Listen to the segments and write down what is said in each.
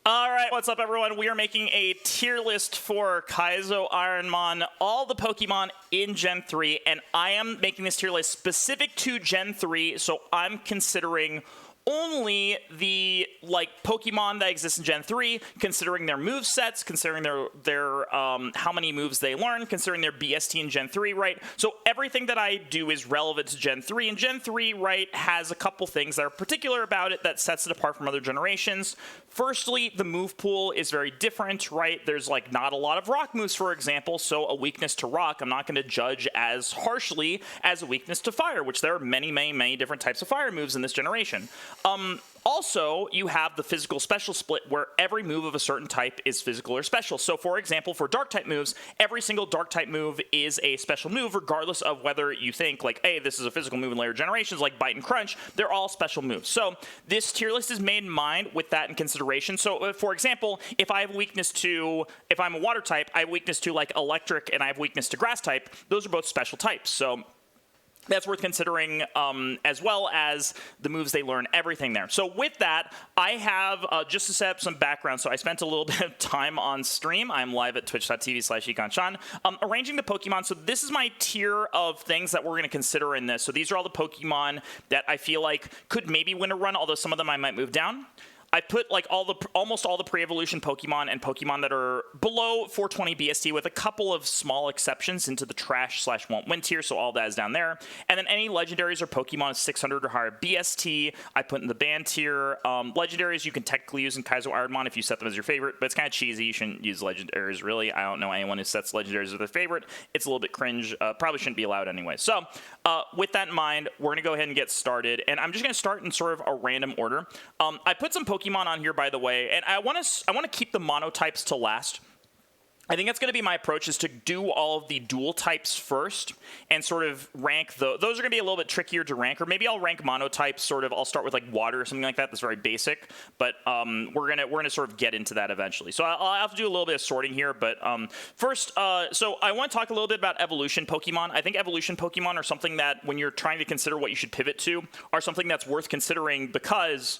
Alright, what's up everyone? We are making a tier list for Kaizo Ironmon, all the Pokemon in Gen 3, and I am making this tier list specific to Gen 3, so I'm considering only the Pokemon that exist in Gen 3, considering their move sets, considering their how many moves they learn, considering their BST in Gen 3, right? So everything that I do is relevant to Gen 3, and Gen 3, right, has a couple things that are particular about it that sets it apart from other generations. Firstly, the move pool is very different, right? There's not a lot of rock moves, for example, so a weakness to rock I'm not going to judge as harshly as a weakness to fire, which there are many, many, many different types of fire moves in this generation. Also, you have the physical special split where every move of a certain type is physical or special. So, for example, for dark type moves, every single dark type move is a special move regardless of whether you think hey, this is a physical move in later generations like Bite and Crunch. They're all special moves. So this tier list is made in mind with that in consideration. So, for example, if I have weakness to, if I'm a water type, I have weakness to electric and I have weakness to grass type. Those are both special types. So that's worth considering, as well as the moves they learn, everything there. So with that, I have, just to set up some background, so I spent a little bit of time on stream. I'm live at twitch.tv/EconChan, arranging the Pokemon. So this is my tier of things that we're going to consider in this. So these are all the Pokemon that I feel like could maybe win a run, although some of them I might move down. I put almost all the pre-evolution Pokemon and Pokemon that are below 420 BST with a couple of small exceptions into the trash/won't win tier, so all that is down there. And then any legendaries or Pokemon 600 or higher BST, I put in the ban tier. Legendaries you can technically use in Kaizo Ironmon if you set them as your favorite, but it's kind of cheesy. You shouldn't use legendaries, really. I don't know anyone who sets legendaries as their favorite. It's a little bit cringe. Probably shouldn't be allowed anyway. So with that in mind, we're going to go ahead and get started. And I'm just going to start in sort of a random order. I put some Pokemon on here, by the way, and I want to keep the monotypes to last. I think that's going to be my approach, is to do all of the dual types first and sort of rank those. Those are going to be a little bit trickier to rank, or maybe I'll rank monotypes sort of. I'll start with water or something like that. That's very basic, but we're gonna sort of get into that eventually. So I'll have to do a little bit of sorting here, but first, so I want to talk a little bit about evolution Pokemon. I think evolution Pokemon are something that, when you're trying to consider what you should pivot to, are something that's worth considering because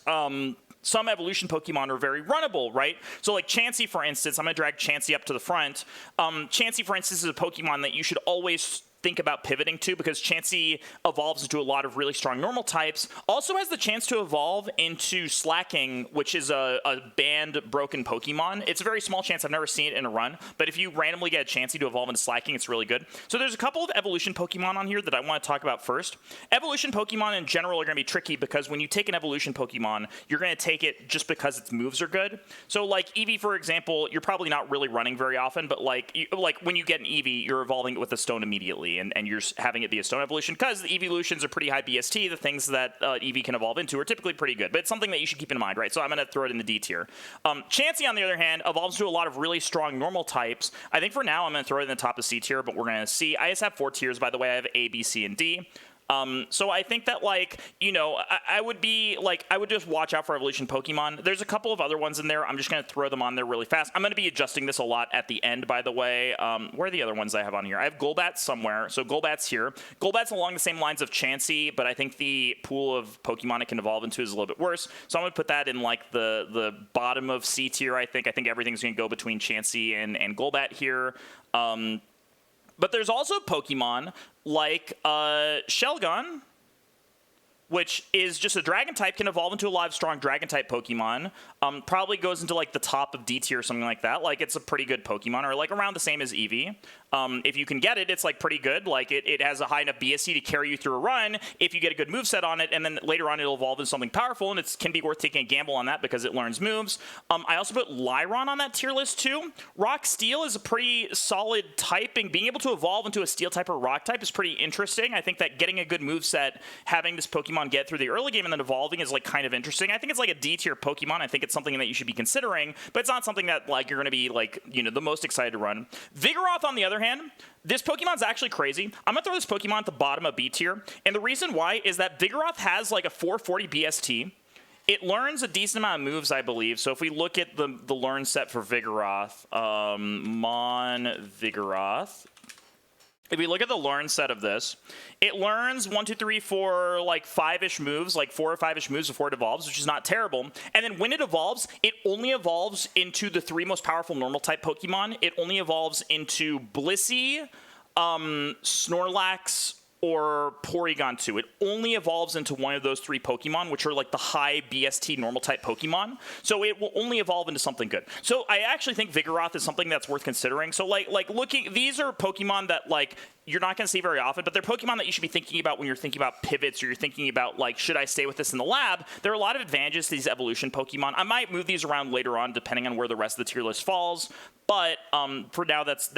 some evolution Pokemon are very runnable, right? So Chansey, for instance, I'm going to drag Chansey up to the front. Chansey, for instance, is a Pokemon that you should always think about pivoting to, because Chansey evolves into a lot of really strong normal types. Also has the chance to evolve into Slacking, which is a banned broken Pokemon. It's a very small chance. I've never seen it in a run, but if you randomly get a Chansey to evolve into Slacking, it's really good. So there's a couple of evolution Pokemon on here that I want to talk about first. Evolution Pokemon in general are going to be tricky because when you take an evolution Pokemon, you're going to take it just because its moves are good. So Eevee, for example, you're probably not really running very often, but when you get an Eevee, you're evolving it with a stone immediately. And you're having it be a stone evolution because the evolutions are pretty high BST. The things that Eevee can evolve into are typically pretty good, but it's something that you should keep in mind, right? So I'm going to throw it in the D tier. Chansey, on the other hand, evolves to a lot of really strong normal types. I think for now I'm going to throw it in the top of C tier, but we're going to see. I just have 4 tiers, by the way. I have A, B, C, and D. So I think that I would just watch out for evolution Pokemon. There's a couple of other ones in there. I'm just going to throw them on there really fast. I'm going to be adjusting this a lot at the end, by the way. Where are the other ones I have on here? I have Golbat somewhere. So Golbat's here. Golbat's along the same lines of Chansey, but I think the pool of Pokemon it can evolve into is a little bit worse. So I'm going to put that in the bottom of C tier, I think. I think everything's going to go between Chansey and Golbat here. But there's also Pokemon like Shelgon, which is just a dragon type, can evolve into a lot of strong dragon type Pokemon. Probably goes into the top of D tier or something like that. It's a pretty good Pokemon, or around the same as Eevee. If you can get it, it's pretty good. It has a high enough BSC to carry you through a run if you get a good moveset on it, and then later on it'll evolve into something powerful, and it can be worth taking a gamble on that because it learns moves. I also put Lyron on that tier list too. Rock Steel is a pretty solid typing. Being able to evolve into a Steel type or Rock type is pretty interesting. I think that getting a good moveset, having this Pokemon get through the early game and then evolving is kind of interesting. I think it's a D tier Pokemon. I think it's something that you should be considering, but it's not something that you're going to be the most excited to run. Vigoroth, on the other hand, this Pokemon's actually crazy. I'm going to throw this Pokemon at the bottom of B tier, and the reason why is that Vigoroth has a 440 BST. It learns a decent amount of moves, I believe. So if we look at the learn set for Vigoroth, Vigoroth, if we look at the learn set of this, it learns 1, 2, 3, 4, like 5-ish moves, like 4 or 5-ish moves before it evolves, which is not terrible. And then when it evolves, it only evolves into the 3 most powerful normal type Pokemon. It only evolves into Blissey, Snorlax, or Porygon 2. It only evolves into one of those 3 Pokemon, which are like the high BST normal type Pokemon. So it will only evolve into something good. So I actually think Vigoroth is something that's worth considering. So like looking, these are Pokemon that like you're not going to see very often, but they're Pokemon that you should be thinking about when you're thinking about pivots, or you're thinking about like, should I stay with this in the lab? There are a lot of advantages to these evolution Pokemon. I might move these around later on depending on where the rest of the tier list falls. But for now, that's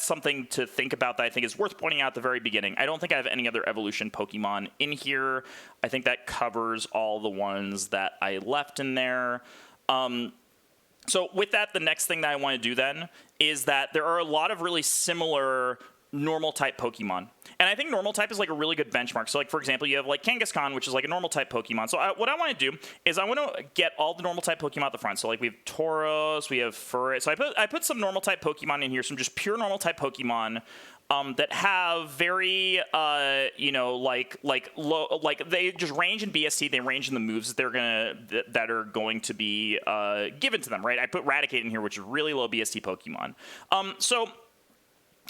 something to think about that I think is worth pointing out at the very beginning. I don't think I have any other evolution Pokemon in here. I think that covers all the ones that I left in there. So with that, the next thing that I want to do then is that there are a lot of really similar normal type Pokemon. And I think normal type is like a really good benchmark. So like, for example, you have like Kangaskhan, which is like a normal type Pokemon. So what I want to do is I want to get all the normal type Pokemon at the front. So like we have Tauros, we have Furret. So I put some normal type Pokemon in here, some just pure normal type Pokemon that have very, they just range in BST. They range in the moves that are going to be given to them, right? I put Raticate in here, which is really low BST Pokemon. So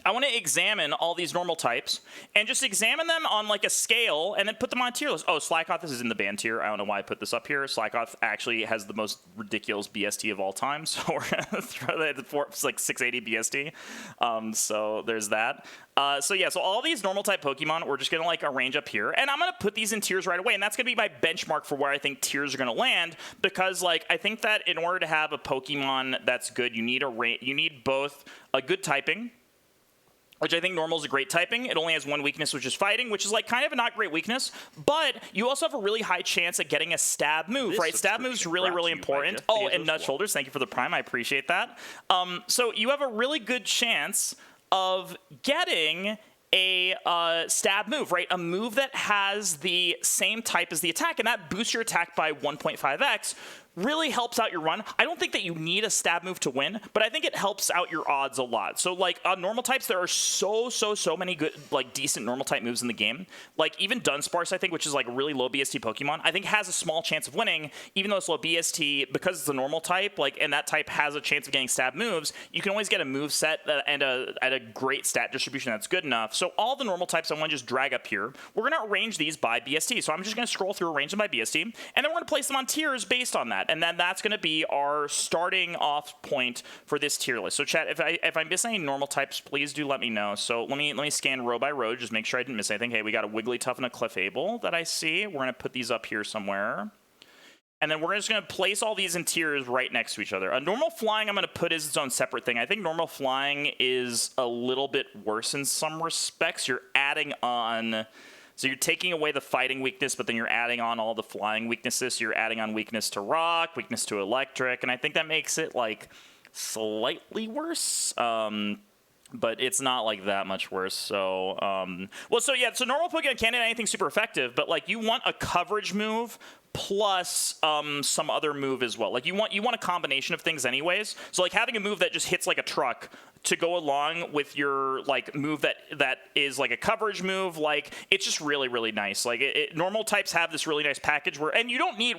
I want to examine all these normal types and just examine them on like a scale and then put them on a tier list. Oh, Slakoth, this is in the banned tier. I don't know why I put this up here. Slakoth actually has the most ridiculous BST of all time, so we're going to throw that at like 680 BST. So there's that. So all these normal type Pokemon, we're just going to like arrange up here, and I'm going to put these in tiers right away, and that's going to be my benchmark for where I think tiers are going to land, because like I think that in order to have a Pokemon that's good, you need both a good typing, which I think normal is a great typing. It only has one weakness, which is fighting, which is like kind of a not great weakness, but you also have a really high chance at getting a stab move, right? Stab move's really, really important. Oh, and Nut Shoulders, thank you for the prime. I appreciate that. So you have a really good chance of getting a stab move, right? A move that has the same type as the attack, and that boosts your attack by 1.5x. Really helps out your run. I don't think that you need a stab move to win, but I think it helps out your odds a lot. So like on normal types, there are so many good, like decent normal type moves in the game. Like even Dunsparce, I think, which is like a really low BST Pokemon, I think has a small chance of winning, even though it's low BST, because it's a normal type, like, and that type has a chance of getting stab moves. You can always get a move set and a great stat distribution that's good enough. So all the normal types I want to just drag up here. We're going to arrange these by BST. So I'm just going to scroll through, arrange them by BST, and then we're going to place them on tiers based on that. And then that's going to be our starting off point for this tier list. So chat, if I miss any normal types, please do let me know. So let me scan row by row, just make sure I didn't miss anything. Hey, we got a Wigglytuff and a Clefable that I see. We're going to put these up here somewhere. And then we're just going to place all these in tiers right next to each other. A normal flying I'm going to put as its own separate thing. I think normal flying is a little bit worse in some respects. You're adding on... So you're taking away the fighting weakness, but then you're adding on all the flying weaknesses. You're adding on weakness to rock, weakness to electric, and I think that makes it like slightly worse. But it's not like that much worse. So, so normal Pokemon can't hit anything super effective, but like you want a coverage move plus some other move as well. Like you want a combination of things anyways. So like having a move that just hits like a truck to go along with your like move that is like a coverage move, like it's just really, really nice. Like normal types have this really nice package where, and you don't need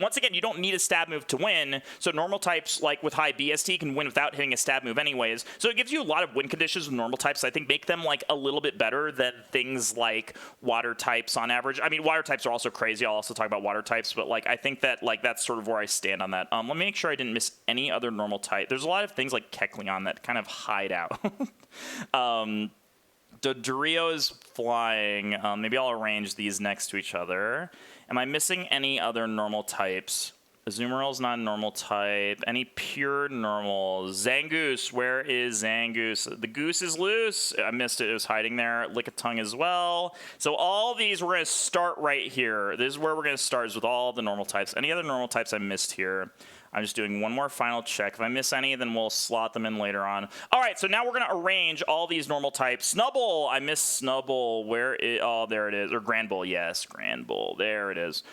a stab move to win. So normal types like with high BST can win without hitting a stab move anyways. So it gives you a lot of win conditions with normal types. I think make them like a little bit better than things like water types on average. I mean, water types are also crazy. I'll also talk about water types, but like I think that like that's sort of where I stand on that. Let me make sure I didn't miss any other normal type. There's a lot of things like Kecleon that kind of hide out. Dodrio is flying. Maybe I'll arrange these next to each other. Am I missing any other normal types? Azumarill's not a normal type. Any pure normal? Zangoose, where is Zangoose? The goose is loose. I missed it. It was hiding there. Lickitung as well. So all these, we're going to start right here. This is where we're going to start, is with all the normal types. Any other normal types I missed here? I'm just doing one more final check. If I miss any, then we'll slot them in later on. All right, so now we're going to arrange all these normal types. Snubbull, I missed Snubbull. Where is, oh, there it is. Or Granbull, yes, Granbull. There it is.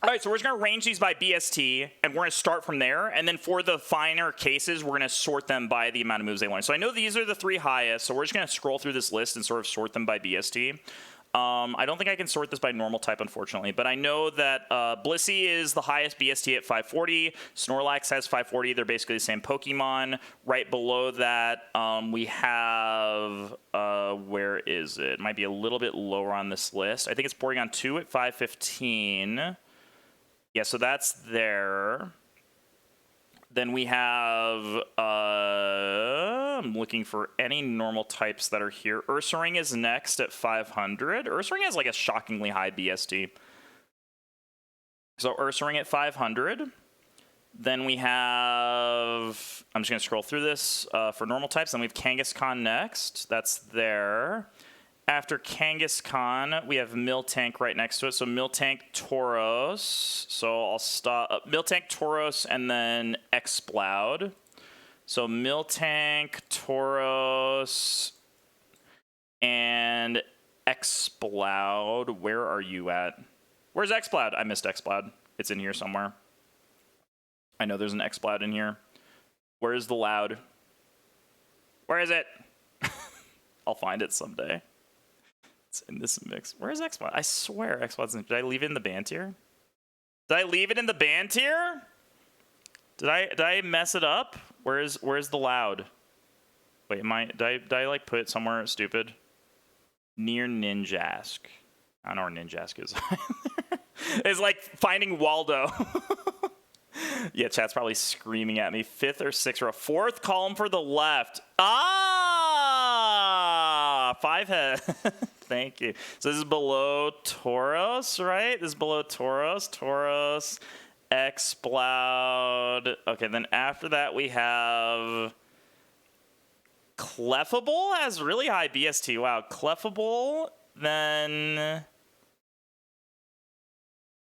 All right, so we're just going to range these by BST, and we're going to start from there. And then for the finer cases, we're going to sort them by the amount of moves they learn. So I know these are the 3 highest, so we're just going to scroll through this list and sort of sort them by BST. I don't think I can sort this by normal type, unfortunately, but I know that Blissey is the highest BST at 540. Snorlax has 540. They're basically the same Pokemon. Right below that, we have, where is it? It might be a little bit lower on this list. I think it's Porygon 2 at 515. Yeah, so that's there. Then we have, I'm looking for any normal types that are here. Ursaring is next at 500. Ursaring has like a shockingly high BST. So Ursaring at 500. Then we have, I'm just going to scroll through this for normal types. Then we have Kangaskhan next. That's there. After Kangaskhan, we have Miltank right next to it. So Miltank, Tauros. So I'll stop. Miltank, Tauros, and then Exploud. So Miltank, Tauros, and Exploud. Where are you at? Where's Exploud? I missed Exploud. It's in here somewhere. I know there's an Exploud in here. Where is the Loud? Where is it? I'll find it someday. In this mix. Where's Exploud? I swear Exploud's in. Did I leave it in the ban tier? Did I leave it in the ban tier? Did I mess it up? Where's the Loud? Wait, did I like put it somewhere stupid? Near Ninjask. I don't know where Ninjask is. It's like finding Waldo. Yeah, chat's probably screaming at me. 5th or 6th row. 4th column for the left. Ah! 5 head. Thank you. So this is below Tauros, right? This is below Tauros. Tauros, Exploud. Okay, then after that we have Clefable has really high BST. Wow, Clefable. Then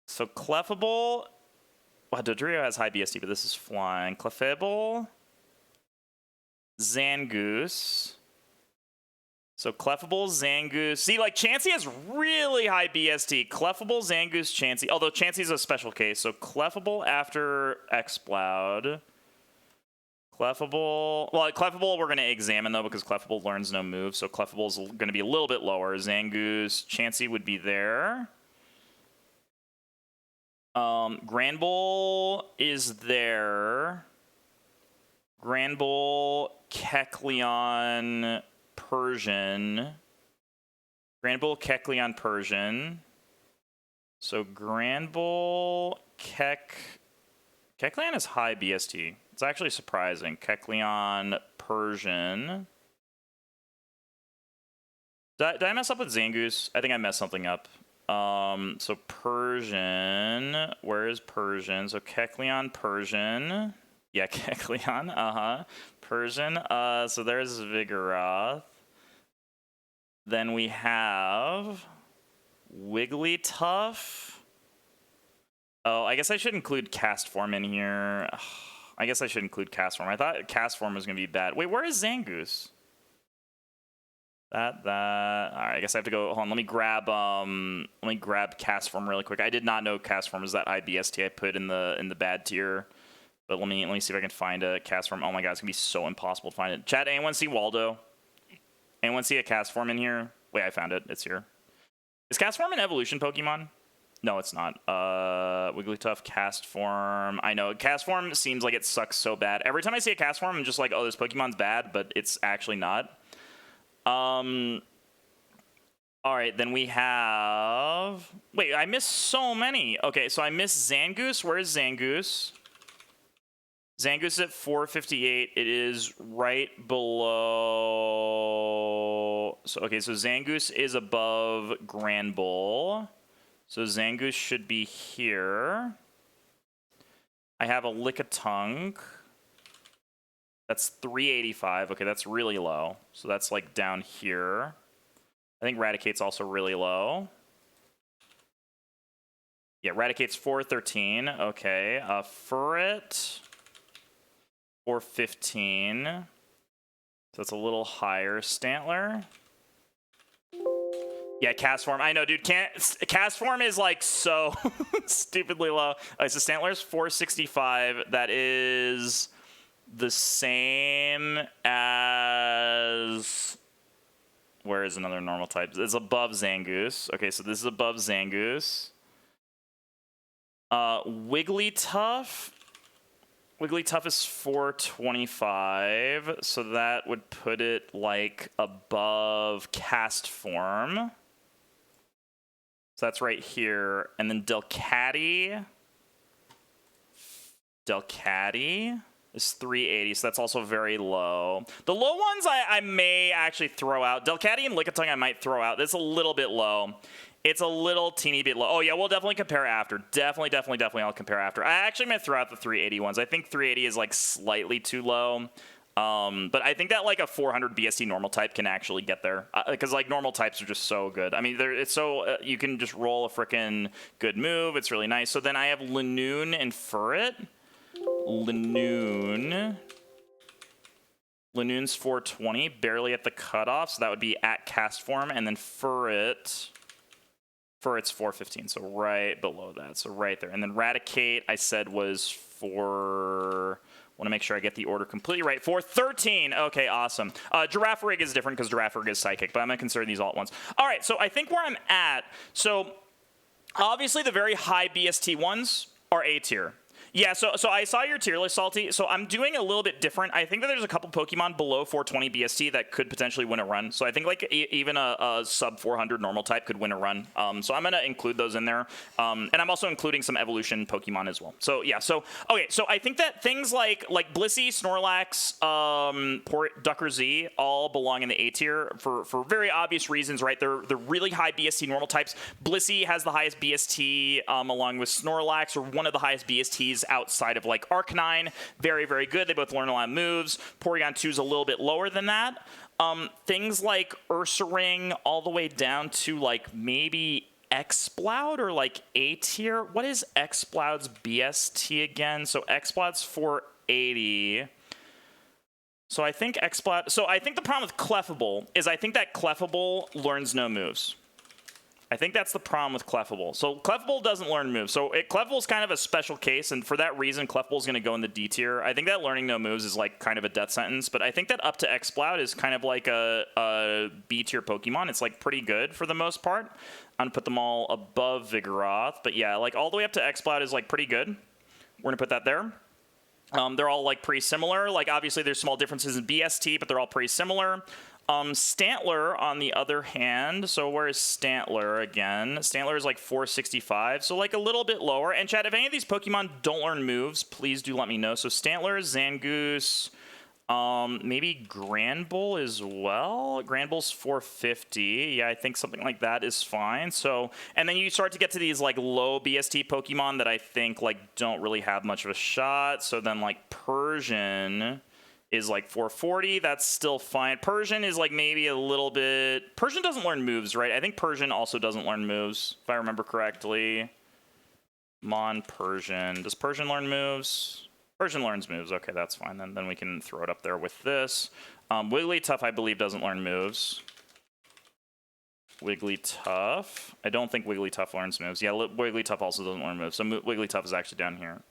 so Clefable. Wow, Dodrio has high BST, but this is flying. Clefable, Zangoose. So Clefable, Zangoose. See, like, Chansey has really high BST. Clefable, Zangoose, Chansey. Although Chansey's a special case. So Clefable after Exploud. Clefable. Well, Clefable we're going to examine, though, because Clefable learns no moves. So Clefable is going to be a little bit lower. Zangoose, Chansey would be there. Granbull is there. Granbull, Kecleon, Persian. Granbull, Kecleon, Persian. So Granbull, Kecleon is high BST. It's actually surprising. Kecleon, Persian. Did I mess up with Zangoose? I think I messed something up. So Persian. Where is Persian? So Kecleon, Persian. Yeah, Kecleon. Persian. So there's Vigoroth. Then we have Wigglytuff. Oh, I guess I should include Castform in here. I guess I should include Castform. I thought Castform was going to be bad. Wait, where is Zangoose? That. All right, I guess I have to go. Hold on, let me grab Castform really quick. I did not know Castform was that high BST I put in the bad tier. But let me see if I can find a Castform. Oh my god, it's gonna be so impossible to find it. Chat, anyone see Waldo? Anyone see a Castform in here? Wait, I found it. It's here. Is Castform an evolution Pokemon? No, it's not. Wigglytuff, Castform. I know, Castform seems like it sucks so bad. Every time I see a Castform, I'm just like, oh, this Pokemon's bad, but it's actually not. All right, then we have... Wait, I missed so many. Okay, so I missed Zangoose. Where is Zangoose? Zangoose is at 458. It is right below... So, okay, so Zangoose is above Granbull. So Zangoose should be here. I have a Lickitung. That's 385. Okay, that's really low. So that's like down here. I think Raticate's also really low. Yeah, Raticate's 413. Okay. Furret, 415. So that's a little higher. Stantler. Yeah, cast form. I know, dude. Cast form is like so stupidly low. So Stantler's 465. That is the same as. Where is another normal type? It's above Zangoose. Okay, so this is above Zangoose. Wigglytuff. Wigglytuff is 425, so that would put it like above cast form. So that's right here. And then Delcatty is 380, so that's also very low. The low ones I may actually throw out. Delcatty and Lickitung I might throw out. That's a little bit low. It's a little teeny bit low. Oh, yeah, we'll definitely compare after. Definitely I'll compare after. I actually may throw out the 380 ones. I think 380 is, like, slightly too low. But I think that, like, a 400 BST normal type can actually get there. Because, like, normal types are just so good. I mean, it's so... you can just roll a freaking good move. It's really nice. So then I have Lanoon and Furret. Lanoon's 420, barely at the cutoff. So that would be at cast form. And then Furret's 415, so right below that, so right there. And then Raticate, I said was for, want to make sure I get the order completely right, 413. Okay, awesome. Giraffe Rig is different because Giraffe Rig is Psychic, but I'm going to consider these all at once. All right, so I think where I'm at, so obviously the very high BST ones are A tier. Yeah, so I saw your tier list, Salty. So I'm doing a little bit different. I think that there's a couple Pokemon below 420 BST that could potentially win a run. So I think like even a sub 400 normal type could win a run. So I'm gonna include those in there, and I'm also including some evolution Pokemon as well. So yeah, so okay, so I think that things like Blissey, Snorlax, Ducker Z all belong in the A tier for very obvious reasons, right? They're really high BST normal types. Blissey has the highest BST along with Snorlax, or one of the highest BSTs outside of like Arcanine. Very, very good. They both learn a lot of moves. Porygon 2 is a little bit lower than that. Things like Ursaring all the way down to like maybe Exploud or like A tier. What is Exploud's BST again? So Exploud's 480. So I think Exploud... So I think the problem with Clefable is I think that Clefable learns no moves. I think that's the problem with Clefable. So Clefable doesn't learn moves. So Clefable is kind of a special case, and for that reason, Clefable is going to go in the D tier. I think that learning no moves is like kind of a death sentence, but I think that up to Exploud is kind of like a B tier Pokemon. It's like pretty good for the most part. I'm going to put them all above Vigoroth, but yeah, like all the way up to Exploud is like pretty good. We're going to put that there. They're all like pretty similar. Like obviously there's small differences in BST, but they're all pretty similar. Stantler, on the other hand, so where is Stantler again? Stantler is like 465, so like a little bit lower. And chat, if any of these Pokemon don't learn moves, please do let me know. So Stantler, Zangoose, maybe Granbull as well. Granbull's 450. Yeah, I think something like that is fine. So, and then you start to get to these like low BST Pokemon that I think like don't really have much of a shot. So then like Persian is like 440. That's still fine. Persian is like maybe a little bit... Persian doesn't learn moves, right? I think Persian also doesn't learn moves, if I remember correctly. Persian. Does Persian learn moves? Persian learns moves. Okay, that's fine. Then we can throw it up there with this. Wigglytuff, I believe, doesn't learn moves. Wigglytuff. I don't think Wigglytuff learns moves. Yeah, Wigglytuff also doesn't learn moves. So Wigglytuff is actually down here.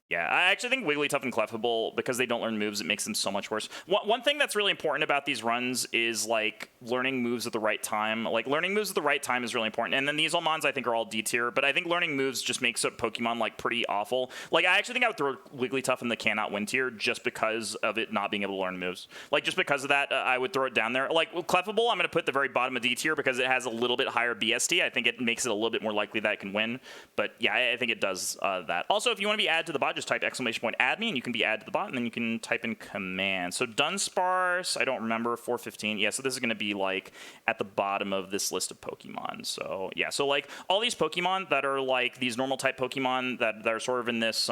Yeah, I actually think Wigglytuff and Clefable, because they don't learn moves, it makes them so much worse. One thing that's really important about these runs is, like, learning moves at the right time. Like, learning moves at the right time is really important. And then these Almons, I think, are all D tier. But I think learning moves just makes a Pokemon, like, pretty awful. Like, I actually think I would throw Wigglytuff in the cannot win tier just because of it not being able to learn moves. Like, just because of that, I would throw it down there. Like, Clefable, I'm going to put at the very bottom of D tier because it has a little bit higher BST. I think it makes it a little bit more likely that it can win. But, yeah, I think it does that. Also, if you want to be added to the bot, just type ! Add me, and you can be added to the bot, and then you can type in command. So Dunsparce, I don't remember, 415. Yeah, so this is going to be like at the bottom of this list of Pokemon. So yeah, so like all these Pokemon that are like these normal type Pokemon that are sort of in this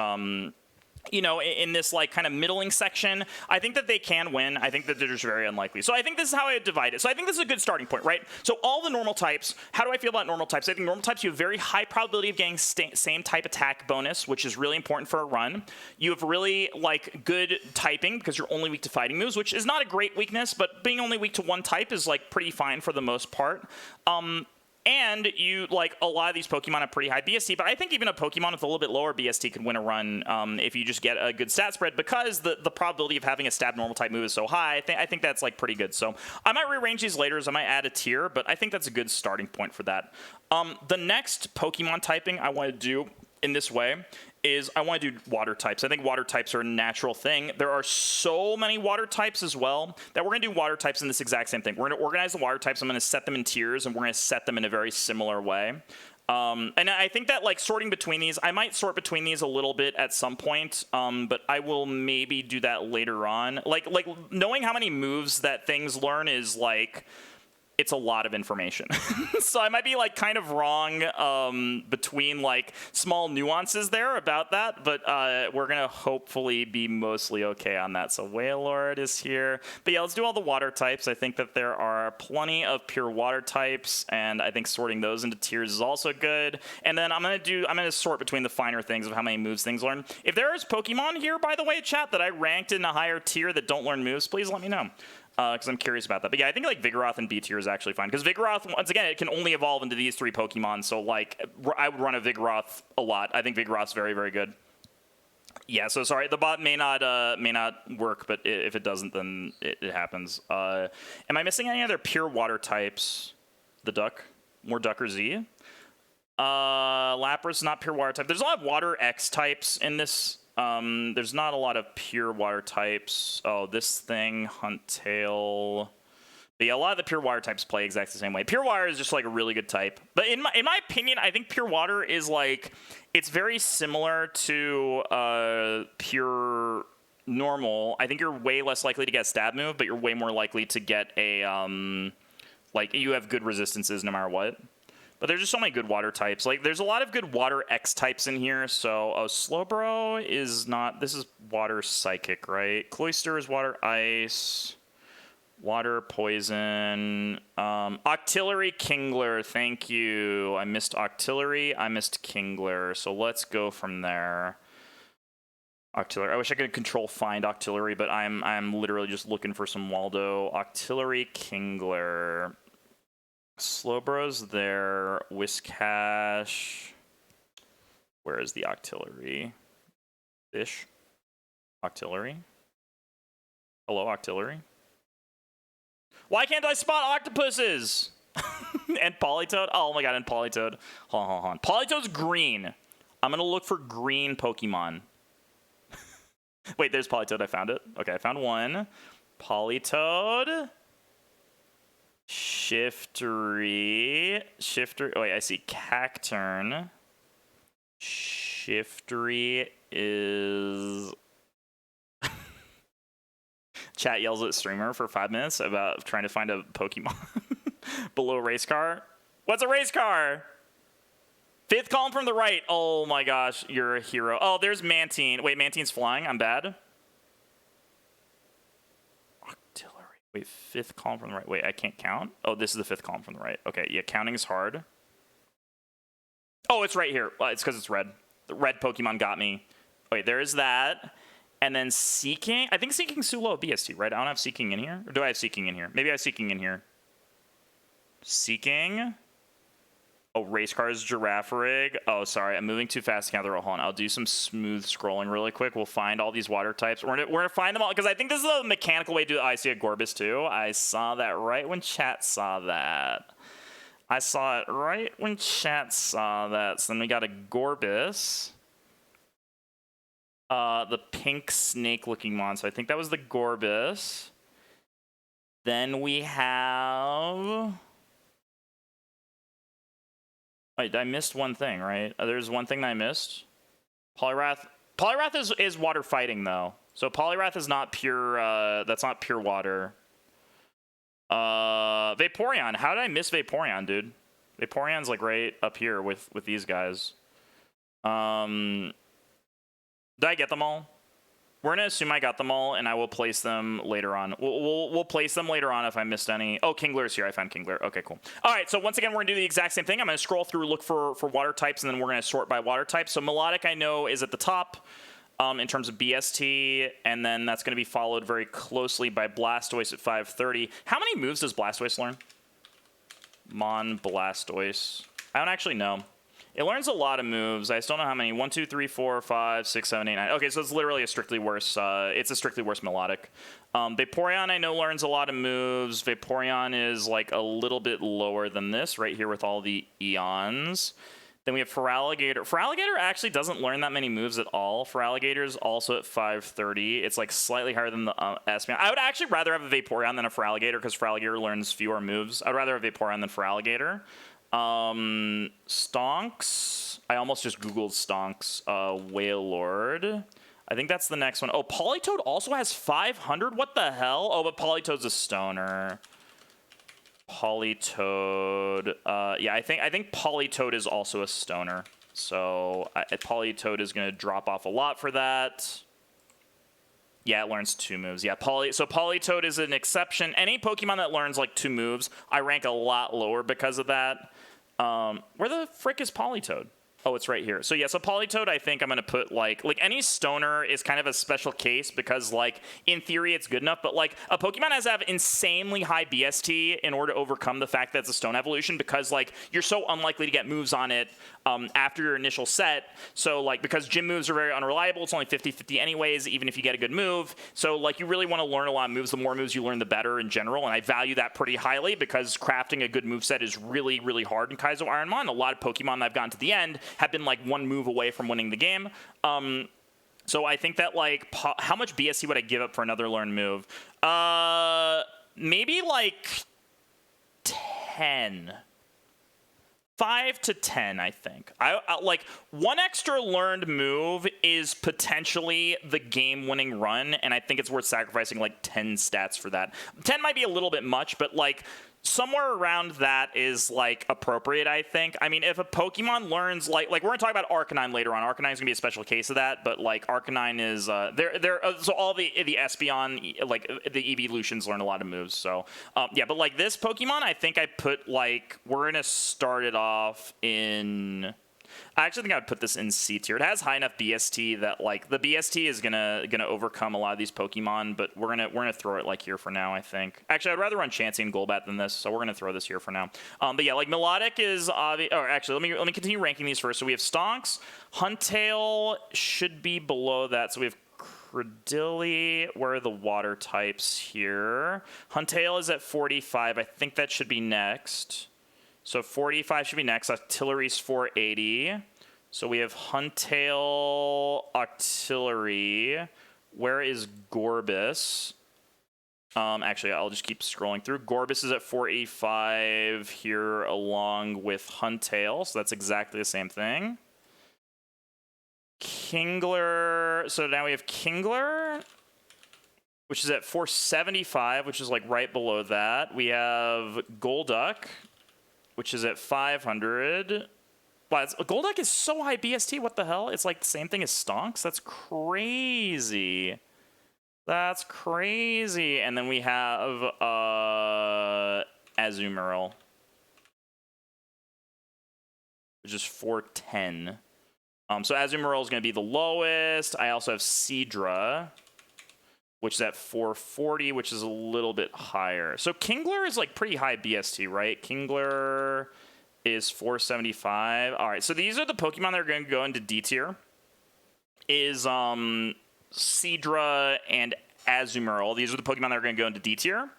you know, in this like kind of middling section, I think that they can win. I think that they're just very unlikely. So I think this is how I would divide it. So I think this is a good starting point, right? So all the normal types, how do I feel about normal types? I think normal types, you have very high probability of getting same type attack bonus, which is really important for a run. You have really like good typing because you're only weak to fighting moves, which is not a great weakness, but being only weak to one type is like pretty fine for the most part. And you, like, a lot of these Pokemon have pretty high BST, but I think even a Pokemon with a little bit lower BST could win a run if you just get a good stat spread, because the probability of having a stab normal type move is so high. I think that's, like, pretty good. So I might rearrange these later, as I might add a tier, but I think that's a good starting point for that. The next Pokemon typing I want to do in this way is I want to do water types. I think water types are a natural thing. There are so many water types as well that we're going to do water types in this exact same thing. We're going to organize the water types. I'm going to set them in tiers, and we're going to set them in a very similar way. And I think that like sorting between these, I might sort between these a little bit at some point, but I will maybe do that later on. Like knowing how many moves that things learn is like, it's a lot of information. So I might be like kind of wrong between like small nuances there about that, but we're gonna hopefully be mostly okay on that. So Wailord is here. But yeah, let's do all the water types. I think that there are plenty of pure water types, and I think sorting those into tiers is also good. And then I'm gonna sort between the finer things of how many moves things learn. If there is Pokemon here, by the way, chat, that I ranked in a higher tier that don't learn moves, please let me know. Because I'm curious about that. But yeah, I think like Vigoroth and B tier is actually fine. Because Vigoroth, once again, it can only evolve into these 3 Pokemon. So like, I would run a Vigoroth a lot. I think Vigoroth's very, very good. Yeah, so sorry, the bot may not work, but if it doesn't, then it happens. Am I missing any other pure water types? The duck? More Duck or Z? Lapras, not pure water type. There's a lot of water X types in this. There's not a lot of pure water types. Oh, this thing, Huntail. But yeah, a lot of the pure water types play exactly the same way. Pure water is just like a really good type. But in my opinion, I think pure water is like, it's very similar to pure normal. I think you're way less likely to get a stab move, but you're way more likely to get a, like, you have good resistances no matter what. But there's just so many good water types. Like, there's a lot of good water X types in here. So, Slowbro is not... This is water psychic, right? Cloyster is water ice. Water poison. Octillery Kingler, thank you. I missed Octillery. I missed Kingler. So, let's go from there. Octillery. I wish I could control find Octillery, but I'm literally just looking for some Waldo. Octillery Kingler... Slowbro's there. Whiscash. Where is the Octillery? Fish. Octillery. Hello, Octillery. Why can't I spot octopuses? And Politoed? Oh my god, and Politoed. Hold on. Politoed's green. I'm gonna look for green Pokemon. Wait, there's Politoed. I found it. Okay, I found one. Politoed. Shiftery. Oh wait, I see Cacturn. Shiftery is... Chat yells at streamer for 5 minutes about trying to find a Pokemon below race car. What's a race car? 5th column from the right. Oh my gosh, you're a hero. Oh, there's Mantine. Wait, Mantine's flying. I'm bad. Wait, 5th column from the right. Wait, I can't count? Oh, this is the 5th column from the right. Okay, yeah, counting is hard. Oh, it's right here. It's because it's red. The red Pokemon got me. Wait, there is that. And then Seeking. I think Seeking's too low BST, right? I don't have Seeking in here. Or do I have Seeking in here? Maybe I have Seeking in here. Seeking. Oh, race cars, Giraffe Rig. Oh, sorry, I'm moving too fast to count the roll. Hold on, I'll do some smooth scrolling really quick. We'll find all these water types. We're gonna find them all, because I think this is a mechanical way to do it. I see a Gorbis too. I saw that right when chat saw that. I saw it right when chat saw that. So then we got a Gorbis. The pink snake-looking monster. I think that was the Gorbis. Then we have... Wait, I missed one thing, right? There's one thing that I missed. Poliwrath. Poliwrath is water fighting, though. So Poliwrath is not pure, that's not pure water. Vaporeon. How did I miss Vaporeon, dude? Vaporeon's like right up here with these guys. Did I get them all? We're gonna assume I got them all, and I will place them later on. We'll place them later on if I missed any. Oh, Kingler's here. I found Kingler. Okay, cool. All right, so once again, we're gonna do the exact same thing. I'm gonna scroll through, look for water types, and then we're gonna sort by water type. So Melodic, I know, is at the top in terms of BST, and then that's gonna be followed very closely by Blastoise at 530. How many moves does Blastoise learn? Mon Blastoise. I don't actually know. It learns a lot of moves. I still don't know how many. 1, 2, 3, 4, 5, 6, 7, 8, 9. Okay, so it's literally a strictly worse. It's a strictly worse Melodic. Vaporeon, I know, learns a lot of moves. Vaporeon is like a little bit lower than this right here with all the Eons. Then we have Feraligatr. Feraligatr actually doesn't learn that many moves at all. Feraligatr is also at 530. It's like slightly higher than the Espeon. I would actually rather have a Vaporeon than a Feraligatr because Feraligatr learns fewer moves. I'd rather have Vaporeon than Feraligatr. Stonks. I almost just Googled Stonks. Wailord. I think that's the next one. Oh, Politoed also has 500? What the hell? Oh, but Politoed's a stoner. Politoed. Yeah, I think Politoed is also a stoner. So Politoed is going to drop off a lot for that. Yeah, it learns 2 moves. Yeah, so Politoed is an exception. Any Pokemon that learns like 2 moves, I rank a lot lower because of that. Where the frick is Politoed? Oh, it's right here. So yeah, so Politoed, I think I'm gonna put like any stoner is kind of a special case because like in theory it's good enough, but like a Pokemon has to have insanely high BST in order to overcome the fact that it's a stone evolution because like you're so unlikely to get moves on it after your initial set. So like because gym moves are very unreliable, it's only 50-50 anyways, even if you get a good move. So like you really want to learn a lot of moves. The more moves you learn, the better in general, and I value that pretty highly because crafting a good move set is really, really hard in Kaizo Ironmon. A lot of Pokemon that I've gotten to the end have been like 1 move away from winning the game. So I think that like how much BSC would I give up for another learned move? Maybe like 10. 5 to 10, I think. I like 1 extra learned move is potentially the game-winning run, and I think it's worth sacrificing like 10 stats for that. 10 might be a little bit much, but like somewhere around that is like appropriate, I think. I mean, if a Pokemon learns like we're gonna talk about Arcanine later on. Arcanine's gonna be a special case of that, but like Arcanine is so all the Espeon, like the evolutions learn a lot of moves. So yeah, but like this Pokemon, I think I put like we're gonna start it off in. I actually think I would put this in C tier. It has high enough BST that like the BST is gonna overcome a lot of these Pokemon, but we're gonna throw it like here for now. I think. Actually, I'd rather run Chansey and Golbat than this, so we're gonna throw this here for now. But yeah, like Melodic is obvious. Or actually, let me continue ranking these first. So we have Stonks, Huntail should be below that. So we have Credilli. Where are the water types here? Huntail is at 45. I think that should be next. So 45 should be next. Octillery's 480. So we have Huntail, Octillery. Where is Gorbis? Actually, I'll just keep scrolling through. Gorbis is at 485 here along with Huntail. So that's exactly the same thing. Kingler. So now we have Kingler, which is at 475, which is like right below that. We have Golduck, which is at 500. Wow, Golduck is so high BST. What the hell? It's like the same thing as Stonks. That's crazy. That's crazy. And then we have Azumarill, which is 410. So Azumarill is going to be the lowest. I also have Seadra, which is at 440, which is a little bit higher. So Kingler is like pretty high BST, right? Kingler is 475. All right, so these are the Pokemon that are going to go into D tier. Is Seadra and Azumarill. These are the Pokemon that are going to go into D tier.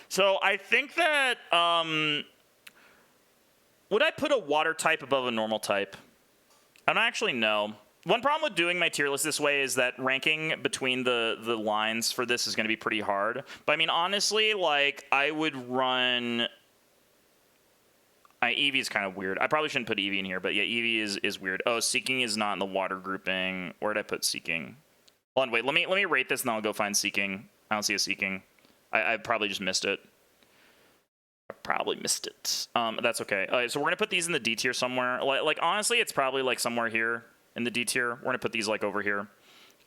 So I think that would I put a water type above a normal type? I don't actually know. One problem with doing my tier list this way is that ranking between the lines for this is going to be pretty hard. But I mean, honestly, like I would run. Eevee is kind of weird. I probably shouldn't put Eevee in here, but yeah, Eevee is weird. Oh, Seeking is not in the water grouping. Where did I put Seeking? Hold on, wait. Let me rate this, and then I'll go find Seeking. I don't see a Seeking. I probably just missed it. I probably missed it. That's okay. All right, so we're gonna put these in the D tier somewhere. Like honestly, it's probably like somewhere here in the D tier. We're gonna put these like over here.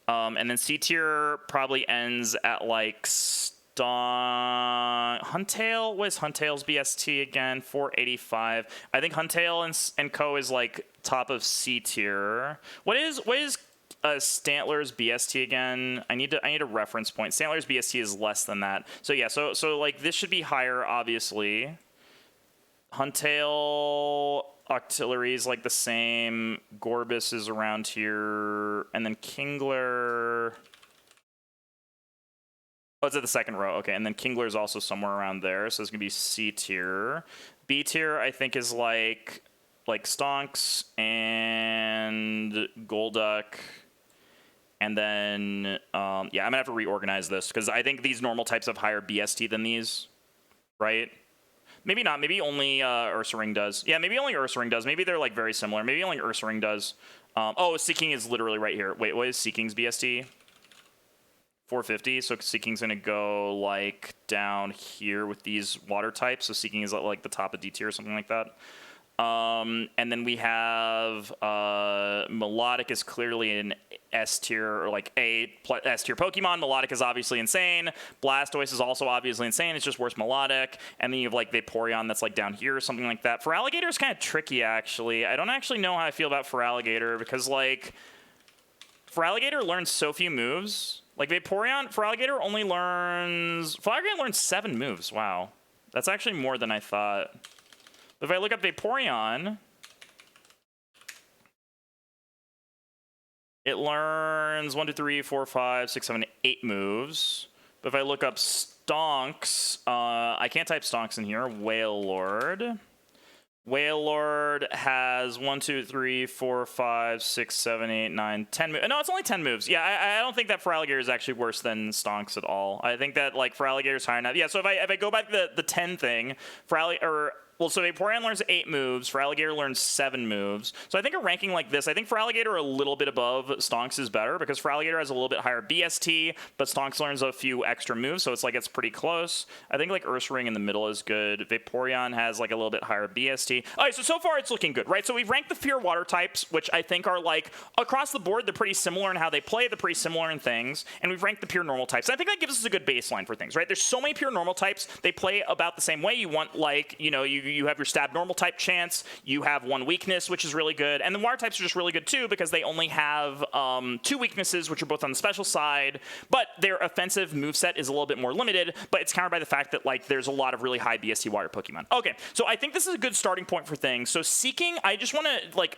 And then C tier probably ends at like Huntail. What is Huntail's BST again? 485. I think Huntail and Co is like top of C tier. What is Stantler's BST again? I need a reference point. Stantler's BST is less than that. So yeah, so like this should be higher, obviously. Huntail Octillery is like the same. Gorbis is around here, and then Kingler. Oh, it's at the second row. Okay, and then Kingler is also somewhere around there, so it's gonna be C tier. B tier, I think, is like Stonks and Golduck. And then, yeah, I'm gonna have to reorganize this because I think these normal types have higher BST than these, right? Maybe not. Maybe only Ursaring does. Yeah, maybe only Ursaring does. Maybe they're like very similar. Maybe only Ursaring does. Oh, Seeking is literally right here. Wait, what is Seeking's BST? 450. So Seeking's gonna go like down here with these water types. So Seeking is at like the top of D tier or something like that. And then we have Melodic is clearly an S tier or like A S tier Pokemon. Melodic is obviously insane. Blastoise is also obviously insane. It's just worse Melodic. And then you have like Vaporeon that's like down here or something like that. Feraligatr is kind of tricky actually. I don't actually know how I feel about Feraligatr because like Feraligatr learns so few moves. Like Feraligatr only learns 7 moves. Wow, that's actually more than I thought. If I look up Vaporeon, it learns 1, 2, 3, 4, 5, 6, 7, 8 moves. But if I look up Stonks, I can't type Stonks in here. Wailord. Wailord has 1, 2, 3, 4, 5, 6, 7, 8, 9, 10 moves. No, it's only 10 moves. Yeah, I don't think that Feraligatr is actually worse than Stonks at all. I think that like Feraligatr is higher enough. Yeah, so if I go back to the 10 thing, well, so Vaporeon learns 8 moves. Feraligatr learns 7 moves. So I think a ranking like this, I think Feraligatr a little bit above Stonks is better because Feraligatr has a little bit higher BST, but Stonks learns a few extra moves, so it's like it's pretty close. I think like Ursaring in the middle is good. Vaporeon has like a little bit higher BST. All right, so far it's looking good, right? So we've ranked the pure water types, which I think are like across the board, they're pretty similar in how they play, they're pretty similar in things, and we've ranked the pure normal types. I think that gives us a good baseline for things, right? There's so many pure normal types, they play about the same way. You want like, you know, you have your stab normal type chance, you have 1 weakness, which is really good, and the water types are just really good too because they only have 2 weaknesses, which are both on the special side, but their offensive moveset is a little bit more limited, but it's countered by the fact that like there's a lot of really high BST water Pokemon. Okay, so I think this is a good starting point for things. So Seeking, I just want to like,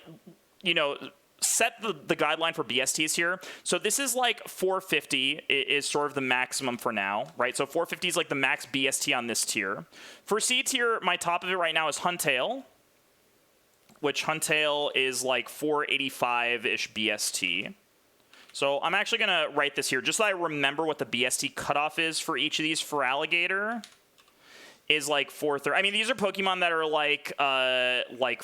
you know, set the guideline for BSTs here. So this is like 450 is sort of the maximum for now, right? So 450 is like the max BST on this tier. For C tier, my top of it right now is Huntail, which Huntail is like 485-ish BST. So I'm actually going to write this here just so I remember what the BST cutoff is for each of these. Feraligatr is like 430. I mean, these are Pokemon that are like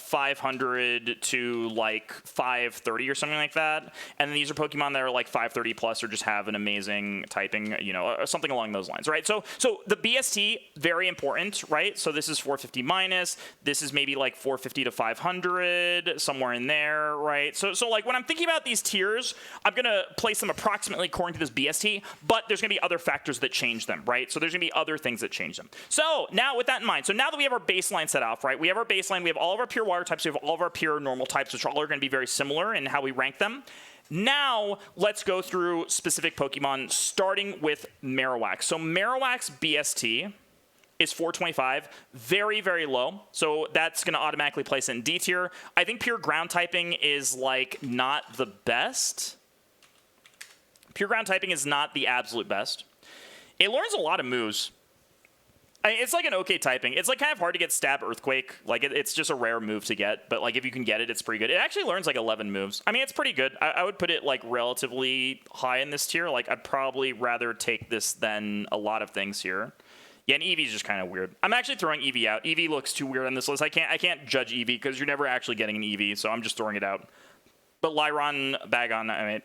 500 to like 530 or something like that. And then these are Pokemon that are like 530 plus or just have an amazing typing, you know, or something along those lines, right? So the BST, very important, right? So this is 450 minus. This is maybe like 450 to 500, somewhere in there, right? So like when I'm thinking about these tiers, I'm going to place them approximately according to this BST, but there's going to be other factors that change them, right? So there's going to be other things that change them. So now with that in mind, so now that we have our baseline set off, right? We have our baseline, we have all of our pure water types, we have all of our pure normal types, which all are going to be very similar in how we rank them. Now, let's go through specific Pokemon, starting with Marowak. So Marowak's BST is 425, very, very low. So that's going to automatically place it in D tier. I think pure ground typing is like not the best. Pure ground typing is not the absolute best. It learns a lot of moves. I mean, it's like an okay typing. It's like kind of hard to get Stab Earthquake. Like it's just a rare move to get, but like if you can get it, it's pretty good. It actually learns like 11 moves. I mean, it's pretty good. I would put it like relatively high in this tier. Like I'd probably rather take this than a lot of things here. Yeah, and Eevee's just kind of weird. I'm actually throwing Eevee out. Eevee looks too weird on this list. I can't judge Eevee because you're never actually getting an Eevee, so I'm just throwing it out. But Lyron, Bagon, I mean,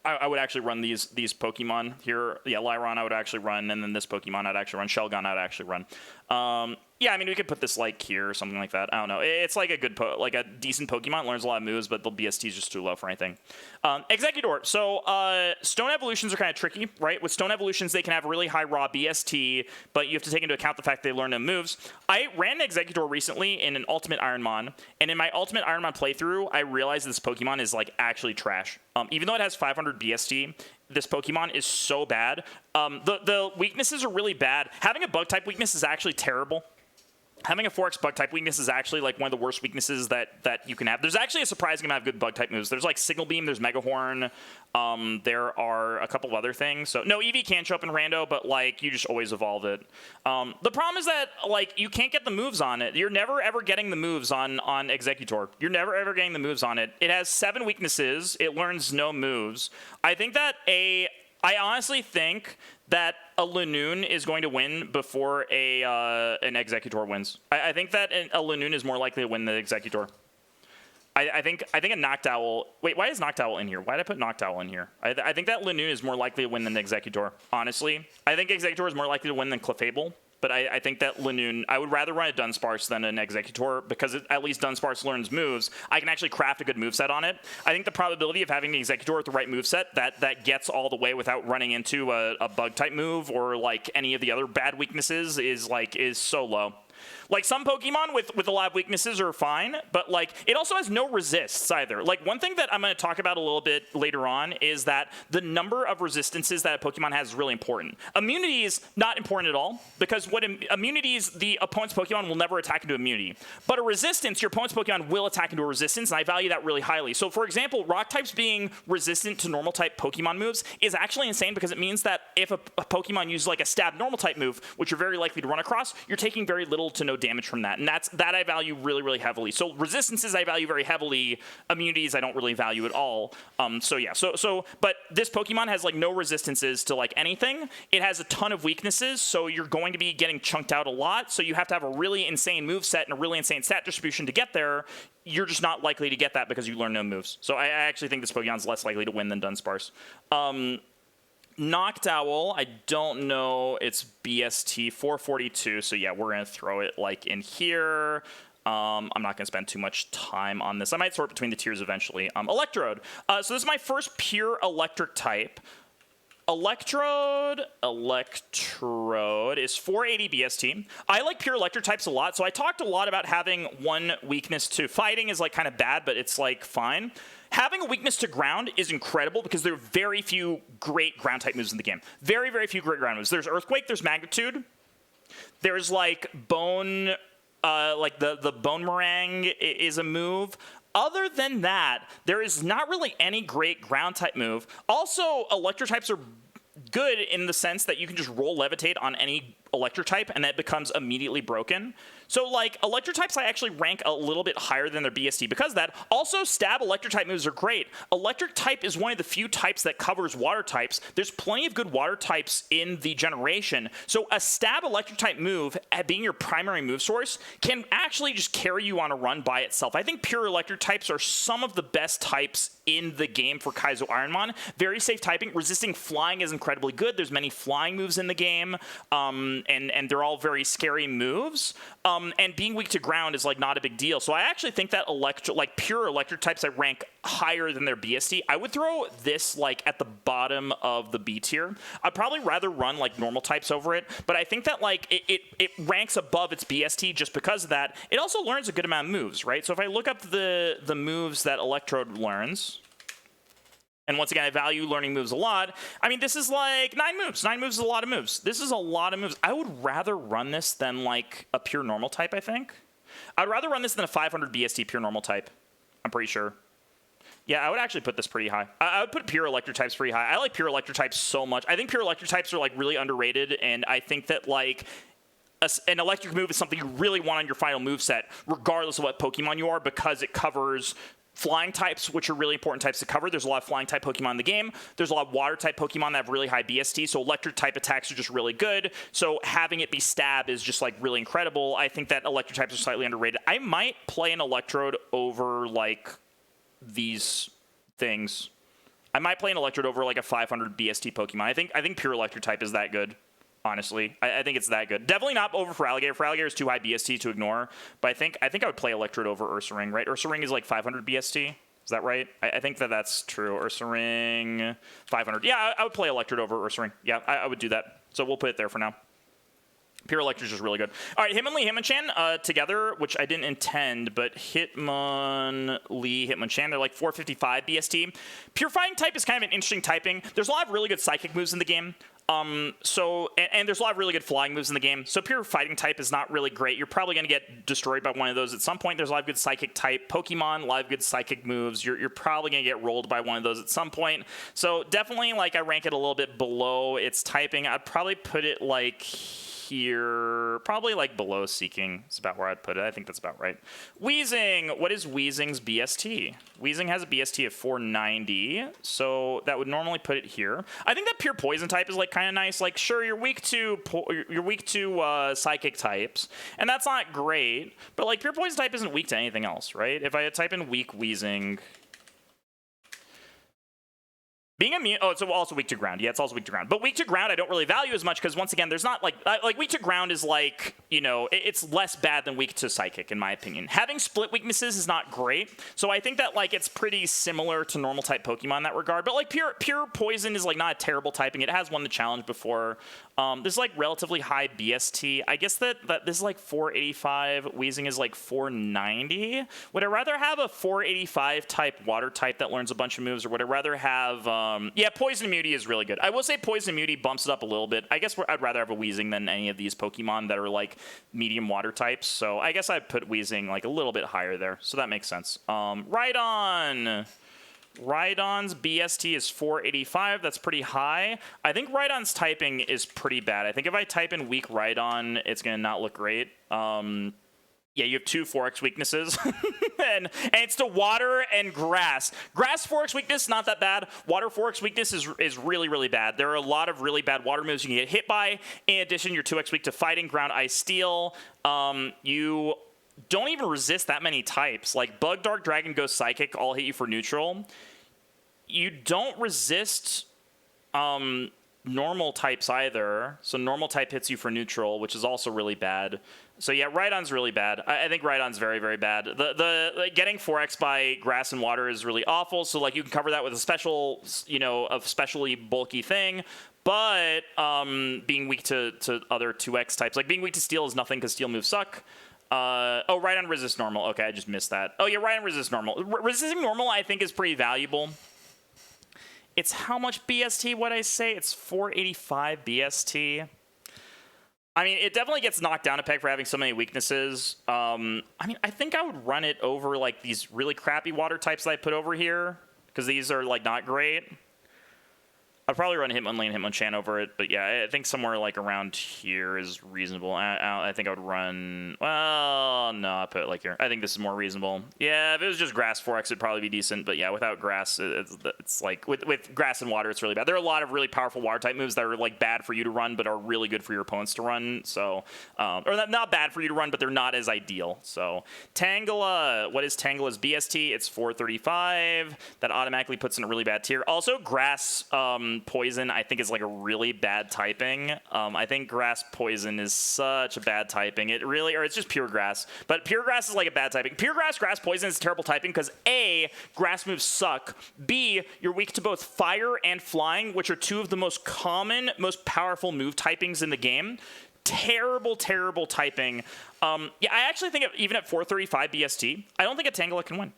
I would actually run these Pokemon here. Yeah, Lyron I would actually run, and then this Pokemon I'd actually run. Shelgon I'd actually run. Yeah, I mean, we could put this like here or something like that. I don't know. It's like a good, like a decent Pokemon. It learns a lot of moves, but the BST is just too low for anything. Executor. So Stone Evolutions are kind of tricky, right? With Stone Evolutions, they can have really high raw BST, but you have to take into account the fact they learn no moves. I ran an Executor recently in an Ultimate Ironmon, and in my Ultimate Ironmon playthrough, I realized this Pokemon is like actually trash. Even though it has 500 BST, this Pokemon is so bad. The weaknesses are really bad. Having a bug type weakness is actually terrible. Having a 4x bug type weakness is actually like one of the worst weaknesses that you can have. There's actually a surprising amount of good bug type moves. There's like Signal Beam, there's Mega Horn, there are a couple of other things. So no, EV can show up in Rando, but like you just always evolve it. The problem is that like you can't get the moves on it. You're never ever getting the moves on Executor. You're never ever getting the moves on it. It has 7 weaknesses. It learns no moves. I honestly think that a Lanoon is going to win before an Executor wins. I think that a Lanoon is more likely to win than Executor. I think a Noctowl... Wait, why is Noctowl in here? Why did I put Noctowl in here? I think that Lanoon is more likely to win than Executor, honestly. I think Executor is more likely to win than Clefable. But I think that Lanoon, I would rather run a Dunsparce than an Executor because at least Dunsparce learns moves. I can actually craft a good moveset on it. I think the probability of having the Executor with the right moveset that gets all the way without running into a bug type move or like any of the other bad weaknesses is so low. Like, some Pokemon with a lot of weaknesses are fine, but, like, it also has no resists either. Like, one thing that I'm going to talk about a little bit later on is that the number of resistances that a Pokemon has is really important. Immunity is not important at all, because what immunities, the opponent's Pokemon will never attack into immunity. But a resistance, your opponent's Pokemon will attack into a resistance, and I value that really highly. So, for example, Rock types being resistant to normal type Pokemon moves is actually insane, because it means that if a Pokemon uses, like, a stab normal type move, which you're very likely to run across, you're taking very little to no damage from that, and that I value really, really heavily. So resistances I value very heavily. Immunities I don't really value at all. So yeah. But this Pokemon has like no resistances to like anything. It has a ton of weaknesses, so you're going to be getting chunked out a lot. So you have to have a really insane moveset and a really insane stat distribution to get there. You're just not likely to get that because you learn no moves. So I actually think this Pokemon's less likely to win than Dunsparce. Noctowl, I don't know its BST, 442, so yeah, we're going to throw it like in here. I'm not going to spend too much time on this. I might sort between the tiers eventually. Electrode. So this is my first pure electric type. Electrode is 480 BST. I like pure electric types a lot, so I talked a lot about having one weakness to fighting is like kind of bad, but it's like fine. Having a weakness to ground is incredible because there are very few great ground type moves in the game. Very, very few great ground moves. There's Earthquake, there's Magnitude, there's like Bone, like the Bone Meringue is a move. Other than that, there is not really any great ground type move. Also, electric types are good in the sense that you can just roll Levitate on any electric type and that becomes immediately broken. So like electric types I actually rank a little bit higher than their BST because of that. Also, stab electric type moves are great. Electric type is one of the few types that covers water types. There's plenty of good water types in the generation. So a stab electric type move being your primary move source can actually just carry you on a run by itself. I think pure electric types are some of the best types in the game for Kaizo Ironmon. Very safe typing. Resisting flying is incredibly good. There's many flying moves in the game, and they're all very scary moves. And being weak to ground is like not a big deal. So I actually think that pure electric types I rank higher than their BST. I would throw this like at the bottom of the B tier. I'd probably rather run like normal types over it, but I think that like it ranks above its BST just because of that. It also learns a good amount of moves, right? So if I look up the moves that Electrode learns, and once again, I value learning moves a lot. I mean, this is like 9 moves. 9 moves is a lot of moves. This is a lot of moves. I would rather run this than like a pure normal type, I think. I'd rather run this than a 500 BST pure normal type. I'm pretty sure. Yeah, I would actually put this pretty high. I would put pure electric types pretty high. I like pure electric types so much. I think pure electric types are like really underrated, and I think that like an electric move is something you really want on your final move set, regardless of what Pokemon you are, because it covers flying types, which are really important types to cover. There's a lot of flying type Pokemon in the game. There's a lot of water type Pokemon that have really high BST, so electric type attacks are just really good. So having it be stab is just like really incredible. I think that electric types are slightly underrated. I might play an Electrode over like these things. I might play an Electrode over like a 500 BST Pokemon. I think pure electric type is that good. honestly. I think it's that good. Definitely not over Feraligatr. Feraligatr is too high BST to ignore, but I think I would play Electrode over Ursaring, right? Ursaring is like 500 BST. Is that right? I think that's true. Ursaring, 500. Yeah, I would play Electrode over Ursaring. Yeah, I would do that. So we'll put it there for now. Pure Electric is really good. All right, Hitmonlee, Hitmonchan together, which I didn't intend, but Hitmonlee, Hitmonchan, they're like 455 BST. Pure Fighting type is kind of an interesting typing. There's a lot of really good Psychic moves in the game. And there's a lot of really good flying moves in the game. So pure fighting type is not really great. You're probably going to get destroyed by one of those at some point. There's a lot of good psychic type Pokemon, a lot of good psychic moves. You're probably going to get rolled by one of those at some point. So definitely, like, I rank it a little bit below its typing. I'd probably put it like here, probably like below Seeking. It's about where I'd put it. I think that's about right. Weezing. What is Weezing's BST? Weezing has a BST of 490, so that would normally put it here. I think that pure poison type is like kind of nice. Like, sure, you're weak to psychic types, and that's not great. But like, pure poison type isn't weak to anything else, right? If I type in weak Weezing. Being immune, oh, it's also weak to ground. Yeah, it's also weak to ground. But weak to ground, I don't really value as much because, once again, there's not, like weak to ground is like, you know, it's less bad than weak to psychic, in my opinion. Having split weaknesses is not great. So I think that, like, it's pretty similar to normal type Pokemon in that regard. But, like, pure poison is, like, not a terrible typing. It has won the challenge before. This is, like, relatively high BST. I guess that this is, like, 485. Weezing is, like, 490. Would I rather have a 485 type water type that learns a bunch of moves, or would I rather have... yeah, Poison Immunity is really good. I will say Poison Immunity bumps it up a little bit. I guess I'd rather have a Weezing than any of these Pokemon that are like medium water types. So I guess I'd put Weezing like a little bit higher there. So that makes sense. Rhydon. Rhydon's BST is 485. That's pretty high. I think Rhydon's typing is pretty bad. I think if I type in weak Rhydon, it's going to not look great. Yeah, you have two 4x weaknesses, and it's to water and grass. Grass 4x weakness, not that bad. Water 4x weakness is really, really bad. There are a lot of really bad water moves you can get hit by. In addition, you're 2x weak to fighting, ground, ice, steel. You don't even resist that many types. Like Bug, Dark, Dragon, Ghost, Psychic all hit you for neutral. You don't resist normal types either. So normal type hits you for neutral, which is also really bad. So yeah, Rhydon's really bad. I think Rhydon's very, very bad. The getting 4x by grass and water is really awful. So like you can cover that with a special, you know, a specially bulky thing. But being weak to other 2x types, like being weak to steel is nothing because steel moves suck. Oh, Rhydon resists normal. Okay, I just missed that. Oh yeah, Rhydon resists normal. Resisting normal, I think, is pretty valuable. It's how much BST? What I say? It's 485 BST. I mean, it definitely gets knocked down a peg for having so many weaknesses. I mean, I think I would run it over like these really crappy water types that I put over here because these are like not great. I'd probably run Hitmonlee and Hitmonchan over it, but yeah, I think somewhere like around here is reasonable. I think I would run, well, no, I'll put it like here. I think this is more reasonable. Yeah, if it was just grass 4x, it'd probably be decent, but yeah, without grass, it's like, with grass and water, it's really bad. There are a lot of really powerful water type moves that are like bad for you to run, but are really good for your opponents to run, so, or not bad for you to run, but they're not as ideal, so. Tangela, what is Tangela's BST? It's 435. That automatically puts in a really bad tier. Also, grass, poison I think is like a really bad typing. I think grass poison is such a bad typing. It really, or it's just pure grass. But pure grass is like a bad typing. Pure grass, grass poison is terrible typing because A, grass moves suck. B, you're weak to both fire and flying, which are two of the most common, most powerful move typings in the game. Terrible, terrible typing. Yeah, I actually think even at 435 BST, I don't think a Tangela can win.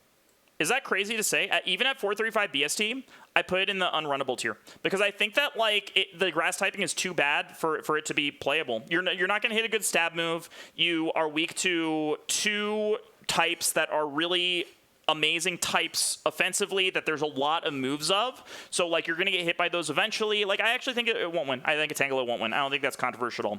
Is that crazy to say? Even at 435 BST, I put it in the unrunnable tier because I think that like the grass typing is too bad for it to be playable. You're not going to hit a good stab move. You are weak to two types that are really amazing types offensively that there's a lot of moves of. So like you're going to get hit by those eventually. Like I actually think it won't win. I think a Tangela won't win. I don't think that's controversial.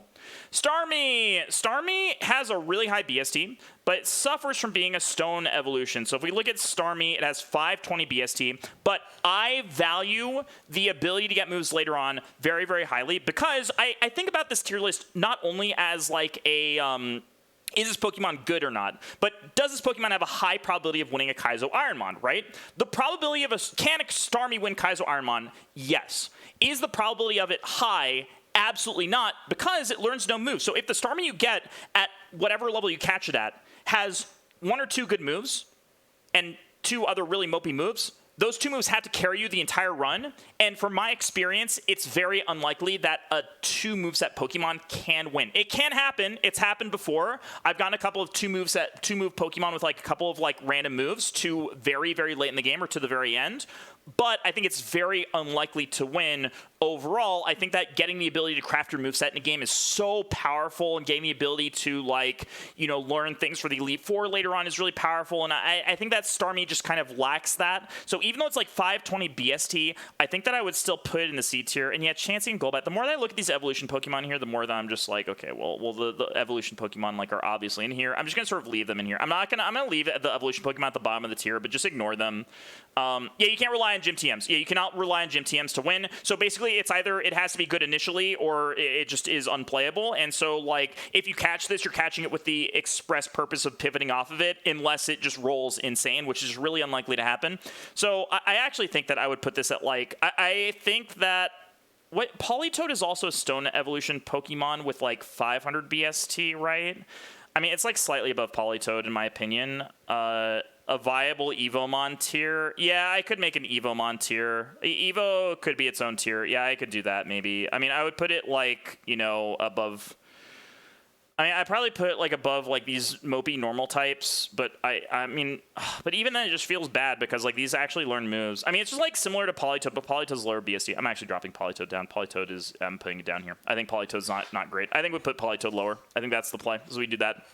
Starmie. Starmie has a really high BST, but it suffers from being a stone evolution. So if we look at Starmie, it has 520 BST, but I value the ability to get moves later on very, very highly because I think about this tier list not only as like a is this Pokemon good or not? But does this Pokemon have a high probability of winning a Kaizo Ironmon, right? The probability of can a Starmie win Kaizo Ironmon? Yes. Is the probability of it high? Absolutely not, because it learns no moves. So if the Starmie you get at whatever level you catch it at has 1 or 2 good moves and 2 other really mopey moves, those 2 moves have to carry you the entire run. And from my experience, it's very unlikely that a 2 moveset Pokemon can win. It can happen. It's happened before. I've gotten a couple of 2 move Pokemon with like a couple of like random moves to very, very late in the game or to the very end. But I think it's very unlikely to win overall. I think that getting the ability to craft your moveset in a game is so powerful, and getting the ability to, like, you know, learn things for the Elite Four later on is really powerful. And I think that Starmie just kind of lacks that. So even though it's like 520 BST, I think that I would still put it in the C tier. And yet, Chansey and Golbat, the more that I look at these evolution Pokemon here, the more that I'm just like, okay, well, the evolution Pokemon like are obviously in here. I'm just gonna sort of leave them in here. I'm gonna leave the evolution Pokemon at the bottom of the tier, but just ignore them. Yeah, you can't rely on gym TMs. Yeah, you cannot rely on gym TMs to win. So basically, it's either it has to be good initially, or it just is unplayable. And so, like, if you catch this, you're catching it with the express purpose of pivoting off of it, unless it just rolls insane, which is really unlikely to happen. So I actually think that I would put this at, like, I think that Politoed is also a Stone Evolution Pokemon with like 500 BST, right? I mean, it's like slightly above Politoed in my opinion. A viable Evomon tier. Yeah, I could make an Evomon tier. Evo could be its own tier. Yeah, I could do that maybe. I mean, I would put it like, you know, above. I mean, I'd probably put it like above like these mopey normal types, but I mean, but even then it just feels bad because like these actually learn moves. I mean, it's just like similar to Politoed, but Politoed's lower BST. I'm actually dropping Politoed down. Politoed is, I'm putting it down here. I think Politoed's not great. I think we put Politoed lower. I think that's the play, so we do that.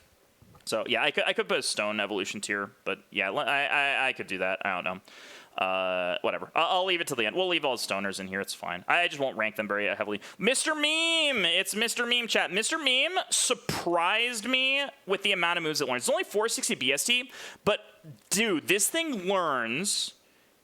So yeah, I could put a Stone Evolution tier, but yeah, I could do that. I don't know. Whatever. I'll leave it till the end. We'll leave all the Stoners in here. It's fine. I just won't rank them very heavily. Mr. Meme! It's Mr. Meme chat. Mr. Meme surprised me with the amount of moves it learns. It's only 460 BST, but dude, this thing learns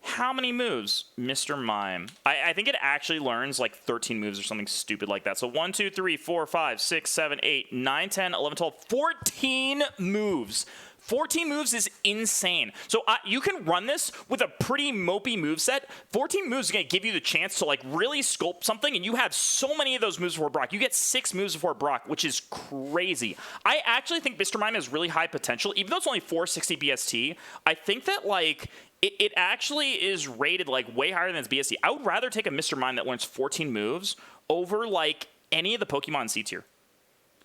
how many moves? Mr. Mime. I think it actually learns like 13 moves or something stupid like that. So 1, 2, 3, 4, 5, 6, 7, 8, 9, 10, 11, 12, 14 moves. 14 moves is insane. So you can run this with a pretty mopey moveset. 14 moves is going to give you the chance to like really sculpt something, and you have so many of those moves before Brock. You get 6 moves before Brock, which is crazy. I actually think Mr. Mime has really high potential. Even though it's only 460 BST, I think that like it actually is rated like way higher than its BST. I would rather take a Mr. Mime that learns 14 moves over like any of the Pokemon C tier.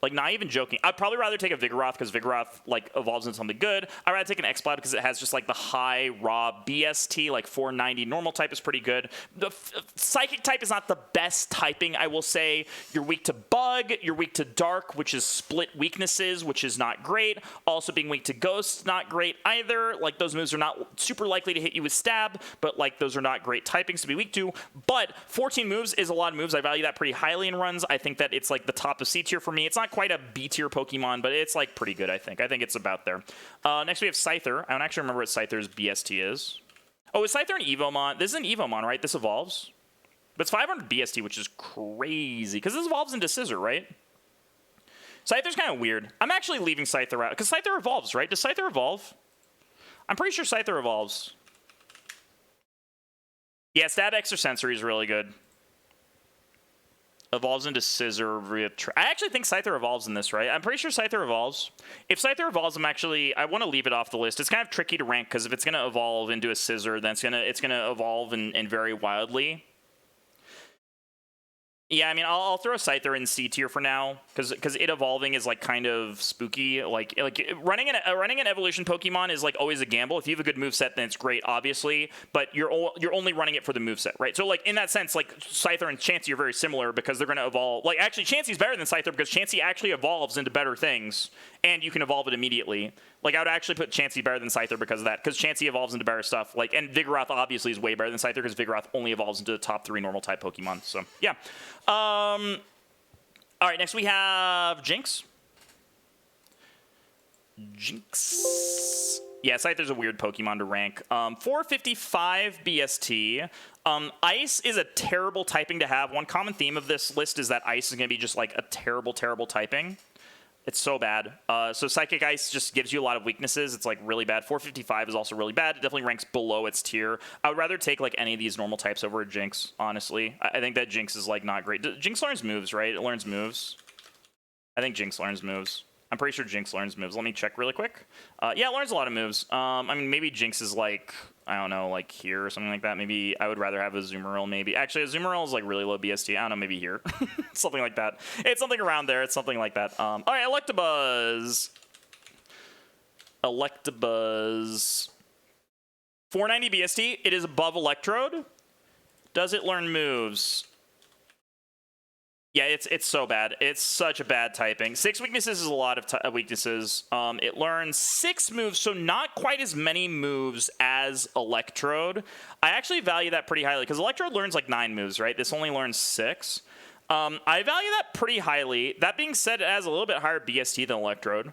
Like, not even joking. I'd probably rather take a Vigoroth because Vigoroth, like, evolves into something good. I'd rather take an X-Cloud because it has just, like, the high, raw BST, like, 490. Normal type is pretty good. The Psychic type is not the best typing, I will say. You're weak to Bug. You're weak to Dark, which is split weaknesses, which is not great. Also, being weak to Ghost, not great either. Like, those moves are not super likely to hit you with Stab, but, like, those are not great typings to be weak to. But 14 moves is a lot of moves. I value that pretty highly in runs. I think that it's, like, the top of C tier for me. It's not quite a B tier Pokemon, but it's like pretty good, I think. I think it's about there. Next we have Scyther. I don't actually remember what Scyther's BST is. Oh, is Scyther an Evomon? This is an Evomon, right? This evolves. But it's 500 BST, which is crazy. Because this evolves into Scissor, right? Scyther's kind of weird. I'm actually leaving Scyther out. Because Scyther evolves, right? Does Scyther evolve? I'm pretty sure Scyther evolves. Yeah, Stab Extra Sensory is really good. Evolves into Scissor. I actually think Scyther evolves in this, right? I'm pretty sure Scyther evolves. If Scyther evolves, I want to leave it off the list. It's kind of tricky to rank because if it's going to evolve into a Scissor, then it's gonna evolve and vary wildly. Yeah, I mean, I'll throw a Scyther in C tier for now, because it evolving is like kind of spooky. Like running an evolution Pokemon is like always a gamble. If you have a good moveset, then it's great, obviously, but you're only running it for the moveset, right? So like in that sense, like Scyther and Chansey are very similar because they're going to evolve. Like actually, Chansey's better than Scyther because Chansey actually evolves into better things, and you can evolve it immediately. Like, I would actually put Chansey better than Scyther because of that, because Chansey evolves into better stuff. Like, and Vigoroth obviously is way better than Scyther because Vigoroth only evolves into the top 3 normal type Pokemon. So, yeah. All right, next we have Jinx. Jinx. Yeah, Scyther's a weird Pokemon to rank. 455 BST. Ice is a terrible typing to have. One common theme of this list is that Ice is going to be just, like, a terrible, terrible typing. It's so bad. So Psychic Ice just gives you a lot of weaknesses. It's like really bad. 455 is also really bad. It definitely ranks below its tier. I would rather take like any of these normal types over a Jinx, honestly. I think that Jinx is like not great. Jinx learns moves, right? It learns moves. I think Jinx learns moves. I'm pretty sure Jinx learns moves. Let me check really quick. Yeah, it learns a lot of moves. I mean, maybe Jinx is like, I don't know, like here or something like that. Maybe I would rather have a Azumarill, maybe. Actually, a Azumarill is like really low BST. I don't know, maybe here. Something like that. It's something around there. It's something like that. All right, Electabuzz. Electabuzz. 490 BST. It is above Electrode. Does it learn moves? Yeah, it's so bad. It's such a bad typing. 6 weaknesses is a lot of weaknesses. It learns 6 moves, so not quite as many moves as Electrode. I actually value that pretty highly, because Electrode learns like 9 moves, right? This only learns 6. I value that pretty highly. That being said, it has a little bit higher BST than Electrode.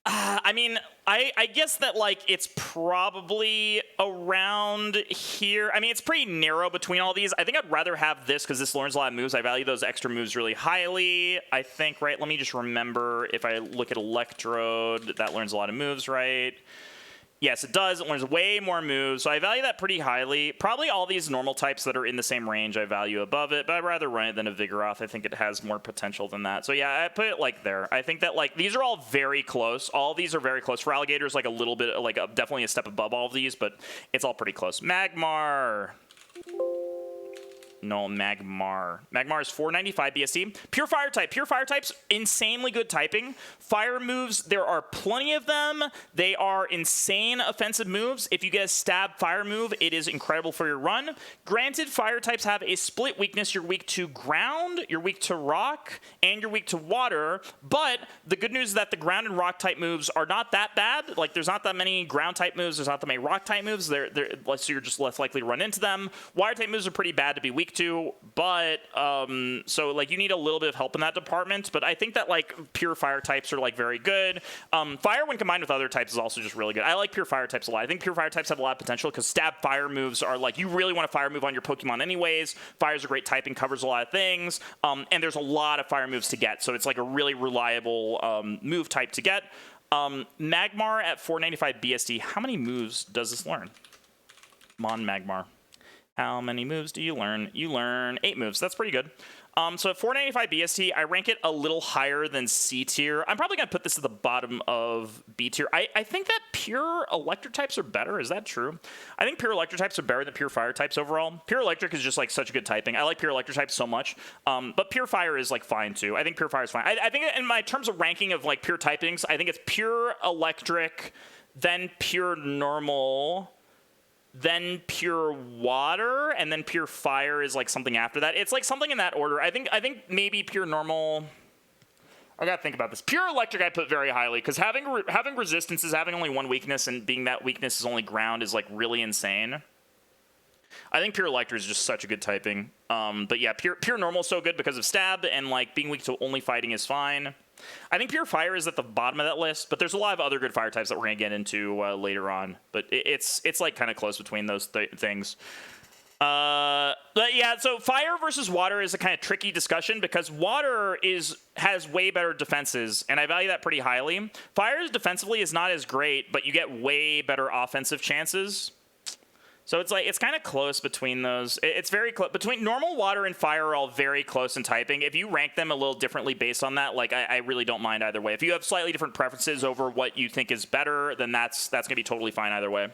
I mean, I guess that, like, it's probably around here. I mean, it's pretty narrow between all these. I think I'd rather have this because this learns a lot of moves. I value those extra moves really highly, I think, right? Let me just remember, if I look at Electrode, that learns a lot of moves, right? Yes, it does. It learns way more moves, so I value that pretty highly. Probably all these normal types that are in the same range I value above it, but I'd rather run it than a Vigoroth. I think it has more potential than that. So yeah, I put it like there. I think that like these are all very close. All of these are very close. For Alligator's like a little bit, like definitely a step above all of these, but it's all pretty close. Magmar. No, Magmar. Magmar is 495 BST. Pure Fire type. Pure Fire types, insanely good typing. Fire moves, there are plenty of them. They are insane offensive moves. If you get a stab fire move, it is incredible for your run. Granted, fire types have a split weakness. You're weak to ground, you're weak to rock, and you're weak to water. But the good news is that the ground and rock type moves are not that bad. Like, there's not that many ground type moves. There's not that many rock type moves. So you're just less likely to run into them. Water type moves are pretty bad to be weak to, but so like you need a little bit of help in that department. But I think that like pure fire types are like very good. Fire when combined with other types is also just really good. I like pure fire types a lot. I think pure fire types have a lot of potential because stab fire moves are like, you really want to fire move on your Pokemon anyways. Fire's a great typing, covers a lot of things, and there's a lot of fire moves to get, so it's like a really reliable move type to get. Magmar at 495 BSD, how many moves does this learn? Mon Magmar. How many moves do you learn? You learn 8 moves. That's pretty good. So at 495 BST, I rank it a little higher than C tier. I'm probably going to put this at the bottom of B tier. I think that pure electric types are better. Is that true? I think pure electric types are better than pure fire types overall. Pure electric is just like such a good typing. I like pure electric types so much. But pure fire is like fine too. I think pure fire is fine. I think in my terms of ranking of like pure typings, I think it's pure electric, then pure normal, then pure water, and then pure fire is like something after that. It's like something in that order. I think maybe pure normal. I gotta think about this. Pure electric I put very highly because having resistances, having only one weakness, and being that weakness is only ground is like really insane. I think pure electric is just such a good typing. But yeah, pure normal is so good because of stab, and like being weak to only fighting is fine. I think pure fire is at the bottom of that list, but there's a lot of other good fire types that we're gonna get into later on. But it's like kind of close between those things. But yeah, so fire versus water is a kind of tricky discussion because water has way better defenses, and I value that pretty highly. Fire defensively is not as great, but you get way better offensive chances. So it's like, it's kind of close between those. It's very close. Between normal, water, and fire are all very close in typing. If you rank them a little differently based on that, like I really don't mind either way. If you have slightly different preferences over what you think is better, then that's going to be totally fine either way.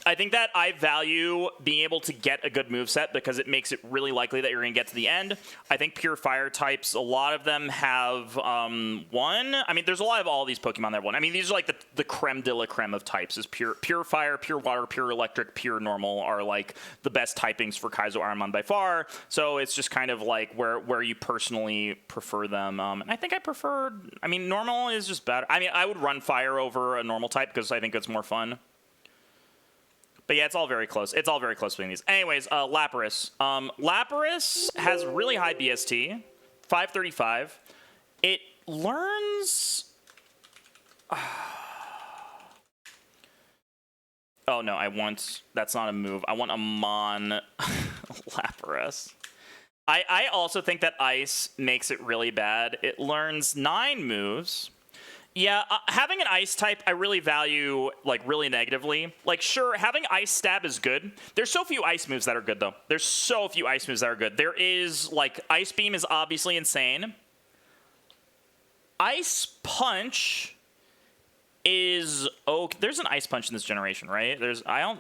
I think that I value being able to get a good moveset because it makes it really likely that you're going to get to the end. I think pure fire types, a lot of them have one. I mean, there's a lot of all these Pokemon that have one. I mean, these are like the creme de la creme of types. Is pure fire, pure water, pure electric, pure normal are like the best typings for Kaizo Ironmon by far. So it's just kind of like where you personally prefer them. And I think I mean, normal is just better. I mean, I would run fire over a normal type because I think it's more fun. But yeah, it's all very close. It's all very close between these. Anyways, Lapras. Lapras has really high BST, 535. It learns... Oh, no, that's not a move. I want a Mon Lapras. I also think that ice makes it really bad. It learns 9 moves. Yeah, having an ice type, I really value, like, really negatively. Like, sure, having ice stab is good. There's so few ice moves that are good, though. There's so few ice moves that are good. There is, like, ice beam is obviously insane. Ice punch is okay. There's an ice punch in this generation, right?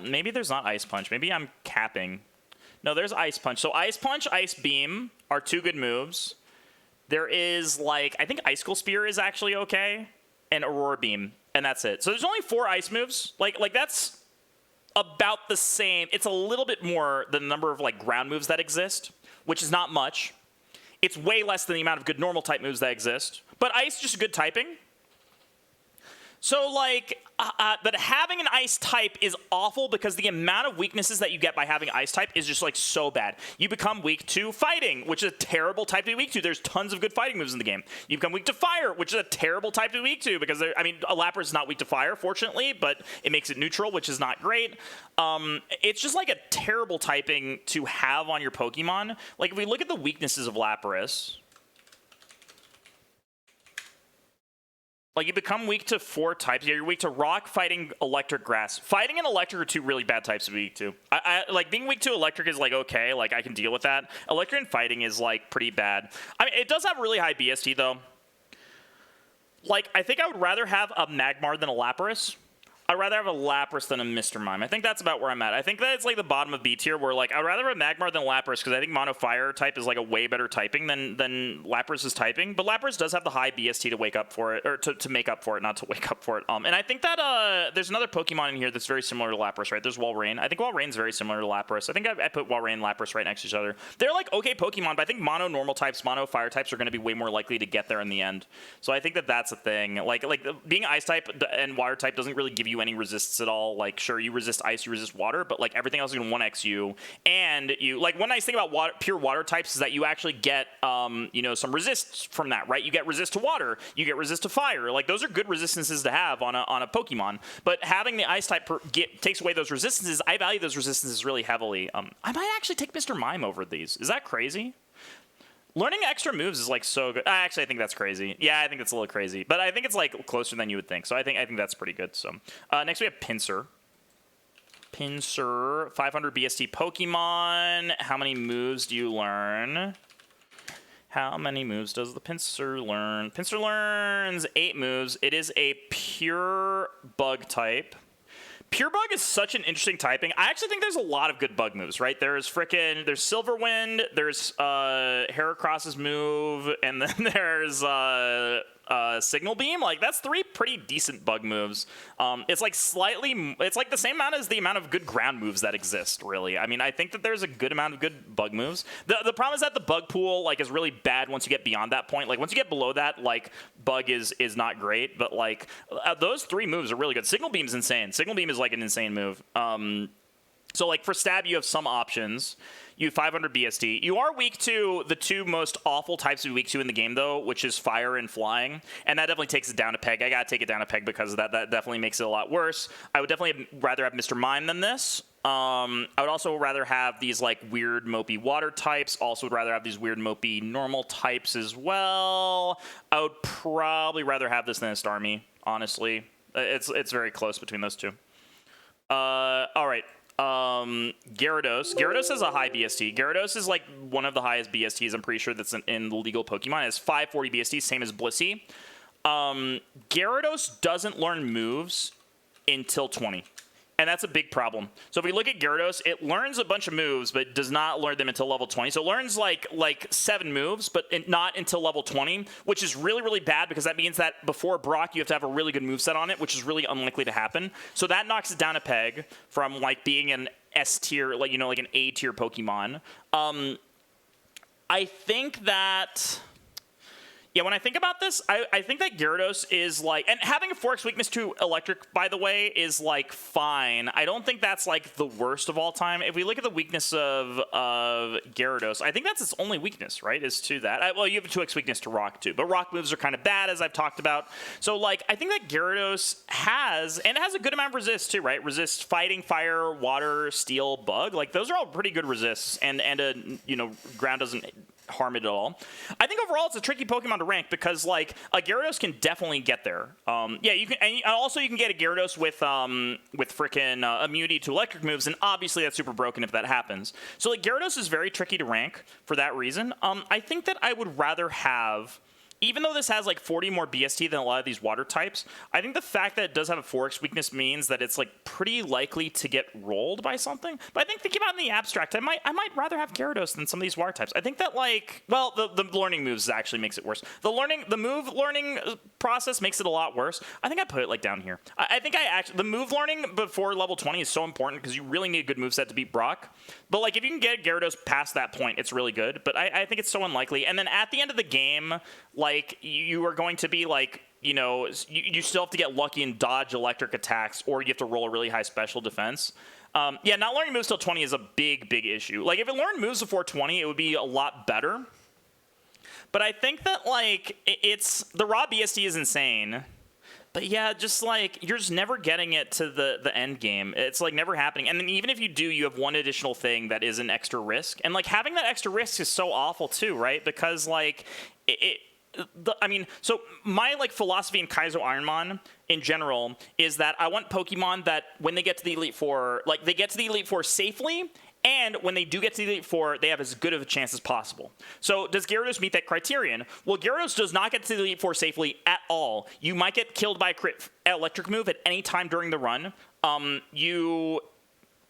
Maybe there's not ice punch. Maybe I'm capping. No, there's ice punch. So ice punch, ice beam are 2 good moves. There is, like, I think icicle spear is actually okay, and aurora beam, and that's it. So there's only 4 ice moves. Like that's about the same. It's a little bit more than the number of, like, ground moves that exist, which is not much. It's way less than the amount of good normal type moves that exist. But ice, just good typing. So, like, but having an ice type is awful because the amount of weaknesses that you get by having ice type is just, like, so bad. You become weak to fighting, which is a terrible type to be weak to. There's tons of good fighting moves in the game. You become weak to fire, which is a terrible type to be weak to because, a Lapras is not weak to fire, fortunately, but it makes it neutral, which is not great. It's just, like, a terrible typing to have on your Pokemon. Like, if we look at the weaknesses of Lapras, like, you become weak to 4 types. Yeah, you're weak to rock, fighting, electric, grass. Fighting and electric are 2 really bad types to be weak to. Like, being weak to electric is, like, okay. Like, I can deal with that. Electric and fighting is, like, pretty bad. I mean, it does have really high BST, though. Like, I think I would rather have a Magmar than a Lapras. I'd rather have a Lapras than a Mr. Mime. I think that's about where I'm at. I think that it's like the bottom of B tier where, like, I'd rather have a Magmar than Lapras because I think Mono Fire type is, like, a way better typing than Lapras is typing. But Lapras does have the high BST to wake up for it, or to make up for it, not to wake up for it. And I think that there's another Pokemon in here that's very similar to Lapras, right? There's Walrein. I think Walrein's very similar to Lapras. I think I put Walrein and Lapras right next to each other. They're, like, okay Pokemon, but I think Mono Normal types, Mono Fire types are going to be way more likely to get there in the end. So I think that that's a thing. Like being Ice type and Water type doesn't really give you any resistance at all. Like, sure, you resist ice, you resist water, but, like, everything else is going to 1x you. And you, like, one nice thing about pure water types is that you actually get, some resist from that, right? You get resist to water, you get resist to fire. Like, those are good resistances to have on a Pokemon. But having the ice type takes away those resistances. I value those resistances really heavily. I might actually take Mr. Mime over these. Is that crazy? Learning extra moves is, like, so good. Actually, I think that's crazy. Yeah, I think it's a little crazy. But I think it's, like, closer than you would think. So I think that's pretty good. So next we have Pinsir. Pinsir, 500 BST Pokemon. How many moves do you learn? How many moves does the Pinsir learn? Pinsir learns 8 moves. It is a pure bug type. Pure Bug is such an interesting typing. I actually think there's a lot of good bug moves, right? There's Silverwind, there's Heracross's move, and then there's Signal Beam. Like, that's 3 pretty decent bug moves. It's like the same amount as the amount of good ground moves that exist, really. I mean, I think that there's a good amount of good bug moves. The problem is that the bug pool, like, is really bad once you get beyond that point. Like, once you get below that, like, bug is not great, but, like, those 3 moves are really good. Signal Beam's insane. Signal Beam is, like, an insane move. So, like, for stab, you have some options. You have 500 BST. You are weak to the 2 most awful types to be weak to in the game, though, which is fire and flying. And that definitely takes it down a peg. I gotta take it down a peg because of that. That definitely makes it a lot worse. I would definitely rather have Mr. Mime than this. I would also rather have these, like, weird mopey water types. Also would rather have these weird mopey normal types as well. I would probably rather have this than a Starmie, honestly. It's very close between those 2. All right. Gyarados. Gyarados has a high BST. Gyarados is, like, one of the highest BSTs, I'm pretty sure, that's in the legal Pokemon. It has 540 BST, same as Blissey. Gyarados doesn't learn moves until 20. And that's a big problem. So if we look at Gyarados, it learns a bunch of moves, but does not learn them until level 20. So it learns like 7 moves, but not until level 20, which is really, really bad because that means that before Brock, you have to have a really good moveset on it, which is really unlikely to happen. So that knocks it down a peg from, like, being an S tier, like, like an A tier Pokemon. I think that Yeah, when I think about this, I think that Gyarados is like, and having a 4x weakness to electric, by the way, is like fine. I don't think that's like the worst of all time. If we look at the weakness of Gyarados, I think that's its only weakness, right? Is to that. Well, you have a 2x weakness to rock too, but rock moves are kind of bad, as I've talked about. So like, I think that Gyarados has, and it has a good amount of resist too, right? Resist fighting, fire, water, steel, bug. Like those are all pretty good resists, and ground doesn't harm it at all. I think overall it's a tricky Pokemon to rank because like a Gyarados can definitely get there. Yeah, you can, and also you can get a Gyarados with frickin' immunity to electric moves, and obviously that's super broken if that happens. So like Gyarados is very tricky to rank for that reason. I think that I would rather have, even though this has like 40 more BST than a lot of these water types, I think the fact that it does have a 4x weakness means that it's like pretty likely to get rolled by something. But I think thinking about it in the abstract, I might rather have Gyarados than some of these water types. I think that like, well, the learning moves actually makes it worse. The move learning process makes it a lot worse. I think I put it like down here. I think the move learning before level 20 is so important because you really need a good moveset to beat Brock. But like if you can get Gyarados past that point, it's really good. But I think it's so unlikely. And then at the end of the game, like you are going to be like, you still have to get lucky and dodge electric attacks, or you have to roll a really high special defense. Yeah, not learning moves till 20 is a big issue. Like if it learned moves before 20, it would be a lot better. But I think that like it's the raw BST is insane. But yeah, just like you're just never getting it to the end game. It's like never happening. And then even if you do, you have one additional thing that is an extra risk. And like having that extra risk is so awful too, right? Because like so my like philosophy in Kaizo Ironmon in general is that I want Pokemon that when they get to the Elite Four, like they get to the Elite Four safely, and when they do get to the Elite Four, they have as good of a chance as possible. So does Gyarados meet that criterion? Well, Gyarados does not get to the Elite Four safely at all. You might get killed by a crit electric move at any time during the run. You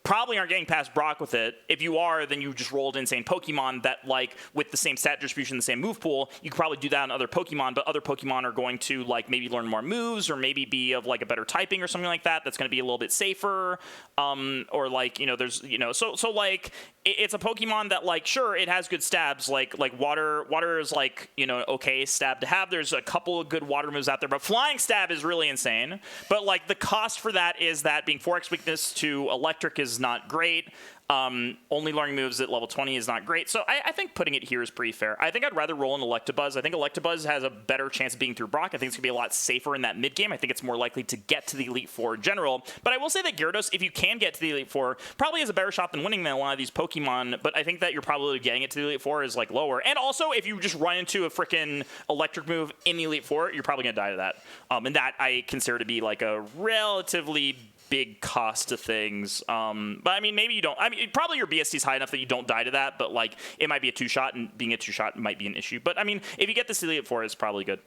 probably aren't getting past Brock with it. If you are, then you just rolled insane Pokemon that, like, with the same stat distribution, the same move pool, you could probably do that on other Pokemon, but other Pokemon are going to, like, maybe learn more moves, or maybe be of, like, a better typing or something like that that's going to be a little bit safer, or, like, there's, so like, it's a Pokemon that, like, sure, it has good stabs, like water is, like, okay stab to have. There's a couple of good water moves out there, but Flying Stab is really insane. But, like, the cost for that is that being 4x weakness to electric is not great. Only learning moves at level 20 is not great. So I think putting it here is pretty fair. I think I'd rather roll an Electabuzz. I think Electabuzz has a better chance of being through Brock. I think it's going to be a lot safer in that mid-game. I think it's more likely to get to the Elite Four in general. But I will say that Gyarados, if you can get to the Elite Four, probably has a better shot than winning than a lot of these Pokemon. But I think that you're probably getting it to the Elite Four is, like, lower. And also, if you just run into a freaking electric move in the Elite Four, you're probably going to die to that. And that I consider to be, like, a relatively big cost to things. But I mean, maybe you don't. I mean, probably your BST is high enough that you don't die to that, but like it might be a 2-shot, and being a 2-shot might be an issue. But I mean, if you get this Elite Four, it's probably good.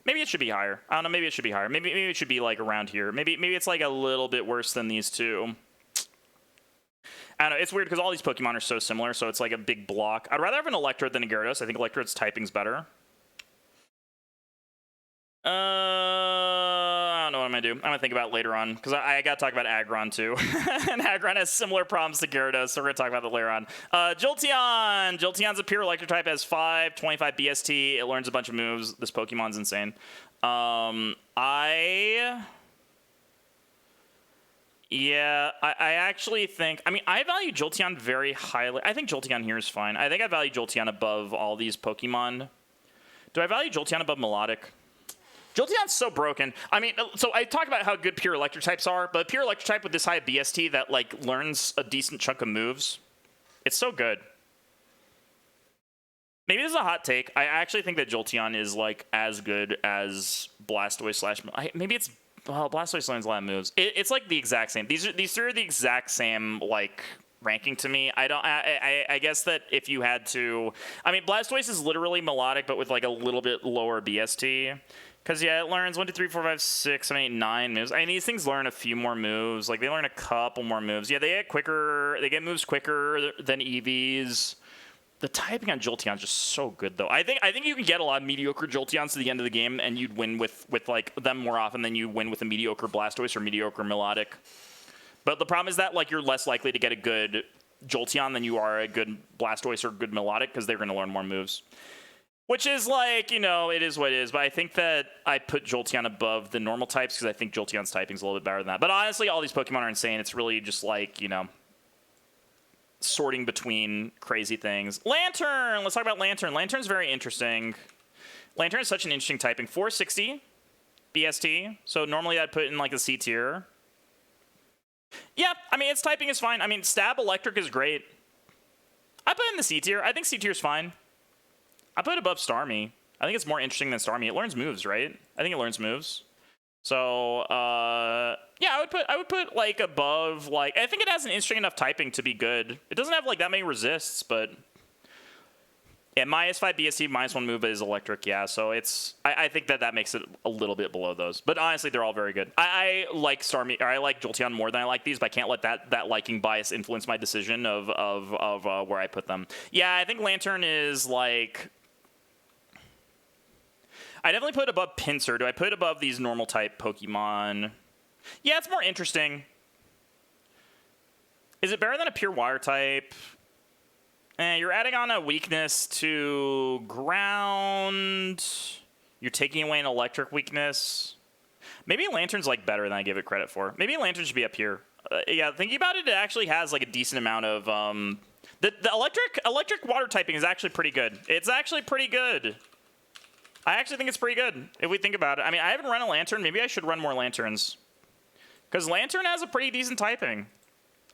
Maybe it should be higher. I don't know. Maybe it should be higher. Maybe it should be like around here. Maybe it's like a little bit worse than these two. I don't know. It's weird because all these Pokemon are so similar, so it's like a big block. I'd rather have an Electrode than a Gyarados. I think Electrode's typing's better. I don't know what I'm going to do. I'm going to think about it later on, because I got to talk about Aggron, too. And Aggron has similar problems to Gyarados, so we're going to talk about that later on. Jolteon! Jolteon's a pure Electric type, has 25 BST. It learns a bunch of moves. This Pokemon's insane. I actually think... I mean, I value Jolteon very highly. I think Jolteon here is fine. I think I value Jolteon above all these Pokemon. Do I value Jolteon above Melodic? Jolteon's so broken. I mean, so I talked about how good pure electric types are, but pure electric type with this high BST that, like, learns a decent chunk of moves, it's so good. Maybe this is a hot take. I actually think that Jolteon is, like, as good as Blastoise / maybe it's... Well, Blastoise learns a lot of moves. It's, like, the exact same. These three are the exact same, like... ranking to me. I guess that if you had to... I mean, Blastoise is literally Melodic, but with, like, a little bit lower BST. Because, yeah, it learns 1, 2, 3, 4, 5, 6, 7, 8, 9 moves. I mean, these things learn a few more moves. Like, they learn a couple more moves. Yeah, they get quicker. They get moves quicker than EVs. The typing on Jolteon is just so good, though. I think you can get a lot of mediocre Jolteons to the end of the game, and you'd win with like, them more often than you win with a mediocre Blastoise or mediocre Melodic. But the problem is that, like, you're less likely to get a good Jolteon than you are a good Blastoise or good Melodic, because they're going to learn more moves. Which is like, you know, it is what it is. But I think that I put Jolteon above the normal types because I think Jolteon's typing's a little bit better than that. But honestly, all these Pokemon are insane. It's really just like, you know, sorting between crazy things. Lantern! Let's talk about Lantern. Lantern's very interesting. Lantern is such an interesting typing. 460 BST. So normally I'd put in like a C tier. Yeah, I mean, its typing is fine. I mean, Stab Electric is great. I put it in the C tier. I think C tier is fine. I put it above Starmie. I think it's more interesting than Starmie. It learns moves, right? I think it learns moves. So, yeah, I would put like above, like, I think it has an interesting enough typing to be good. It doesn't have like that many resists, but yeah, -5 BST, -1 move, but is electric, yeah. So it's, I think that makes it a little bit below those. But honestly, they're all very good. I like Starmie, or I like Jolteon more than I like these, but I can't let that liking bias influence my decision of where I put them. Yeah, I think Lantern is like, I definitely put it above Pinsir. Do I put it above these normal type Pokemon? Yeah, it's more interesting. Is it better than a pure water type? You're adding on a weakness to ground. You're taking away an electric weakness. Maybe Lantern's like better than I give it credit for. Maybe Lantern should be up here. Yeah, thinking about it, it actually has like a decent amount of the electric water typing is actually pretty good. It's actually pretty good. I actually think it's pretty good if we think about it. I mean, I haven't run a Lantern. Maybe I should run more Lanterns. Because Lantern has a pretty decent typing.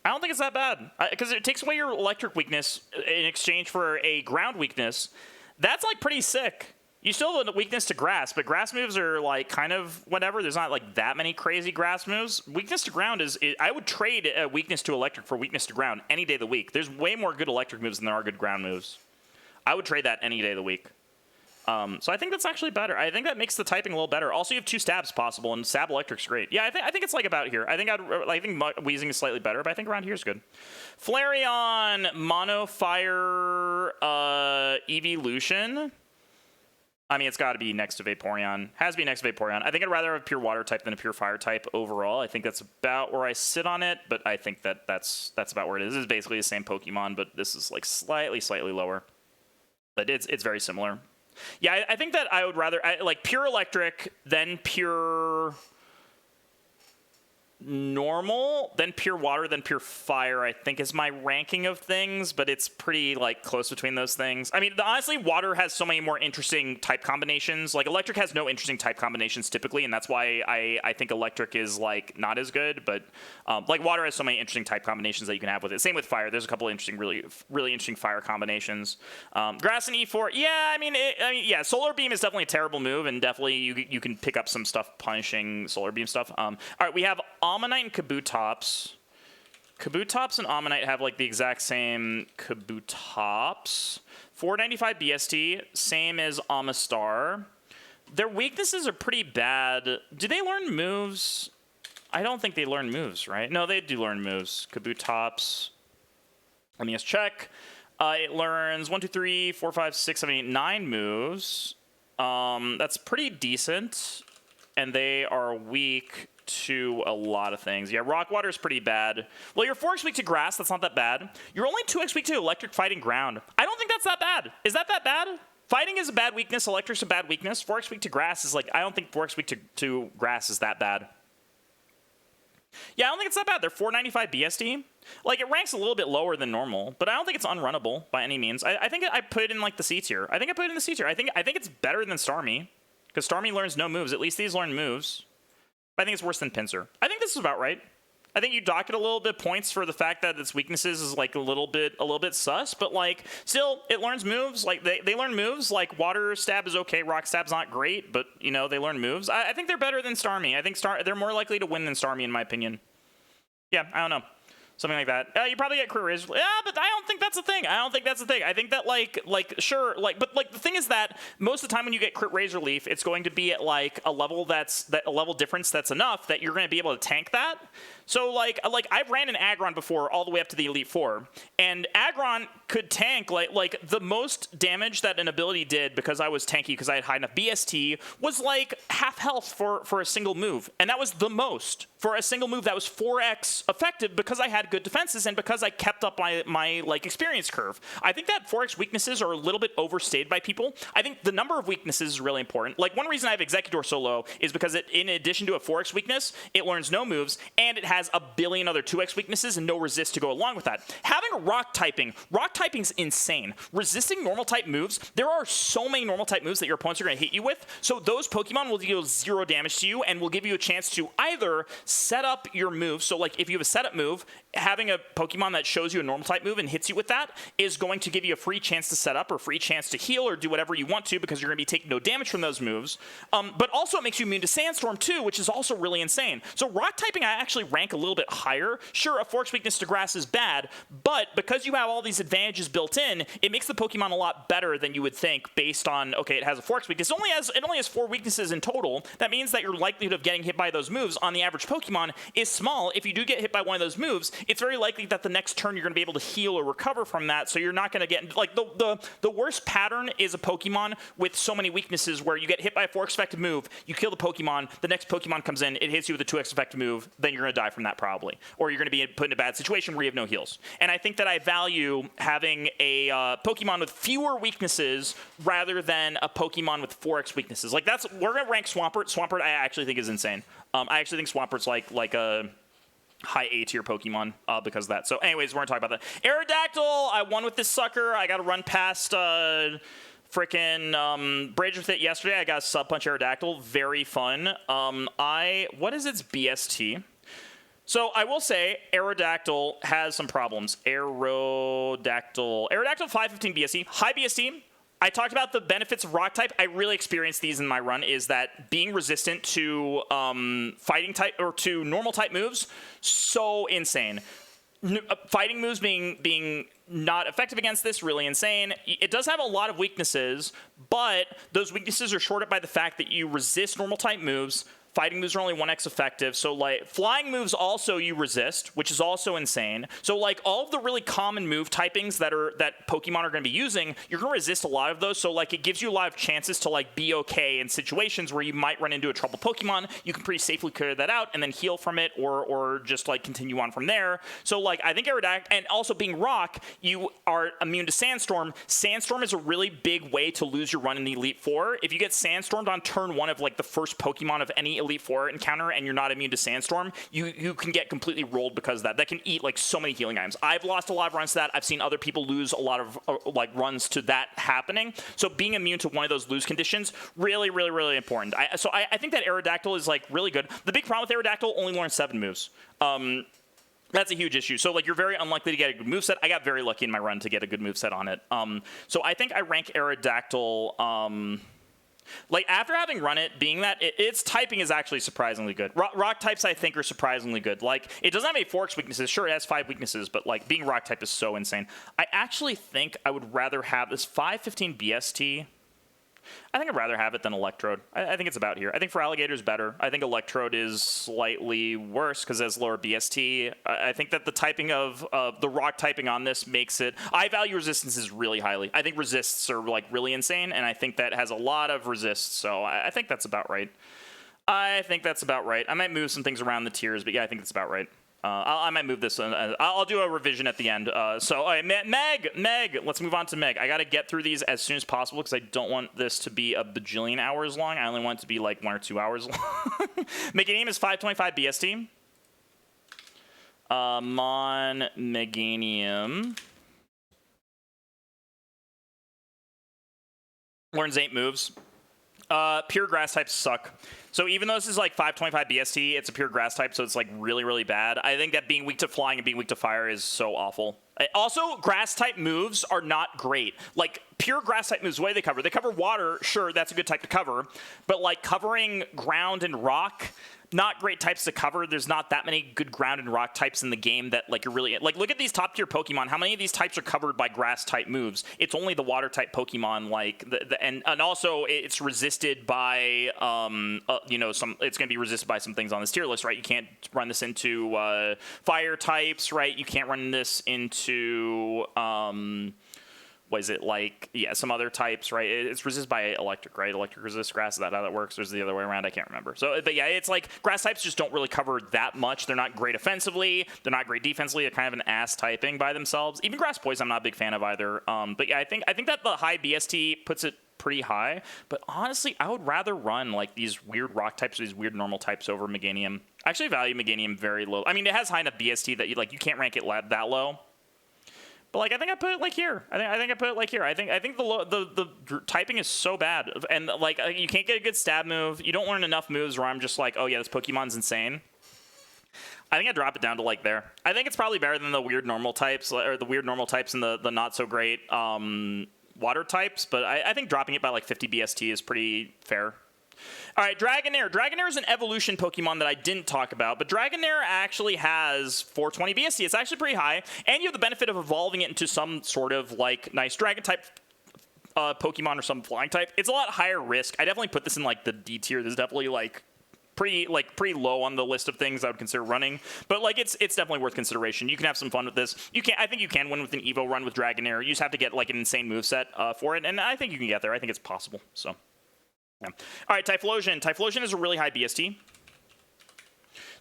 I don't think it's that bad. Because it takes away your electric weakness in exchange for a ground weakness. That's like pretty sick. You still have a weakness to grass, but grass moves are like kind of whatever. There's not like that many crazy grass moves. Weakness to ground is, I would trade a weakness to electric for weakness to ground any day of the week. There's way more good electric moves than there are good ground moves. I would trade that any day of the week. So I think that's actually better. I think that makes the typing a little better. Also, you have 2 stabs possible, and Stab Electric's great. Yeah, I think it's like about here. I think Wheezing is slightly better, but I think around here is good. Flareon, Mono Fire, Evolution. I mean, it's got to be next to Vaporeon. Has to be next to Vaporeon. I think I'd rather have a pure water type than a pure fire type overall. I think that's about where I sit on it, but I think that's about where it is. This is basically the same Pokemon, but this is like slightly lower. But it's very similar. Yeah, I think that I would rather like pure electric, then pure normal, then pure water, then pure fire, I think is my ranking of things, but it's pretty like close between those things. I mean, honestly, water has so many more interesting type combinations. Like electric has no interesting type combinations typically, and that's why I think electric is like not as good, but like water has so many interesting type combinations that you can have with it. Same with fire. There's a couple interesting, really interesting fire combinations. Grass and E4, yeah, I mean, yeah, Solar Beam is definitely a terrible move, and definitely you can pick up some stuff punishing Solar Beam stuff. All right, we have Ammonite and Kabutops. Kabutops and Ammonite have like the exact same Kabutops. 495 BST, same as Amistar. Their weaknesses are pretty bad. Do they learn moves? I don't think they learn moves, right? No, they do learn moves. Kabutops. Let me just check. It learns 1, 2, 3, 4, 5, 6, 7, 8, 9 moves. That's pretty decent. And they are weak to a lot of things. Yeah, Rock Water is pretty bad. Well, you're 4x weak to Grass. That's not that bad. You're only 2x weak to Electric, Fighting, Ground. I don't think that's that bad. Is that bad? Fighting is a bad weakness. Electric's a bad weakness. 4x weak to Grass is like, I don't think 4x weak to Grass is that bad. Yeah, I don't think it's that bad. They're 495 BSD. Like, it ranks a little bit lower than normal, but I don't think it's unrunnable by any means. I think I put it in, like, the C tier. I think I put it in the C tier. I think it's better than Starmie, because Starmie learns no moves. At least these learn moves. But I think it's worse than Pinsir. I think this is about right. I think you dock it a little bit points for the fact that its weaknesses is like a little bit sus, but like still it learns moves. Like they learn moves. Like Water Stab is okay, Rock Stab's not great, but you know they learn moves. I think they're better than Starmie. I think they're more likely to win than Starmie in my opinion. Yeah, I don't know. Something like that. You probably get crit razor. Yeah, but I don't think that's a thing. I think that sure, but the thing is that most of the time when you get crit razor leaf, it's going to be at like a level a level difference that's enough that you're going to be able to tank that. So like I've ran an Aggron before all the way up to the Elite Four, and Aggron could tank, like the most damage that an ability did, because I was tanky because I had high enough BST, was like half health for a single move. And that was the most. For a single move, that was 4x effective because I had good defenses and because I kept up my like experience curve. I think that 4x weaknesses are a little bit overstated by people. I think the number of weaknesses is really important. Like, one reason I have Executor so low is because in addition to a 4x weakness, it learns no moves, and it has a billion other 2x weaknesses and no resist to go along with that. Having rock typing's insane. Resisting normal type moves, there are so many normal type moves that your opponents are going to hit you with, so those Pokemon will deal 0 damage to you and will give you a chance to either set up your move. So like if you have a setup move, having a Pokemon that shows you a normal type move and hits you with that is going to give you a free chance to set up or free chance to heal or do whatever you want to, because you're going to be taking no damage from those moves. But also it makes you immune to Sandstorm too, which is also really insane. So rock typing I actually rank a little bit higher. Sure, a 4x weakness to grass is bad, but because you have all these advantages built in, it makes the Pokemon a lot better than you would think based on, okay, it has a 4x weakness. It only has 4 weaknesses in total. That means that your likelihood of getting hit by those moves on the average Pokemon is small. If you do get hit by one of those moves, it's very likely that the next turn you're going to be able to heal or recover from that, so you're not going to get, like, the worst pattern is a Pokemon with so many weaknesses where you get hit by a 4x effective move, you kill the Pokemon, the next Pokemon comes in, it hits you with a 2x effective move, then you're going to die from that probably. Or you're going to be put in a bad situation where you have no heals. And I think that I value having a Pokemon with fewer weaknesses rather than a Pokemon with 4x weaknesses. Like, we're going to rank Swampert. Swampert I actually think is insane. I actually think Swampert's like a high A tier Pokemon because of that. So anyways, we're going to talk about that. Aerodactyl, I won with this sucker. I got to run past frickin' Bridge with it yesterday. I got a sub-punch Aerodactyl. Very fun. What is its BST? So I will say Aerodactyl has some problems. Aerodactyl 515 BST. High BST. I talked about the benefits of rock type. I really experienced these in my run, is that being resistant to fighting type or to normal type moves, so insane. Fighting moves being not effective against this, really insane. It does have a lot of weaknesses, but those weaknesses are shorted by the fact that you resist normal type moves. Fighting moves are only 1x effective, so like flying moves also you resist, which is also insane. So like all of the really common move typings that Pokemon are going to be using, you're going to resist a lot of those. So like it gives you a lot of chances to like be okay in situations where you might run into a troubled Pokemon. You can pretty safely clear that out and then heal from it, or just like continue on from there. So like I think Aerodactyl, and also being rock, you are immune to Sandstorm. Sandstorm is a really big way to lose your run in the Elite Four. If you get Sandstormed on turn 1 of like the first Pokemon of any Elite Four encounter and you're not immune to Sandstorm, you can get completely rolled because of that. That can eat like so many healing items. I've lost a lot of runs to that. I've seen other people lose a lot of like runs to that happening. So being immune to one of those lose conditions, really, really, really important. So I think that Aerodactyl is like really good. The big problem with Aerodactyl, only learns 7 moves. That's a huge issue. So like you're very unlikely to get a good moveset. I got very lucky in my run to get a good moveset on it. So I think I rank Aerodactyl. Like, after having run it, being that its typing is actually surprisingly good. Rock types, I think, are surprisingly good. Like, it doesn't have any 4x weaknesses. Sure, it has 5 weaknesses, but, like, being rock type is so insane. I actually think I would rather have this 515 BST. I think I'd rather have it than Electrode. I think it's about here. I think for Alligator's better. I think Electrode is slightly worse because it has lower BST. I think that the typing of the rock typing on this makes it... I value resistances really highly. I think resists are like really insane, and I think that has a lot of resists, so I think that's about right. I might move some things around the tiers, but yeah, I think that's about right. I might move this. I'll do a revision at the end. So, Meg, let's move on to Meg. I got to get through these as soon as possible because I don't want this to be a bajillion hours long. I only want it to be like 1 or 2 hours long. Meganium is 525 BST. Mon Meganium learns 8 moves. Pure grass types suck. So even though this is like 525 BST, it's a pure grass type, so it's like really, really bad. I think that being weak to flying and being weak to fire is so awful. Also, grass type moves are not great. Like, pure grass type moves, the way they cover water, sure, that's a good type to cover, but like covering ground and rock, not great types to cover. There's not that many good ground and rock types in the game that like you're really like. Look at these top tier Pokemon. How many of these types are covered by grass type moves? It's only the water type Pokemon. Like and also it's resisted by you know, some. It's going to be resisted by some things on this tier list, right? You can't run this into fire types, right? You can't run this into what is it, like, yeah, some other types, right? It's resisted by electric, right? Electric resists grass. Is that how that works? Or is it the other way around? I can't remember. So, but yeah, it's like grass types just don't really cover that much. They're not great offensively. They're not great defensively. They're kind of an ass typing by themselves. Even grass poison, I'm not a big fan of either. But yeah, I think that the high BST puts it pretty high. But honestly, I would rather run like these weird rock types or these weird normal types over Meganium. I actually value Meganium very low. I mean, it has high enough BST that you can't rank it that low. But like, I think I put it like here. I think I put it like here. I think the typing is so bad, and like you can't get a good stab move. You don't learn enough moves where I'm just like, oh yeah, this Pokemon's insane. I think I drop it down to like there. I think it's probably better than the weird normal types or the weird normal types and the not so great water types. But I think dropping it by like 50 BST is pretty fair. All right, Dragonair. Dragonair is an evolution Pokemon that I didn't talk about, but Dragonair actually has 420 BST. It's actually pretty high, and you have the benefit of evolving it into some sort of like nice Dragon-type Pokemon or some flying type. It's a lot higher risk. I definitely put this in like the D tier. This is definitely like pretty low on the list of things I would consider running, but like it's definitely worth consideration. You can have some fun with this. I think you can win with an Evo run with Dragonair. You just have to get like an insane moveset for it, and I think you can get there. I think it's possible. So. Yeah. All right, Typhlosion. Typhlosion is a really high BST.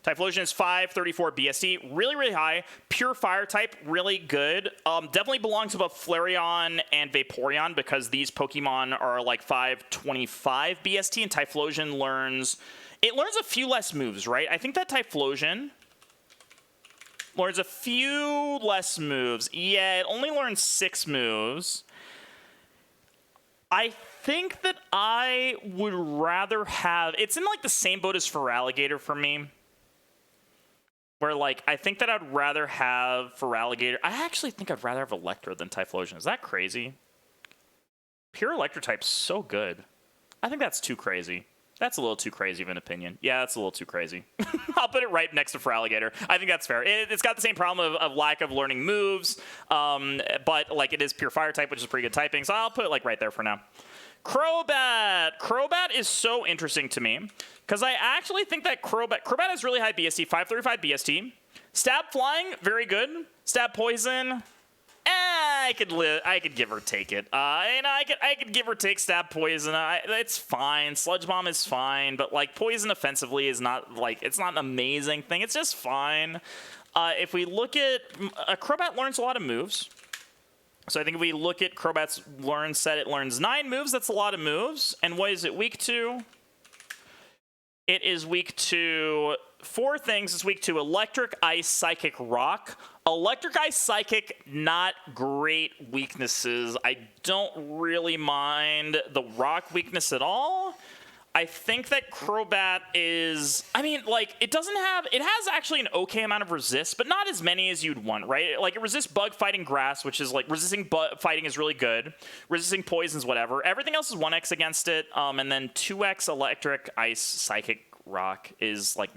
Typhlosion is 534 BST, really, really high. Pure fire type, really good. Definitely belongs above Flareon and Vaporeon because these Pokemon are like 525 BST, and Typhlosion learns a few less moves, right? I think that Typhlosion learns a few less moves. Yeah, it only learns 6 moves. I think that I would rather have... It's in, like, the same boat as Feraligatr for me. Where, like, I think that I'd rather have Feraligatr... I actually think I'd rather have Electro than Typhlosion. Is that crazy? Pure Electro type's so good. I think that's too crazy. That's a little too crazy of an opinion. Yeah, that's a little too crazy. I'll put it right next to Feraligatr. I think that's fair. It's got the same problem of lack of learning moves, but like it is pure fire type, which is pretty good typing. So I'll put it like right there for now. Crobat. Crobat is so interesting to me because I actually think that Crobat has really high BST, 535 BST. Stab flying, very good. Stab poison. I could give or take it. I could give or take stab poison. It's fine. Sludge bomb is fine, but like poison offensively is not like it's not an amazing thing. It's just fine. If we look at Crobat learns a lot of moves. So I think if we look at Crobat's learn set, it learns 9 moves. That's a lot of moves. And what is it weak to? It is weak to 4 things. It's weak to Electric, Ice, Psychic, Rock. Electric, Ice, Psychic, not great weaknesses. I don't really mind the Rock weakness at all. I think that Crobat is... I mean, like, it has actually an okay amount of resist, but not as many as you'd want, right? Like, it resists Bug, Fighting, Grass, which is, like, resisting Fighting is really good. Resisting Poisons, whatever. Everything else is 1x against it, and then 2x Electric, Ice, Psychic, Rock is like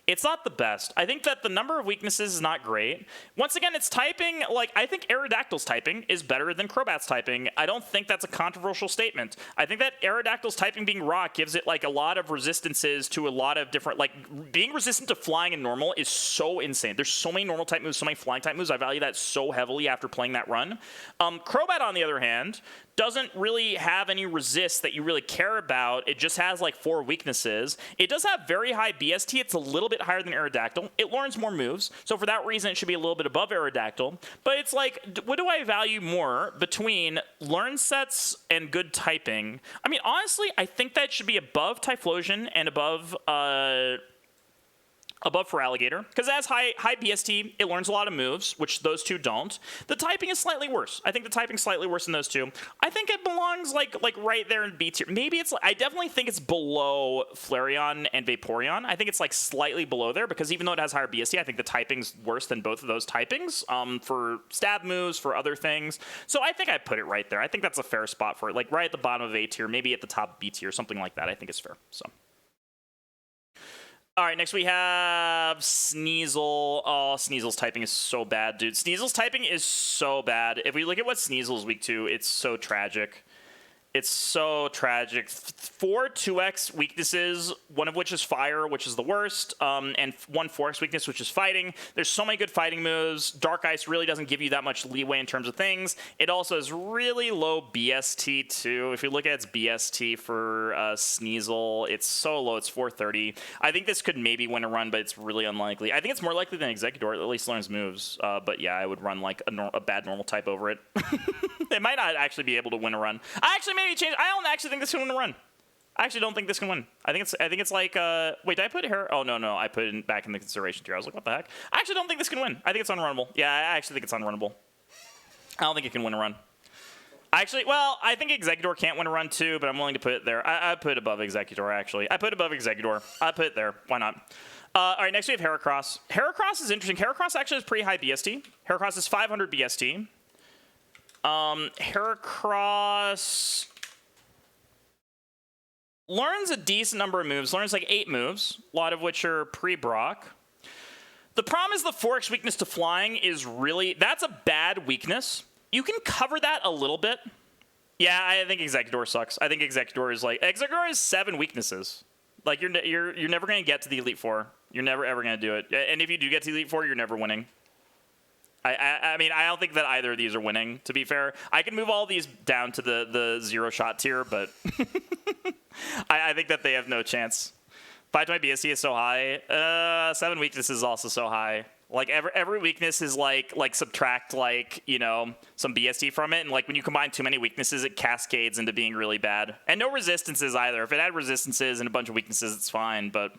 it's not the best. I think that the number of weaknesses is not great. Once again, it's typing, like I think Aerodactyl's typing is better than Crobat's typing. I don't think that's a controversial statement. I think that Aerodactyl's typing being rock gives it like a lot of resistances to a lot of different, like being resistant to flying and normal is so insane. There's so many normal type moves, so many flying type moves. I value that so heavily after playing that run. Crobat on the other hand doesn't really have any resist that you really care about. It just has like 4 weaknesses. It does have very high BST. It's a little bit higher than Aerodactyl. It learns more moves, so for that reason it should be a little bit above Aerodactyl. But it's like, what do I value more between learn sets and good typing? I mean, honestly, I think that should be above Typhlosion and above Feraligatr, because it has high BST, it learns a lot of moves, which those two don't. The typing is slightly worse. I think the typing's slightly worse than those two. I think it belongs like right there in B tier. Maybe it's, I definitely think it's below Flareon and Vaporeon. I think it's like slightly below there, because even though it has higher BST, I think the typing's worse than both of those typings for stab moves, for other things. So I think I put it right there. I think that's a fair spot for it, like right at the bottom of A tier, maybe at the top of B tier, something like that. I think is fair. So. All right, next we have Sneasel. Oh, Sneasel's typing is so bad, dude. Sneasel's typing is so bad. If we look at what Sneasel's weak to, it's so tragic. It's so tragic. 4 2x weaknesses, one of which is fire, which is the worst, and 1 4x weakness, which is fighting. There's so many good fighting moves. Dark Ice really doesn't give you that much leeway in terms of things. It also has really low BST, too. If you look at its BST for Sneasel, it's so low. It's 430. I think this could maybe win a run, but it's really unlikely. I think it's more likely than Executor. It at least learns moves. But yeah, I would run like a bad normal type over it. It might not actually be able to win a run. I actually maybe change. I don't actually think this can win a run. I actually don't think this can win. I think it's like wait, did I put her? Oh no, I put it back in the consideration tier. I was like, what the heck? I actually don't think this can win. I think it's unrunnable. Yeah, I actually think it's unrunnable. I don't think it can win a run. Actually, well, I think Executor can't win a run too, but I'm willing to put it there. I put it above Executor actually. I put it above Executor. I put it there. Why not? All right, next we have Heracross. Heracross is interesting. Heracross actually has pretty high BST. Heracross is 500 BST. Heracross learns a decent number of moves. Learns like 8 moves, a lot of which are pre-Brock. The problem is the 4x weakness to flying is really... That's a bad weakness. You can cover that a little bit. Yeah, I think Executor sucks. I think Executor is like... Executor has 7 weaknesses. Like, you're never going to get to the Elite Four. You're never, ever going to do it. And if you do get to the Elite Four, you're never winning. I mean, I don't think that either of these are winning, to be fair. I can move all these down to the 0-shot tier, but I think that they have no chance. 520 BST is so high. 7 weakness is also so high. Like, every weakness is like subtract, like, you know, some BST from it. And, like, when you combine too many weaknesses, it cascades into being really bad. And no resistances either. If it had resistances and a bunch of weaknesses, it's fine. But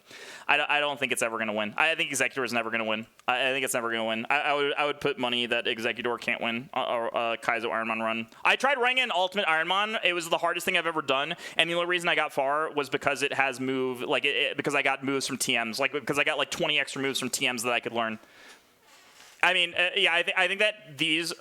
I don't think it's ever going to win. I think Executor is never going to win. I think it's never going to win. I would put money that Executor can't win a Kaizo Ironmon run. I tried running an Ultimate Ironmon. It was the hardest thing I've ever done. And the only reason I got far was because it has move, like, because I got moves from TMs. Like, because I got, like, 20 extra moves from TMs that I could learn. I mean, yeah, I think that this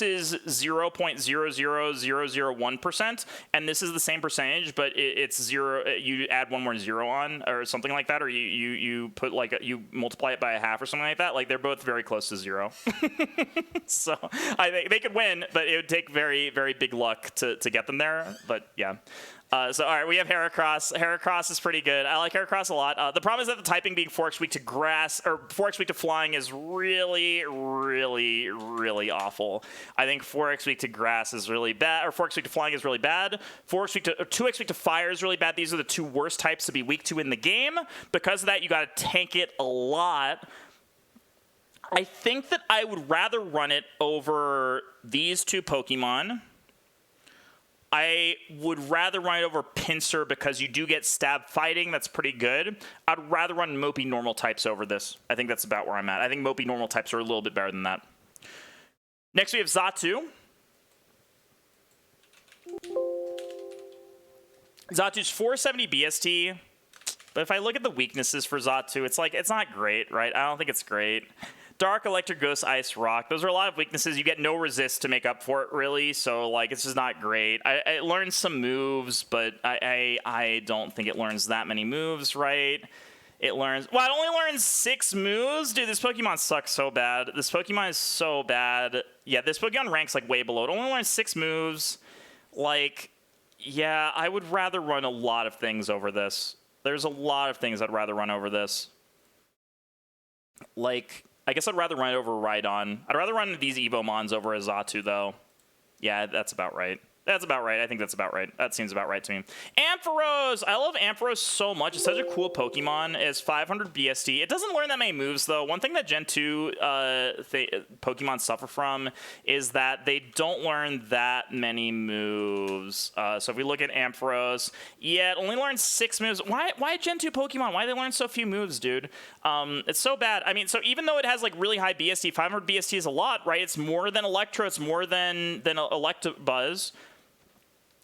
is 0.00001%, and this is the same percentage, but it's 0. You add 1 more 0 on, or something like that, or you put like you multiply it by a half or something like that. Like, they're both very close to 0. So I think they could win, but it would take very, very big luck to get them there. But yeah. So, all right, we have Heracross. Heracross is pretty good. I like Heracross a lot. The problem is that the typing being 4x weak to grass, or 4x weak to flying is really, really, really awful. I think 4x weak to grass is really bad, or 4x weak to flying is really bad. 4x weak to, or 2x weak to fire is really bad. These are the 2 worst types to be weak to in the game. Because of that, you got to tank it a lot. I think that I would rather run it over these 2 Pokemon. I would rather run it over Pinsir because you do get stab fighting. That's pretty good. I'd rather run Mopey normal types over this. I think that's about where I'm at. I think Mopey normal types are a little bit better than that. Next, we have Xatu. Xatu's 470 BST. But if I look at the weaknesses for Xatu, it's like, it's not great, right? I don't think it's great. Dark, Electric, Ghost, Ice, Rock. Those are a lot of weaknesses. You get no resist to make up for it, really. So, like, it's just not great. It learns some moves, but I don't think it learns that many moves, right? It learns... Well, it only learns 6 moves? Dude, this Pokemon sucks so bad. This Pokemon is so bad. Yeah, this Pokemon ranks, like, way below. It only learns 6 moves. Like, yeah, I would rather run a lot of things over this. There's a lot of things I'd rather run over this. Like... I guess I'd rather run it over Rhydon. I'd rather run these Evomons over a Xatu, though. Yeah, that's about right. That's about right. I think that's about right. That seems about right to me. Ampharos! I love Ampharos so much. It's such a cool Pokemon. It's 500 BST. It doesn't learn that many moves, though. One thing that Gen 2 Pokemon suffer from is that they don't learn that many moves. So if we look at Ampharos, yeah, it only learns 6 moves. Why Gen 2 Pokemon? Why do they learn so few moves, dude? It's so bad. I mean, so even though it has, like, really high BST, 500 BST is a lot, right? It's more than Electro. It's more than Electabuzz.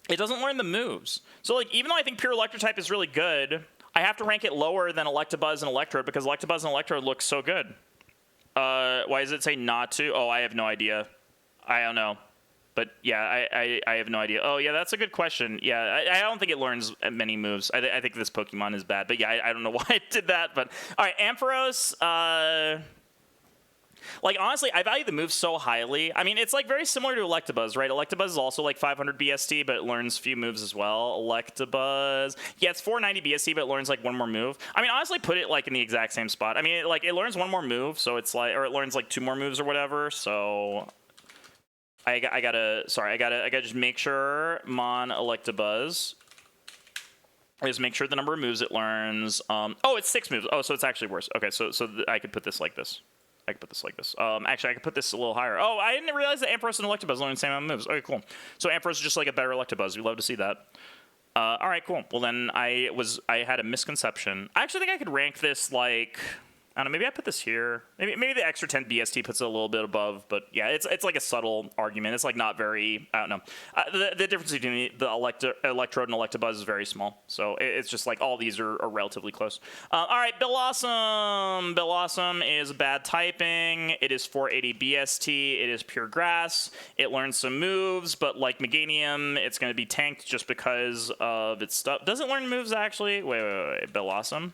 It doesn't learn the moves. So, like, even though I think pure Electro type is really good, I have to rank it lower than Electabuzz and Electrode because Electabuzz and Electrode look so good. Why does it say not to? Oh, I have no idea. I don't know. But yeah, I have no idea. Oh yeah, that's a good question. Yeah, I don't think it learns many moves. I think this Pokemon is bad. But yeah, I don't know why it did that. But all right, Ampharos. Like, honestly, I value the moves so highly. I mean, it's, like, very similar to Electabuzz, right? Electabuzz is also, like, 500 BST, but it learns few moves as well. Electabuzz, yeah, it's 490 BST, but it learns, like, one more move. I mean, honestly, put it, like, in the exact same spot. I mean, it learns one more move, so it's, like, or it learns, like, two more moves or whatever, so... I gotta just make sure Mon Electabuzz. Just make sure the number of moves it learns. Oh, it's 6 moves. Oh, so it's actually worse. Okay, so I could put this like this. Actually, I could put this a little higher. Oh, I didn't realize that Ampharos and Electabuzz learn the same amount of moves. Okay, cool. So Ampharos is just like a better Electabuzz. We love to see that. All right, cool. Well, then I had a misconception. I actually think I could rank this like... I don't know, maybe I put this here. Maybe the extra 10 BST puts it a little bit above, but yeah, it's like a subtle argument. It's like not very, I don't know. The difference between the Electrode and Electabuzz is very small. So it's just like all these are relatively close. All right, Bellossom. Bellossom is bad typing. It is 480 BST. It is pure grass. It learns some moves, but like Meganium, it's going to be tanked just because of its stuff. Does it learn moves actually? Wait. Bellossom?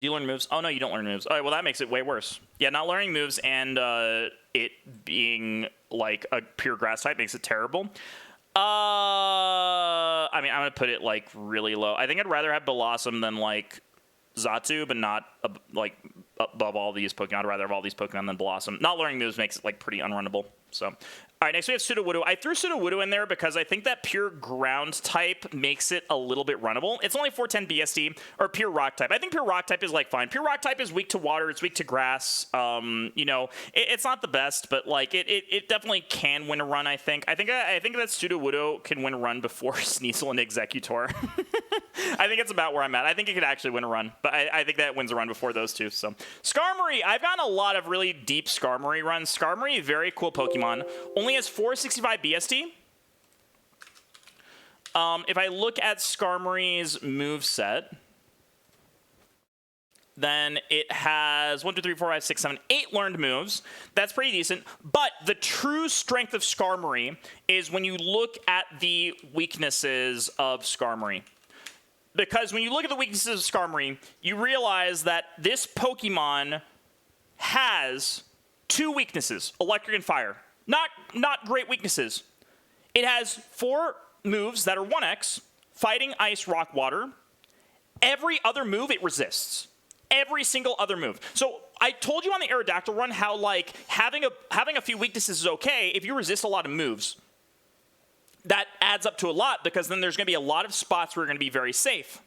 Do you learn moves? Oh, no, you don't learn moves. All right, well, that makes it way worse. Yeah, not learning moves and it being, like, a pure grass type makes it terrible. I mean, I'm going to put it, like, really low. I think I'd rather have Bellossom than, like, Xatu, but not, like, above all these Pokemon. I'd rather have all these Pokemon than Bellossom. Not learning moves makes it, like, pretty unrunnable, so... All right, next we have Sudowoodo. I threw Sudowoodo in there because I think that pure ground type makes it a little bit runnable. It's only 410 BST, or pure rock type. I think pure rock type is, like, fine. Pure rock type is weak to water. It's weak to grass. You know, it's not the best, but, like, it definitely can win a run, I think. I think that Sudowoodo can win a run before Sneasel and Exeggutor. I think it's about where I'm at. I think it could actually win a run, but I think that wins a run before those two, so. Skarmory. I've gotten a lot of really deep Skarmory runs. Skarmory, very cool Pokemon. Only has 465 BST. If I look at Skarmory's moveset, then it has 1, 2, 3, 4, 5, 6, 7, 8 learned moves. That's pretty decent. But the true strength of Skarmory is when you look at the weaknesses of Skarmory. Because when you look at the weaknesses of Skarmory, you realize that this Pokemon has 2 weaknesses, Electric and Fire. Not great weaknesses. It has 4 moves that are 1x, Fighting, Ice, Rock, Water. Every other move it resists. Every single other move. So I told you on the Aerodactyl run how, like, having a few weaknesses is okay if you resist a lot of moves. That adds up to a lot because then there's going to be a lot of spots where you're going to be very safe.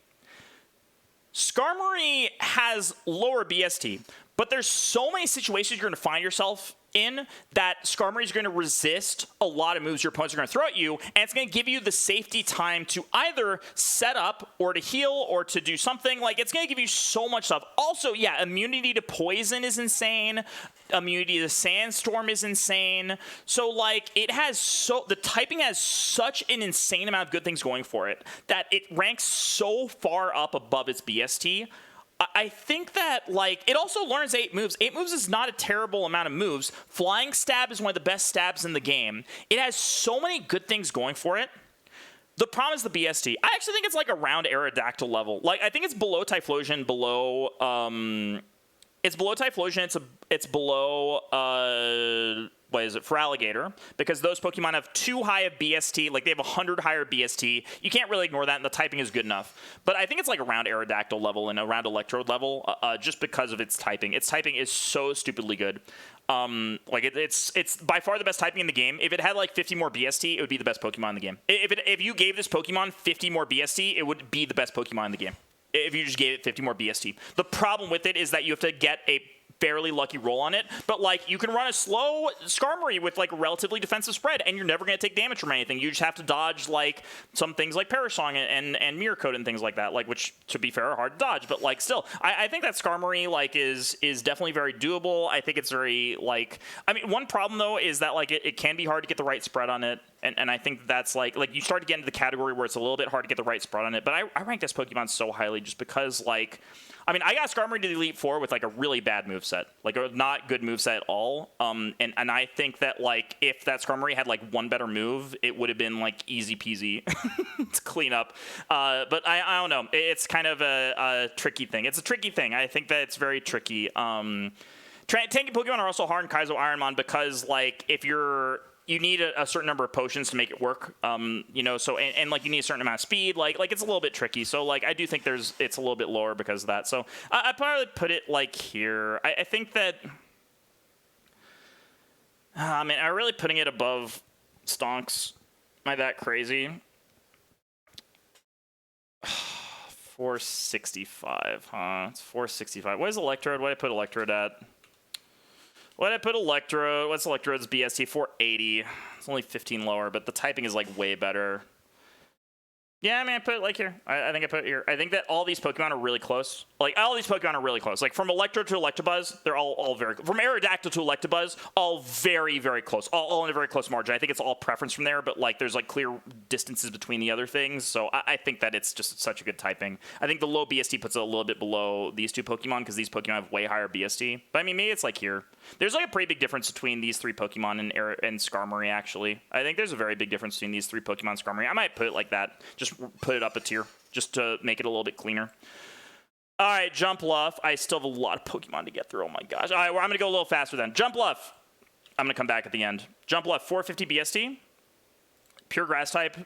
Skarmory has lower BST, but there's so many situations you're going to find yourself in that Skarmory is going to resist a lot of moves your opponents are going to throw at you, and it's going to give you the safety time to either set up or to heal or to do something. Like, it's going to give you so much stuff. Also, yeah, immunity to poison is insane. Immunity to Sandstorm is insane. So, like, the typing has such an insane amount of good things going for it that it ranks so far up above its BST. I think that, like, it also learns 8 moves. 8 moves is not a terrible amount of moves. Flying Stab is one of the best stabs in the game. It has so many good things going for it. The problem is the BST. I actually think it's, like, around Aerodactyl level. Like, I think it's below Typhlosion, below, it's below Typhlosion, it's below, what is it, Feraligatr, because those Pokemon have too high of BST, like they have 100 higher BST. You can't really ignore that, and the typing is good enough. But I think it's like around Aerodactyl level and around Electrode level, just because of its typing. Its typing is so stupidly good. Like it's by far the best typing in the game. If it had like 50 more BST, it would be the best Pokemon in the game. If you gave this Pokemon 50 more BST, it would be the best Pokemon in the game. If you just gave it 50 more BST. The problem with it is that you have to get a fairly lucky roll on it, but like you can run a slow Skarmory with like a relatively defensive spread and you're never going to take damage from anything. You just have to dodge like some things like Parasong and Mirror Coat and things like that, like, which to be fair are hard to dodge, but like still I think that Skarmory like is definitely very doable. I think it's very like, I mean, one problem though is that like it can be hard to get the right spread on it, And I think that's like you start to get into the category where it's a little bit hard to get the right spot on it. But I rank this Pokemon so highly just because, like, I mean, I got Skarmory to the Elite Four with like a really bad moveset, like a not good moveset at all. And I think that like if that Skarmory had like one better move, it would have been like easy peasy to clean up. But I don't know. It's kind of a tricky thing. It's a tricky thing. I think that it's very tricky. Tanky Pokemon are also hard in Kaizo Ironmon because, like, if you need a certain number of potions to make it work, you know, so, and like, you need a certain amount of speed, like, it's a little bit tricky, so, like, I do think it's a little bit lower because of that, so, I'd probably put it, like, here. I think that, I mean, are really putting it above Stonks? Am I that crazy? 465, huh? It's 465. What is Electrode? What did I put Electrode at? What did I put Electrode? What's Electrode's BST? 480. It's only 15 lower, but the typing is like way better. Yeah, I mean, I put it like here. I think I put it here. I think that all these Pokemon are really close. Like, all these Pokemon are really close. Like, from Electrode to Electabuzz, they're all very close. From Aerodactyl to Electabuzz, all very, very close. All in a very close margin. I think it's all preference from there, but, like, there's, like, clear distances between the other things. So I think that it's just such a good typing. I think the low BST puts it a little bit below these two Pokemon because these Pokemon have way higher BST. But, I mean, maybe it's, like, here. There's, like, a pretty big difference between these three Pokemon and Skarmory, actually. I think there's a very big difference between these three Pokemon and Skarmory. I might put it like that. Just put it up a tier, just to make it a little bit cleaner. All right, Jumpluff. I still have a lot of Pokemon to get through. Oh, my gosh. All right, well, I'm going to go a little faster then. Jumpluff. I'm going to come back at the end. Jumpluff, 450 BST. Pure Grass type.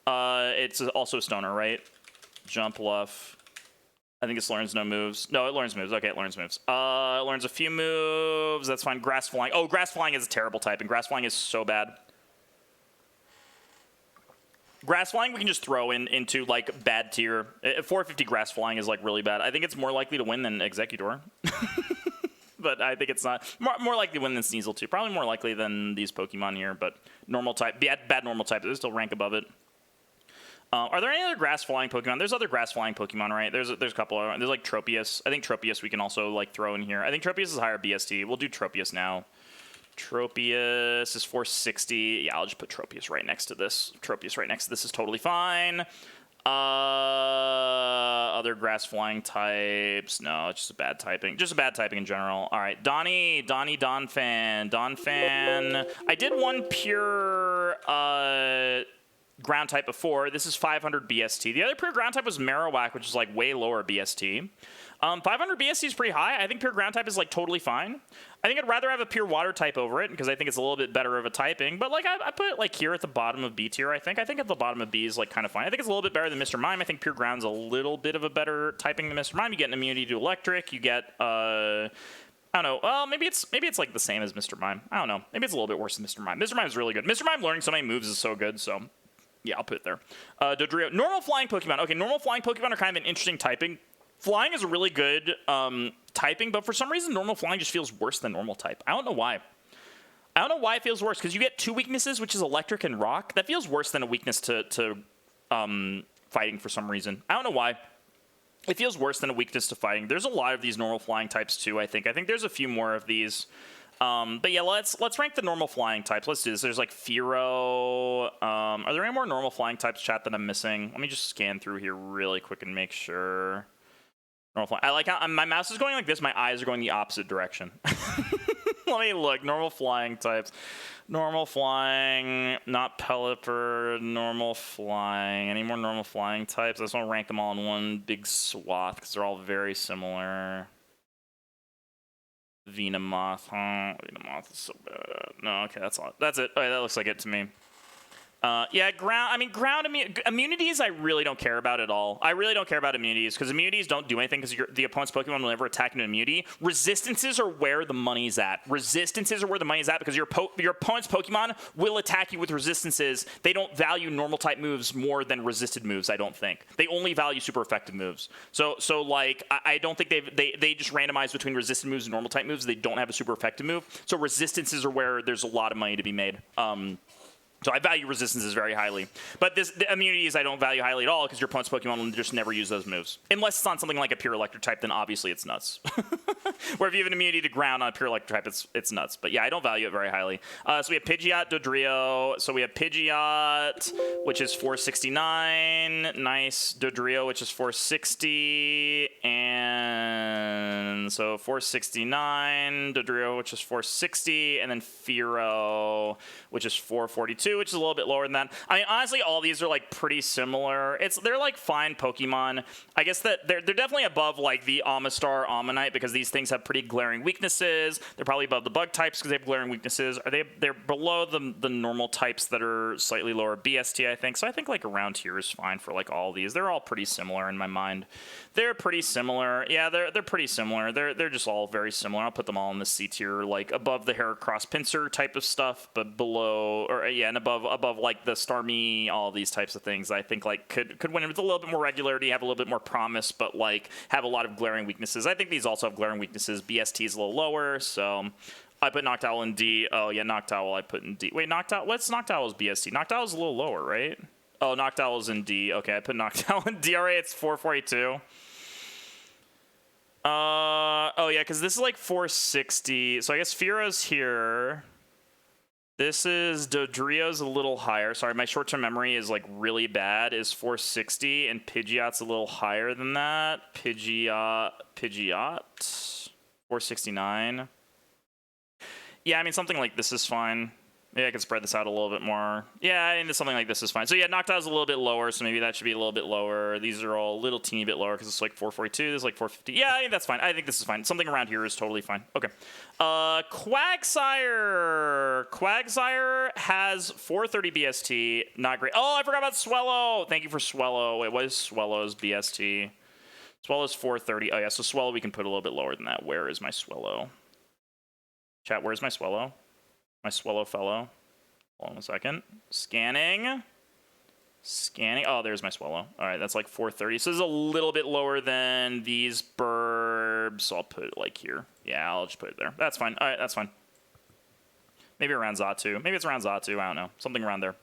It's also a Stoner, right? Jumpluff. I think it learns no moves. No, it learns moves. Okay, it learns moves. It learns a few moves. That's fine. Grass Flying. Oh, Grass Flying is a terrible type, and Grass Flying is so bad. Grass Flying we can just throw into, like, bad tier. 450 Grass Flying is, like, really bad. I think it's more likely to win than Executor. But I think it's not. More likely to win than Sneasel, too. Probably more likely than these Pokemon here, but normal type. Bad normal type. They still rank above it. Are there any other Grass Flying Pokemon? There's other Grass Flying Pokemon, right? There's a couple. There's, like, Tropius. I think Tropius we can also, like, throw in here. I think Tropius is higher BST. We'll do Tropius now. Tropius is 460. Yeah, I'll just put Tropius right next to this. Tropius right next to this is totally fine. Other Grass Flying types. No, it's just a bad typing. Just a bad typing in general. All right, Donphan. Donphan. I did one pure ground type before. This is 500 BST. The other pure ground type was Marowak, which is like way lower BST. 500 BST is pretty high. I think pure ground type is like totally fine. I think I'd rather have a pure water type over it because I think it's a little bit better of a typing. But like I put it like here at the bottom of B tier. I think at the bottom of B is like kind of fine. I think it's a little bit better than Mr. Mime. I think pure ground's a little bit of a better typing than Mr. Mime. You get an immunity to electric. You get I don't know. Well, maybe it's like the same as Mr. Mime. I don't know. Maybe it's a little bit worse than Mr. Mime. Mr. Mime is really good. Mr. Mime learning so many moves is so good. So yeah, I'll put it there. Dodrio. Normal flying Pokemon. Okay, normal flying Pokemon are kind of an interesting typing. Flying is a really good typing, but for some reason, normal flying just feels worse than normal type. I don't know why. I don't know why it feels worse, because you get two weaknesses, which is electric and rock. That feels worse than a weakness to fighting for some reason. I don't know why. It feels worse than a weakness to fighting. There's a lot of these normal flying types, too, I think. I think there's a few more of these. But yeah, let's rank the normal flying types. Let's do this. There's like Fearow. Are there any more normal flying types, chat, that I'm missing? Let me just scan through here really quick and make sure. Normal flying. I like how my mouse is going like this. My eyes are going the opposite direction. Let me look. Normal flying types. Normal flying, not Pelipper, normal flying. Any more normal flying types? I just want to rank them all in one big swath because they're all very similar. Venomoth, huh? Venomoth is so bad. No, okay, that's all. That's it. All right, that looks like it to me. Yeah, ground immunities I really don't care about at all. I really don't care about immunities because immunities don't do anything because the opponent's Pokemon will never attack an immunity. Resistances are where the money's at. Resistances are where the money's at because your opponent's Pokemon will attack you with resistances. They don't value normal type moves more than resisted moves, I don't think. They only value super effective moves. So like I don't think they just randomize between resisted moves and normal type moves. They don't have a super effective move. So resistances are where there's a lot of money to be made. So I value resistances very highly. But the immunities I don't value highly at all because your opponent's Pokemon will just never use those moves. Unless it's on something like a pure electric type, then obviously it's nuts. Where if you have an immunity to ground on a pure electric type, it's nuts. But yeah, I don't value it very highly. So we have Pidgeot, Dodrio. So we have Pidgeot, which is 469. Nice. Dodrio, which is 460. And so 469. Dodrio, which is 460. And then Fearow, which is 442. Which is a little bit lower than that. I mean, honestly, all these are like pretty similar. They're like fine Pokemon. I guess that they're definitely above like the Amistar, Ammonite because these things have pretty glaring weaknesses. They're probably above the bug types because they have glaring weaknesses. They're below the normal types that are slightly lower BST, I think. So I think like around here is fine for like all these. They're all pretty similar in my mind. They're pretty similar. Yeah, they're pretty similar. They're just all very similar. I'll put them all in the C tier, like above the Heracross Pinsir type of stuff, but below or yeah, and above like the Starmie, all these types of things. I think like could win with a little bit more regularity, have a little bit more promise, but like have a lot of glaring weaknesses. I think these also have glaring weaknesses. BST is a little lower, so I put Noctowl in D. Oh yeah, Noctowl I put in D. Wait, Noctowl. What's Noctowl's BST? Noctowl's a little lower, right? Oh, Noctowl's in D. Okay, I put Noctowl in D. All right, it's 442. Oh yeah, because this is like 460. So I guess Fearow's here. This is Dodrio's a little higher. Sorry, my short-term memory is like really bad. Is 460 and Pidgeot's a little higher than that. Pidgeot 469. Yeah, I mean something like this is fine. Maybe I can spread this out a little bit more. Yeah, I mean something like this is fine. So yeah, Noctowl's a little bit lower, so maybe that should be a little bit lower. These are all a little teeny bit lower because it's like 442. This is like 450. Yeah, I think that's fine. I think this is fine. Something around here is totally fine. Okay. Quagsire. Quagsire has 430 BST. Not great. Oh, I forgot about Swellow. Thank you for Swellow. Wait, what is Swellow's BST? Swellow's 430. Oh yeah, so Swellow we can put a little bit lower than that. Where is my Swellow? Chat, where's my Swellow? My Swellow fellow. Hold on a second. Scanning. Oh, there's my Swellow. All right, that's like 430. So this is a little bit lower than these burbs. So I'll put it like here. Yeah, I'll just put it there. That's fine. All right, that's fine. Maybe around Xatu. Maybe it's around Xatu. I don't know. Something around there.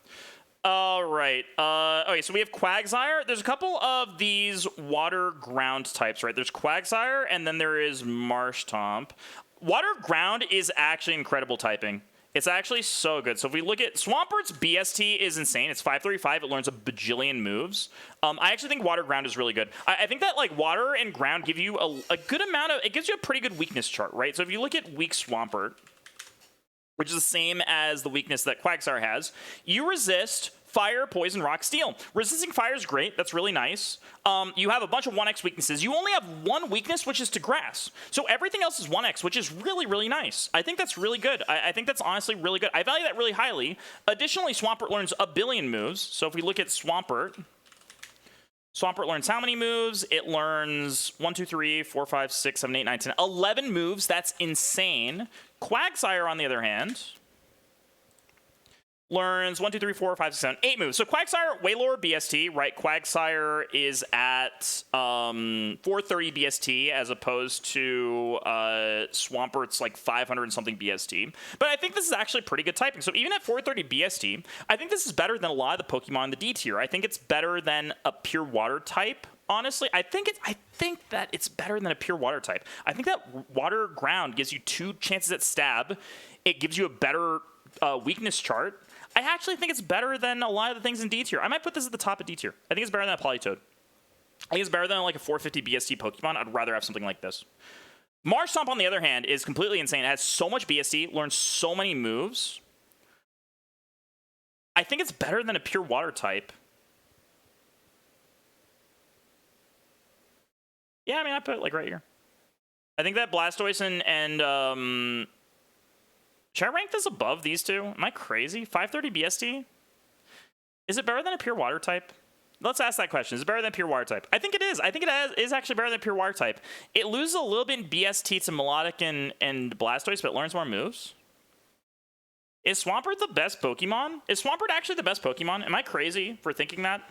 All right. Okay, so we have Quagsire. There's a couple of these water ground types, right? There's Quagsire, and then there is Marshtomp. Water ground is actually incredible typing. It's actually so good. So if we look at Swampert's BST is insane. It's 535. It learns a bajillion moves. I actually think Water Ground is really good. I think that like Water and Ground give you a good amount of, it gives you a pretty good weakness chart, right? So if you look at weak Swampert, which is the same as the weakness that Quagsire has, you resist Fire, Poison, Rock, Steel. Resisting Fire is great. That's really nice. You have a bunch of 1x weaknesses. You only have one weakness, which is to Grass. So everything else is 1x, which is really, really nice. I think that's really good. I think that's honestly really good. I value that really highly. Additionally, Swampert learns a billion moves. So if we look at Swampert, Swampert learns how many moves? It learns 1, 2, 3, 4, 5, 6, 7, 8, 9, 10, 11 moves. That's insane. Quagsire, on the other hand, learns 1, 2, 3, 4, 5, 6, 7, 8 moves. So Quagsire, way lower BST, right? Quagsire is at 430 BST as opposed to Swampert's like 500 and something BST. But I think this is actually pretty good typing. So even at 430 BST, I think this is better than a lot of the Pokemon in the D tier. I think it's better than a pure water type. Honestly, I think that it's better than a pure water type. I think that Water Ground gives you 2 chances at stab. It gives you a better weakness chart. I actually think it's better than a lot of the things in D tier. I might put this at the top of D tier. I think it's better than a Politoed. I think it's better than like a 450 BST Pokemon. I'd rather have something like this. Marshtomp, on the other hand, is completely insane. It has so much BST, learns so many moves. I think it's better than a pure water type. Yeah, I mean, I put it like right here. I think that Blastoise and should I rank this above these two? Am I crazy? 530 BST? Is it better than a pure water type? Let's ask that question. Is it better than pure water type? I think it is. I think it is actually better than pure water type. It loses a little bit in BST to Melodic and Blastoise, but it learns more moves. Is Swampert the best Pokemon? Is Swampert actually the best Pokemon? Am I crazy for thinking that?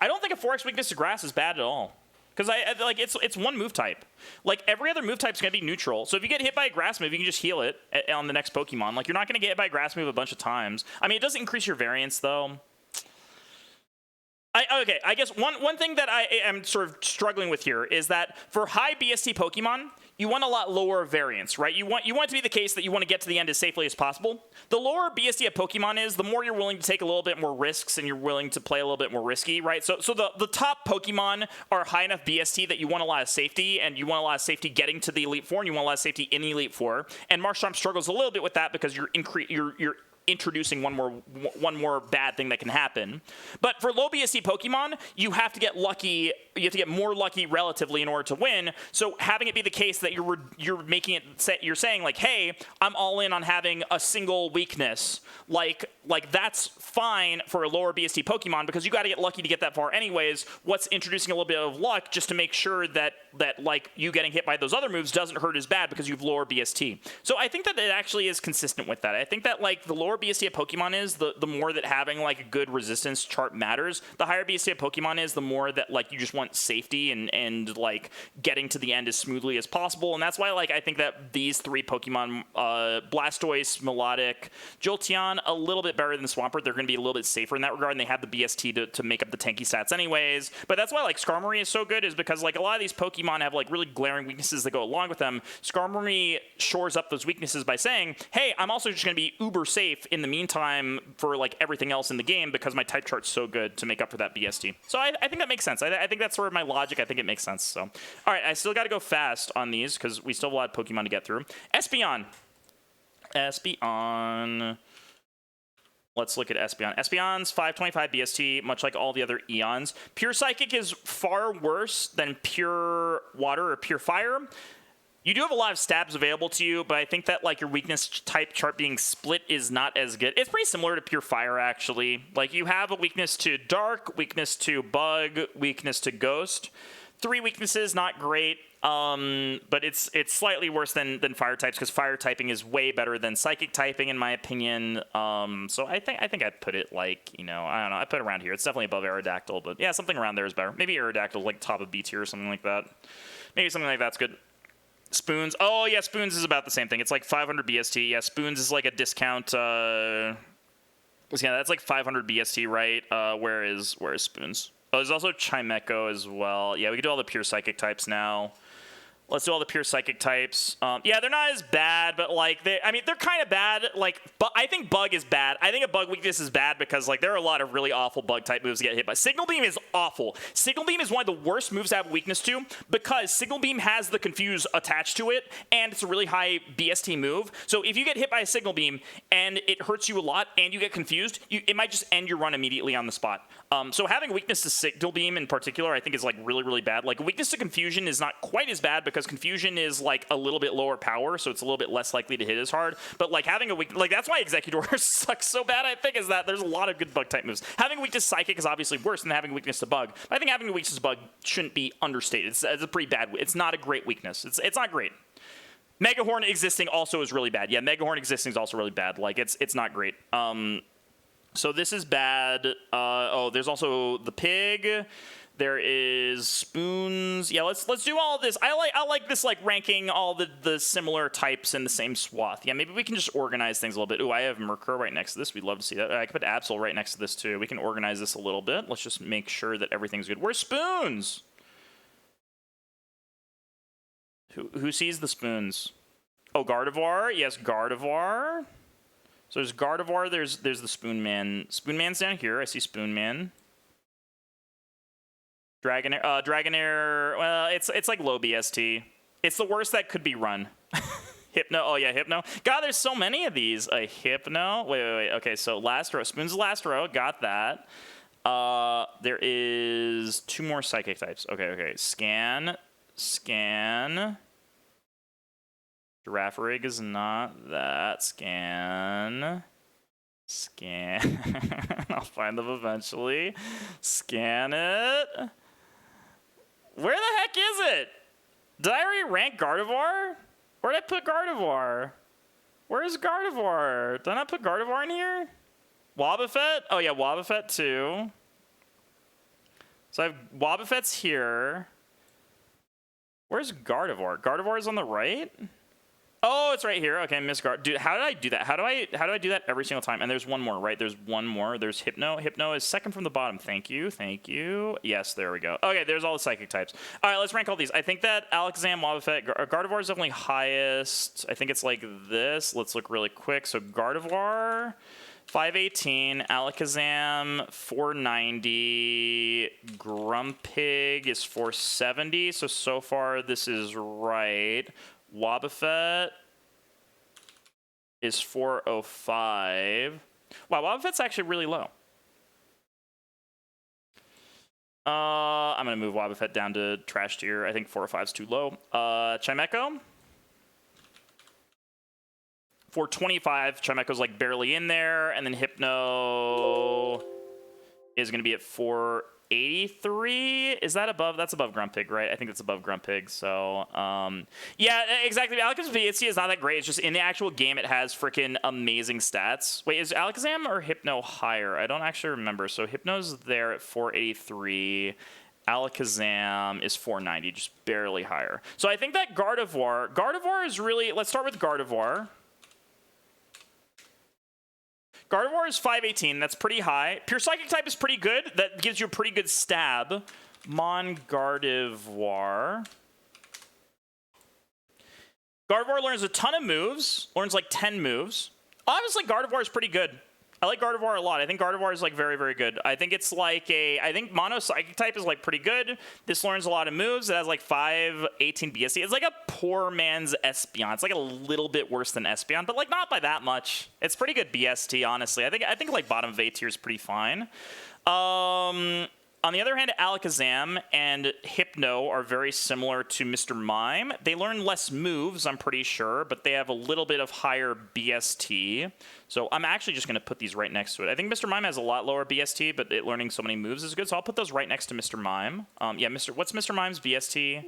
I don't think a 4x weakness to Grass is bad at all. Because like it's one move type. Like every other move type is gonna be neutral. So if you get hit by a grass move, you can just heal it on the next Pokemon. Like you're not gonna get hit by a grass move a bunch of times. I mean, it does increase your variance though. Okay, I guess one thing that I am sort of struggling with here is that for high BST Pokemon, you want a lot lower variance, right? You want it to be the case that you want to get to the end as safely as possible. The lower BST a Pokemon is, the more you're willing to take a little bit more risks and you're willing to play a little bit more risky, right? So the top Pokemon are high enough BST that you want a lot of safety, and you want a lot of safety getting to the Elite Four, and you want a lot of safety in the Elite Four. And Marshtomp struggles a little bit with that because you're introducing one more bad thing that can happen. But for low BST Pokemon, you have to get lucky. You have to get more lucky relatively in order to win. So having it be the case that you're making it, you're saying like, hey, I'm all in on having a single weakness. Like that's fine for a lower BST Pokemon because you got to get lucky to get that far anyways. What's introducing a little bit of luck just to make sure that like you getting hit by those other moves doesn't hurt as bad because you've lower BST. So I think that it actually is consistent with that. I think that like the lower BST a Pokemon is, the more that having like a good resistance chart matters. The higher BST a Pokemon is, the more that like you just want safety and like getting to the end as smoothly as possible. And that's why like I think that these three Pokemon, Blastoise, Melodic, Jolteon, a little bit better than Swampert. They're going to be a little bit safer in that regard, and they have the BST to make up the tanky stats anyways. But that's why like Skarmory is so good, is because like a lot of these Pokemon have like really glaring weaknesses that go along with them. Skarmory shores up those weaknesses by saying, hey, I'm also just going to be uber safe in the meantime for like everything else in the game because my type chart's so good to make up for that BST. So I think that makes sense. I think that's sort of my logic. I think it makes sense. So, all right, I still got to go fast on these because we still have a lot of Pokemon to get through. Espeon. Let's look at Espeon. Espeon's 525 BST, much like all the other Eons. Pure Psychic is far worse than Pure Water or Pure Fire. You do have a lot of stabs available to you, but I think that like your weakness type chart being split is not as good. It's pretty similar to Pure Fire, actually. Like you have a weakness to Dark, weakness to Bug, weakness to Ghost. 3 weaknesses, not great, but it's slightly worse than Fire types because Fire typing is way better than Psychic typing in my opinion. So I think I'd put it like, you know, I don't know, I put it around here. It's definitely above Aerodactyl, but yeah, something around there is better. Maybe Aerodactyl like top of B tier or something like that. Maybe something like that's good. Spoons. Oh, yeah, Spoons is about the same thing. It's like 500 BST. Yeah, Spoons is like a discount. Yeah, that's like 500 BST, right? Where is Spoons? Oh, there's also Chimecho as well. Yeah, we can do all the pure Psychic types now. Let's do all the pure Psychic types. Yeah, they're not as bad, but like they're kind of bad. Like, but I think Bug is bad. I think a Bug weakness is bad because like there are a lot of really awful Bug type moves to get hit by. Signal Beam is awful. Signal Beam is one of the worst moves to have a weakness to because Signal Beam has the Confuse attached to it, and it's a really high BST move. So if you get hit by a Signal Beam and it hurts you a lot, and you get confused, it might just end your run immediately on the spot. So having a weakness to Signal Beam in particular, I think is like really, really bad. Like a weakness to Confusion is not quite as bad because Confusion is like a little bit lower power, so it's a little bit less likely to hit as hard. But like having a weak, like that's why Executor sucks so bad. I think is that there's a lot of good Bug type moves. Having a weakness to Psychic is obviously worse than having a weakness to Bug. But I think having a weakness to Bug shouldn't be understated. It's a pretty bad. It's not a great weakness. It's not great. Megahorn existing also is really bad. Yeah, Megahorn existing is also really bad. Like it's not great. So this is bad. Oh, there's also the Pig. There is Spoons. Yeah, let's do all of this. I like this like ranking all the similar types in the same swath. Yeah, maybe we can just organize things a little bit. Ooh, I have Murkrow right next to this. We'd love to see that. I could put Absol right next to this too. We can organize this a little bit. Let's just make sure that everything's good. Where's Spoons? Who sees the Spoons? Oh, Gardevoir. Yes, Gardevoir. So there's Gardevoir, there's the Spoon Man. Spoon Man's down here. I see Spoon Man. Dragonair, well, it's like low BST. It's the worst that could be run. Hypno, oh yeah, Hypno. God, there's so many of these. A Hypno, wait. Okay, so last row, Spoon's last row, got that. There is 2 more Psychic types. Okay. Scan. Girafarig is not that. Scan. I'll find them eventually. Scan it. Where the heck is it? Did I already rank Gardevoir? Where did I put Gardevoir? Where is Gardevoir? Did I not put Gardevoir in here? Wobbuffet? Oh yeah, Wobbuffet too. So I have Wobbuffet's here. Where's Gardevoir? Gardevoir is on the right? Oh, it's right here. Okay, misguard. Dude, how did I do that? How do I do that every single time? And there's one more, right? There's one more. There's Hypno. Hypno is second from the bottom. Thank you. Thank you. Yes, there we go. Okay, there's all the psychic types. All right, let's rank all these. I think that Alakazam, Wobbuffet, Gardevoir is definitely highest. I think it's like this. Let's look really quick. So Gardevoir, 518. Alakazam, 490. Grumpig is 470. So far, this is right. Wobbuffet is 405. Wow, Wobbuffet's actually really low. I'm going to move Wobbuffet down to trash tier. I think 405 is too low. Chimecho. 425. Chimecho's like barely in there. And then Hypno is going to be at 483. Is that above? That's above Grumpig, right? I think that's above Grumpig. So, yeah, exactly. Alakazam's VHC is not that great. It's just in the actual game, it has freaking amazing stats. Wait, is Alakazam or Hypno higher? I don't actually remember. So Hypno's there at 483. Alakazam is 490, just barely higher. So I think that Gardevoir is really... Let's start with Gardevoir. Gardevoir is 518. That's pretty high. Pure Psychic type is pretty good. That gives you a pretty good stab. Gardevoir. Gardevoir learns a ton of moves. Learns like 10 moves. Obviously, Gardevoir is pretty good. I like Gardevoir a lot. I think Gardevoir is like very, very good. I think it's like I think Mono Psychic type is like pretty good. This learns a lot of moves. It has like 518 BST. It's like a poor man's Espeon. It's like a little bit worse than Espeon, but like not by that much. It's pretty good BST, honestly. I think like bottom of A tier is pretty fine. On the other hand, Alakazam and Hypno are very similar to Mr. Mime. They learn less moves, I'm pretty sure, but they have a little bit of higher BST. So I'm actually just going to put these right next to it. I think Mr. Mime has a lot lower BST, but learning so many moves is good, so I'll put those right next to Mr. Mime. Yeah, what's Mr. Mime's BST?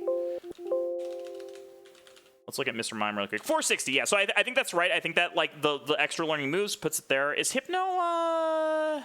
Let's look at Mr. Mime really quick. 460, yeah. So I think that's right. I think that like the extra learning moves puts it there. Is Hypno...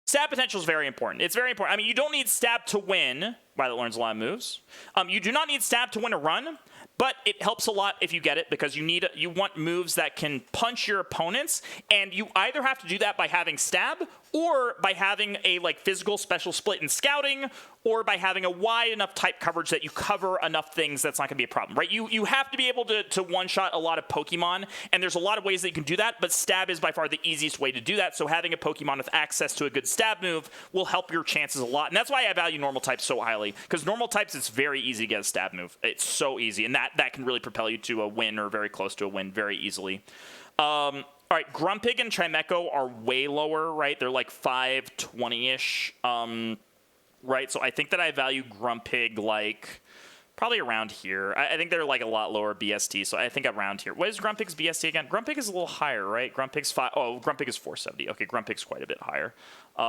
Stab potential is very important. It's very important. I mean, you don't need stab to win, while it learns a lot of moves. You do not need stab to win a run, but it helps a lot if you get it because you want moves that can punch your opponents, and you either have to do that by having stab or by having a like physical special split in scouting, or by having a wide enough type coverage that you cover enough things that's not going to be a problem, right? You have to be able to one-shot a lot of Pokemon, and there's a lot of ways that you can do that, but stab is by far the easiest way to do that, so having a Pokemon with access to a good stab move will help your chances a lot, and that's why I value normal types so highly, because normal types, it's very easy to get a stab move. It's so easy, and that can really propel you to a win or very close to a win very easily. All right, Grumpig and Chimecho are way lower, right? They're like 520-ish, right? So I think that I value Grumpig like probably around here. I think they're like a lot lower BST, so I think around here. What is Grumpig's BST again? Grumpig is a little higher, right? Grumpig is 470. Okay, Grumpig's quite a bit higher.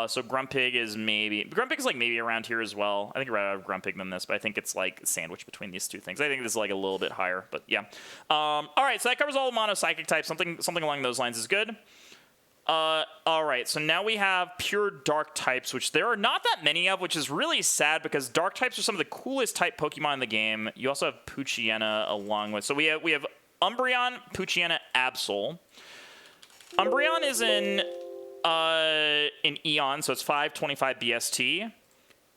So Grumpig is like maybe around here as well. I think right out of Grumpig than this, but I think it's like sandwiched between these two things. I think this is like a little bit higher, but yeah. All right, so that covers all the mono psychic types. Something along those lines is good. All right, so now we have pure dark types, which there are not that many of, which is really sad because dark types are some of the coolest type Pokemon in the game. You also have Poochyena along with, so we have Umbreon, Poochyena, Absol. Umbreon is in Eon, so it's 525 BST.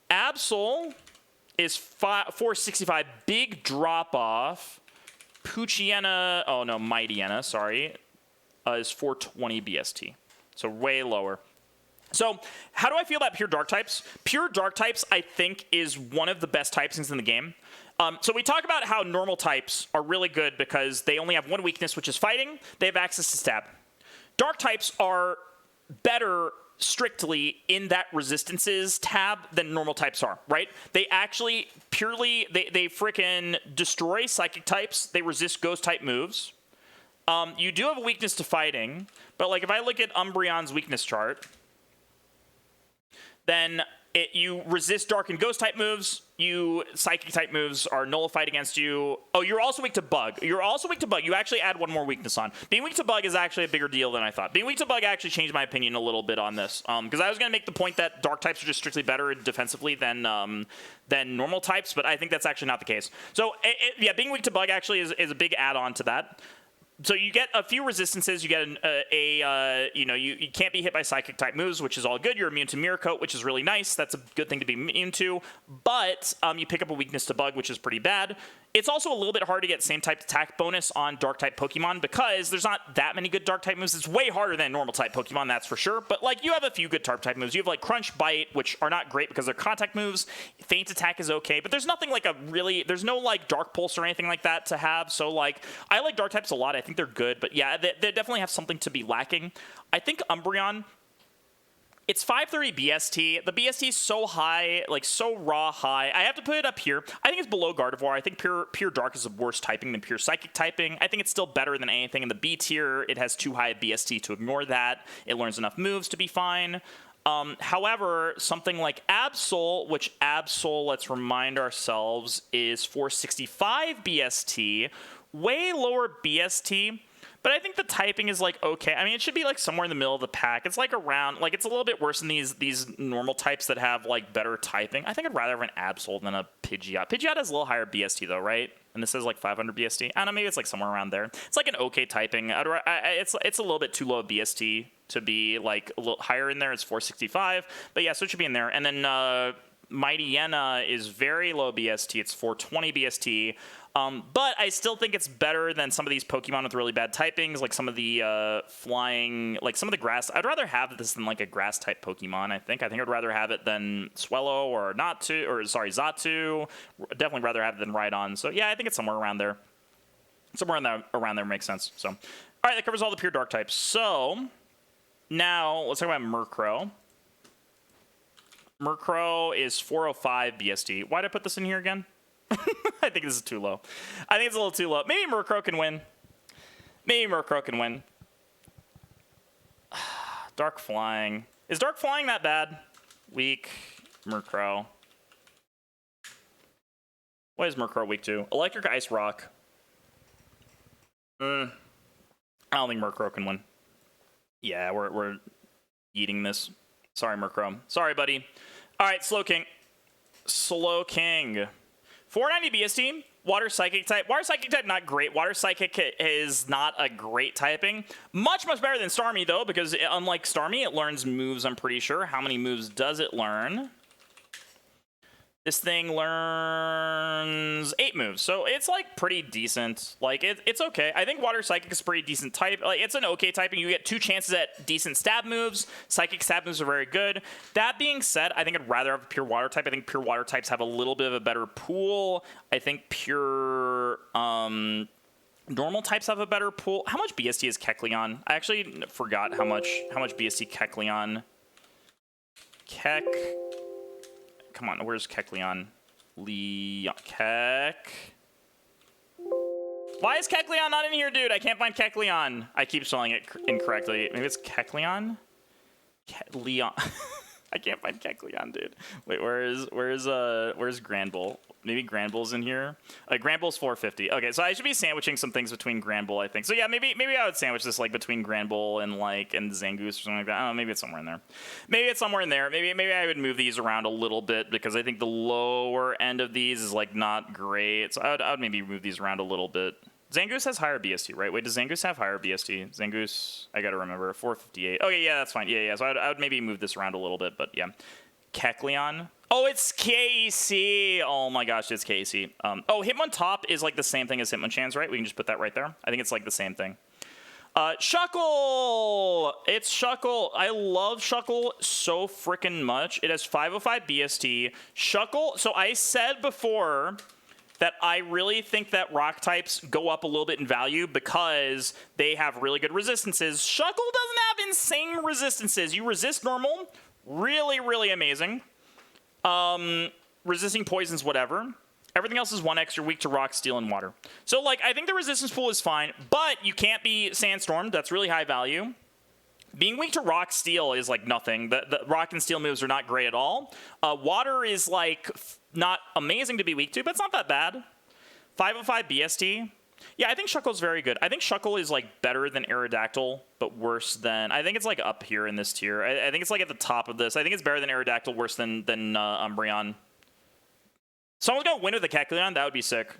Absol is 465, big drop off. Poochyena, oh no, Mightyena, sorry. Is 420 BST, so way lower. So how do I feel about pure dark types? Pure dark types, I think, is one of the best typings in the game. So we talk about how normal types are really good because they only have one weakness, which is fighting. They have access to stab. Dark types are better strictly in that resistances tab than normal types are, right? They actually purely, they freaking destroy psychic types. They resist ghost type moves. You do have a weakness to fighting, but like if I look at Umbreon's weakness chart, then you resist dark and ghost type moves. Psychic type moves are nullified against you. Oh, you're also weak to bug. You're also weak to bug. You actually add one more weakness on. Being weak to bug is actually a bigger deal than I thought. Being weak to bug actually changed my opinion a little bit on this. Because I was going to make the point that dark types are just strictly better defensively than normal types, but I think that's actually not the case. So yeah, being weak to bug actually is a big add-on to that. So you get a few resistances. You get you can't be hit by psychic type moves, which is all good. You're immune to Mirror Coat, which is really nice. That's a good thing to be immune to. But you pick up a weakness to bug, which is pretty bad. It's also a little bit hard to get same type attack bonus on dark type Pokemon because there's not that many good dark type moves. It's way harder than normal type Pokemon, that's for sure. But like you have a few good dark type moves. You have like Crunch, Bite, which are not great because they're contact moves. Feint Attack is okay, but there's nothing like there's no like Dark Pulse or anything like that to have. So like I like dark types a lot. I think they're good, but yeah, they definitely have something to be lacking. I think Umbreon, it's 530 BST. The BST is so high, like so raw high. I have to put it up here. I think it's below Gardevoir. I think pure Dark is worse typing than pure Psychic typing. I think it's still better than anything in the B tier. It has too high a BST to ignore that. It learns enough moves to be fine. However, something like Absol, which Absol, let's remind ourselves, is 465 BST, way lower BST. But I think the typing is like okay. I mean, it should be like somewhere in the middle of the pack. It's like around, like it's a little bit worse than these normal types that have like better typing. I think I'd rather have an Absol than a Pidgeot. Pidgeot has a little higher BST though, right? And this is like 500 BST. I don't know, maybe it's like somewhere around there. It's like an okay typing. It's a little bit too low BST to be like a little higher in there. It's 465, but yeah, so it should be in there. And then Mightyena is very low BST. It's 420 BST. But I still think it's better than some of these Pokemon with really bad typings, like some of the flying, like some of the grass. I'd rather have this than like a grass type Pokemon. I think I'd rather have it than Swellow or Xatu. Definitely rather have it than Rhydon. So yeah, I think it's somewhere around there. Somewhere around there makes sense. So, all right, that covers all the pure dark types. So now let's talk about Murkrow. Murkrow is 405 BST. Why did I put this in here again? I think this is too low. I think it's a little too low. Maybe Murkrow can win. Dark Flying. Is Dark Flying that bad? Weak. Murkrow. What is Murkrow weak to? Electric, Ice, Rock. I don't think Murkrow can win. Yeah, we're eating this. Sorry, Murkrow. Sorry, buddy. All right, Slowking. 490 BST, Water Psychic type. Water Psychic type, not great. Water Psychic is not a great typing. Much better than Starmie, though, because unlike Starmie, it learns moves, I'm pretty sure. How many moves does it learn? This thing learns 8 moves, so it's like pretty decent. Like it's okay. I think Water Psychic is a pretty decent type. Like it's an okay typing. You get 2 chances at decent stab moves. Psychic stab moves are very good. That being said, I think I'd rather have a pure Water type. I think pure Water types have a little bit of a better pool. I think pure normal types have a better pool. How much BST is Kecleon? I actually forgot how much BST Kecleon. Come on, where's Kecleon? Why is Kecleon not in here, dude? I can't find Kecleon. I keep spelling it incorrectly. Maybe it's Kecleon? Leon. I can't find Kecleon, dude. Wait, where's Granbull? Maybe Granbull's in here. Granbull's 450. Okay, so I should be sandwiching some things between Granbull, I think. So yeah, maybe I would sandwich this like between Granbull and Zangoose or something like that. I don't know, maybe it's somewhere in there. Maybe I would move these around a little bit because I think the lower end of these is like not great. So I would maybe move these around a little bit. Zangoose has higher BST, right? Wait, does Zangoose have higher BST? Zangoose, I gotta remember, 458. Okay, yeah, that's fine. Yeah. So I would maybe move this around a little bit, but yeah. Kecleon. Oh, it's KC. Oh my gosh, it's KC. Hitmontop is like the same thing as Hitmonchan's, right? We can just put that right there. I think it's like the same thing. Shuckle! It's Shuckle. I love Shuckle so freaking much. It has 505 BST. Shuckle, so I said before that I really think that rock types go up a little bit in value because they have really good resistances. Shuckle doesn't have insane resistances. You resist normal, really, really amazing. Resisting poisons, whatever. Everything else is 1x. You're weak to rock, steel, and water. So, like, I think the resistance pool is fine, but you can't be Sandstorm. That's really high value. Being weak to rock steel is like nothing. The rock and steel moves are not great at all. Water is like not amazing to be weak to, but it's not that bad. 505 BST. Yeah, I think Shuckle's very good. I think Shuckle is like better than Aerodactyl, but worse than... I think it's like up here in this tier. I think it's like at the top of this. I think it's better than Aerodactyl, worse than Umbreon. Someone's gonna win with a Kecleon. That would be sick.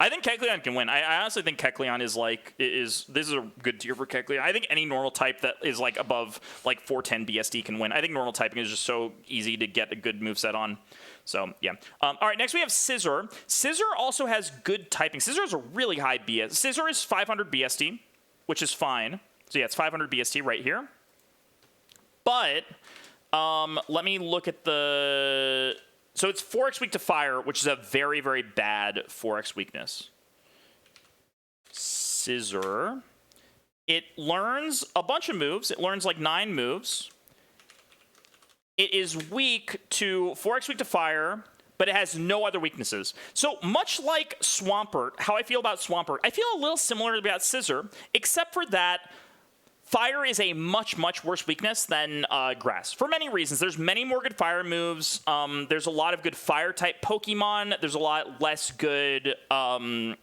I think Kecleon can win. I honestly think Kecleon is like this is a good tier for Kecleon. I think any normal type that is like above like 410 BSD can win. I think normal typing is just so easy to get a good moveset on. So yeah. All right, next we have Scizor. Scizor also has good typing. Scizor has a really high BS. Scizor is 500 BSD, which is fine. So yeah, it's 500 BSD right here. But let me look at the... So it's 4x weak to fire, which is a very, very bad 4x weakness. Scizor. It learns a bunch of moves. It learns like 9 moves. It is weak to 4x weak to fire, but it has no other weaknesses. So much like Swampert, how I feel about Swampert, I feel a little similar about Scizor, except for that fire is a much, much worse weakness than grass, for many reasons. There's many more good fire moves. There's a lot of good fire-type Pokemon. There's a lot less good, grass-type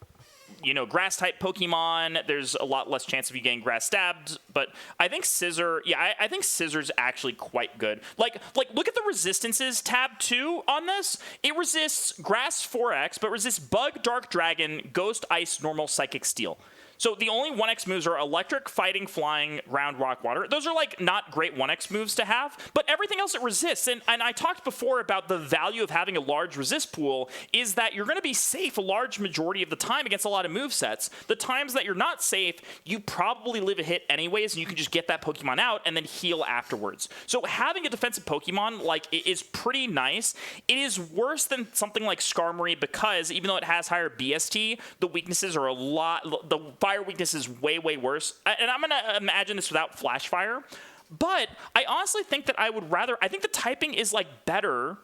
Pokemon. There's a lot less chance of you getting grass stabbed. But I think Scizor, yeah, I think Scissor's actually quite good. Like, look at the resistances tab 2 on this. It resists grass 4x, but resists Bug, Dark Dragon, Ghost, Ice, Normal, Psychic, Steel. So the only 1x moves are Electric, Fighting, Flying, Ground, Rock, Water. Those are like not great 1x moves to have, but everything else it resists. And I talked before about the value of having a large resist pool is that you're going to be safe a large majority of the time against a lot of movesets. The times that you're not safe, you probably live a hit anyways, and you can just get that Pokemon out and then heal afterwards. So having a defensive Pokemon like it is pretty nice. It is worse than something like Skarmory because even though it has higher BST, the weaknesses are a lot... The fire weakness is way, way worse. And I'm going to imagine this without Flash Fire. But I honestly think that I would rather... I think the typing is, like, better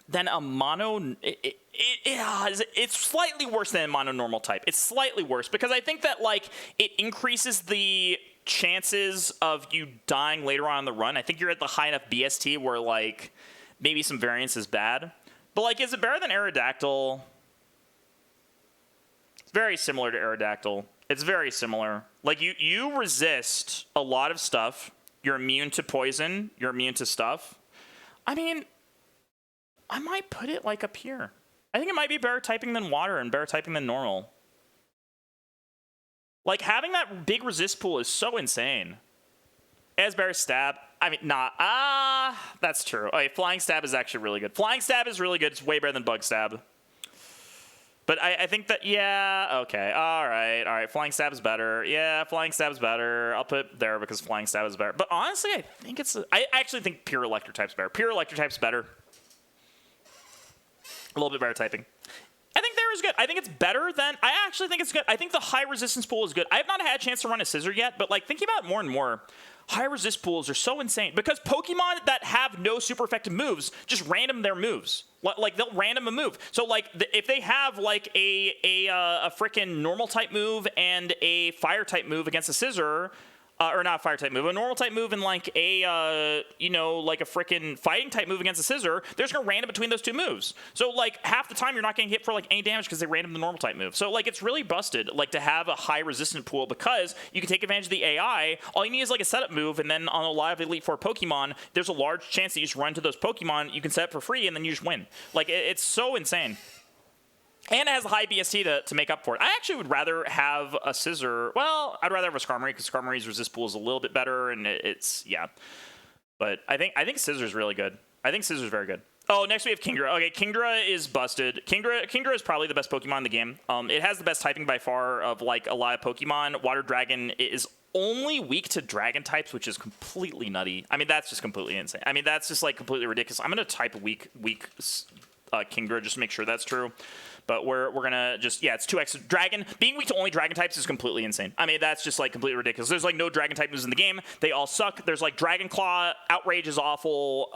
than a mono... It's slightly worse than a mono normal type. It's slightly worse because I think that, like, it increases the chances of you dying later on in the run. I think you're at the high enough BST where, like, maybe some variance is bad. But, like, is it better than Aerodactyl? It's very similar to Aerodactyl. It's very similar. Like, you resist a lot of stuff. You're immune to poison. You're immune to stuff. I mean, I might put it, like, up here. I think it might be better typing than water and better typing than normal. Like, having that big resist pool is so insane. It has better stab. I mean, nah. That's true. Okay, Flying Stab is actually really good. Flying Stab is really good. It's way better than Bug Stab. But I think that, yeah, okay, all right, Flying Stab is better. Yeah, Flying Stab is better. I'll put it there because Flying Stab is better. But honestly, I actually think Pure Electric type's better. Pure Electric type's better. A little bit better typing. I think there is good. I think it's better than, I actually think it's good. I think the high resistance pool is good. I have not had a chance to run a Scizor yet, but like thinking about it more and more, high resist pools are so insane because Pokemon that have no super effective moves just random their moves. Like they'll random a move. So like if they have like a freaking normal type move and a fire type move against a Scizor, or not a fire type move, a normal type move and like a like a freaking fighting type move against a Scizor, they're just gonna random between those two moves. So like half the time you're not getting hit for like any damage because they random the normal type move. So like it's really busted like to have a high resistant pool because you can take advantage of the AI. All you need is like a setup move, and then on a lot of Elite Four Pokemon, there's a large chance that you just run to those Pokemon, you can set up for free, and then you just win. Like it's so insane. And it has a high BST to make up for it. I actually would rather have a Scizor. Well, I'd rather have a Skarmory because Skarmory's resist pool is a little bit better, and it's yeah. But I think Scizor's really good. I think Scizor's very good. Oh, next we have Kingdra. Okay, Kingdra is busted. Kingdra is probably the best Pokemon in the game. It has the best typing by far of like a lot of Pokemon. Water Dragon is only weak to Dragon types, which is completely nutty. I mean, that's just completely insane. I mean, that's just like completely ridiculous. I'm gonna type weak Kingdra just to make sure that's true. But we're gonna just, yeah, it's 2x. Dragon, being weak to only dragon types is completely insane. I mean, that's just like completely ridiculous. There's like no dragon type moves in the game. They all suck. There's like Dragon Claw, Outrage is awful.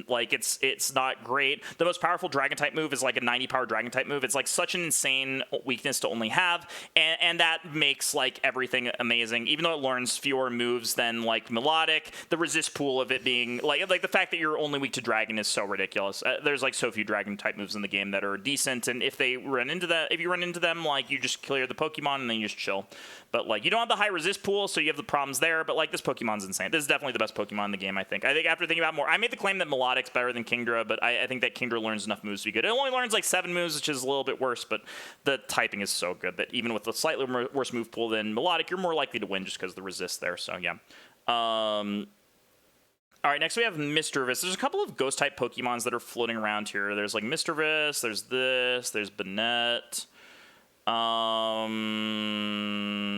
Like it's not great. The most powerful dragon type move is like a 90 power dragon type move. It's like such an insane weakness to only have, and that makes like everything amazing. Even though it learns fewer moves than like Melodic, the resist pool of it being like the fact that you're only weak to dragon is so ridiculous. There's like so few dragon type moves in the game that are decent, and if you run into them, like you just clear the Pokemon and then you just chill. But like you don't have the high resist pool, so you have the problems there. But like this Pokemon's insane. This is definitely the best Pokemon in the game. I think after thinking about more, I made the claim that Melodic's better than Kingdra, but I think that Kingdra learns enough moves to be good. It only learns like 7 moves, which is a little bit worse, but the typing is so good that even with a slightly worse move pool than Melodic, you're more likely to win just because of the resist there. So yeah. All right, next we have Misdreavus. There's a couple of ghost-type Pokemons that are floating around here. There's like Misdreavus, there's this, there's Banette.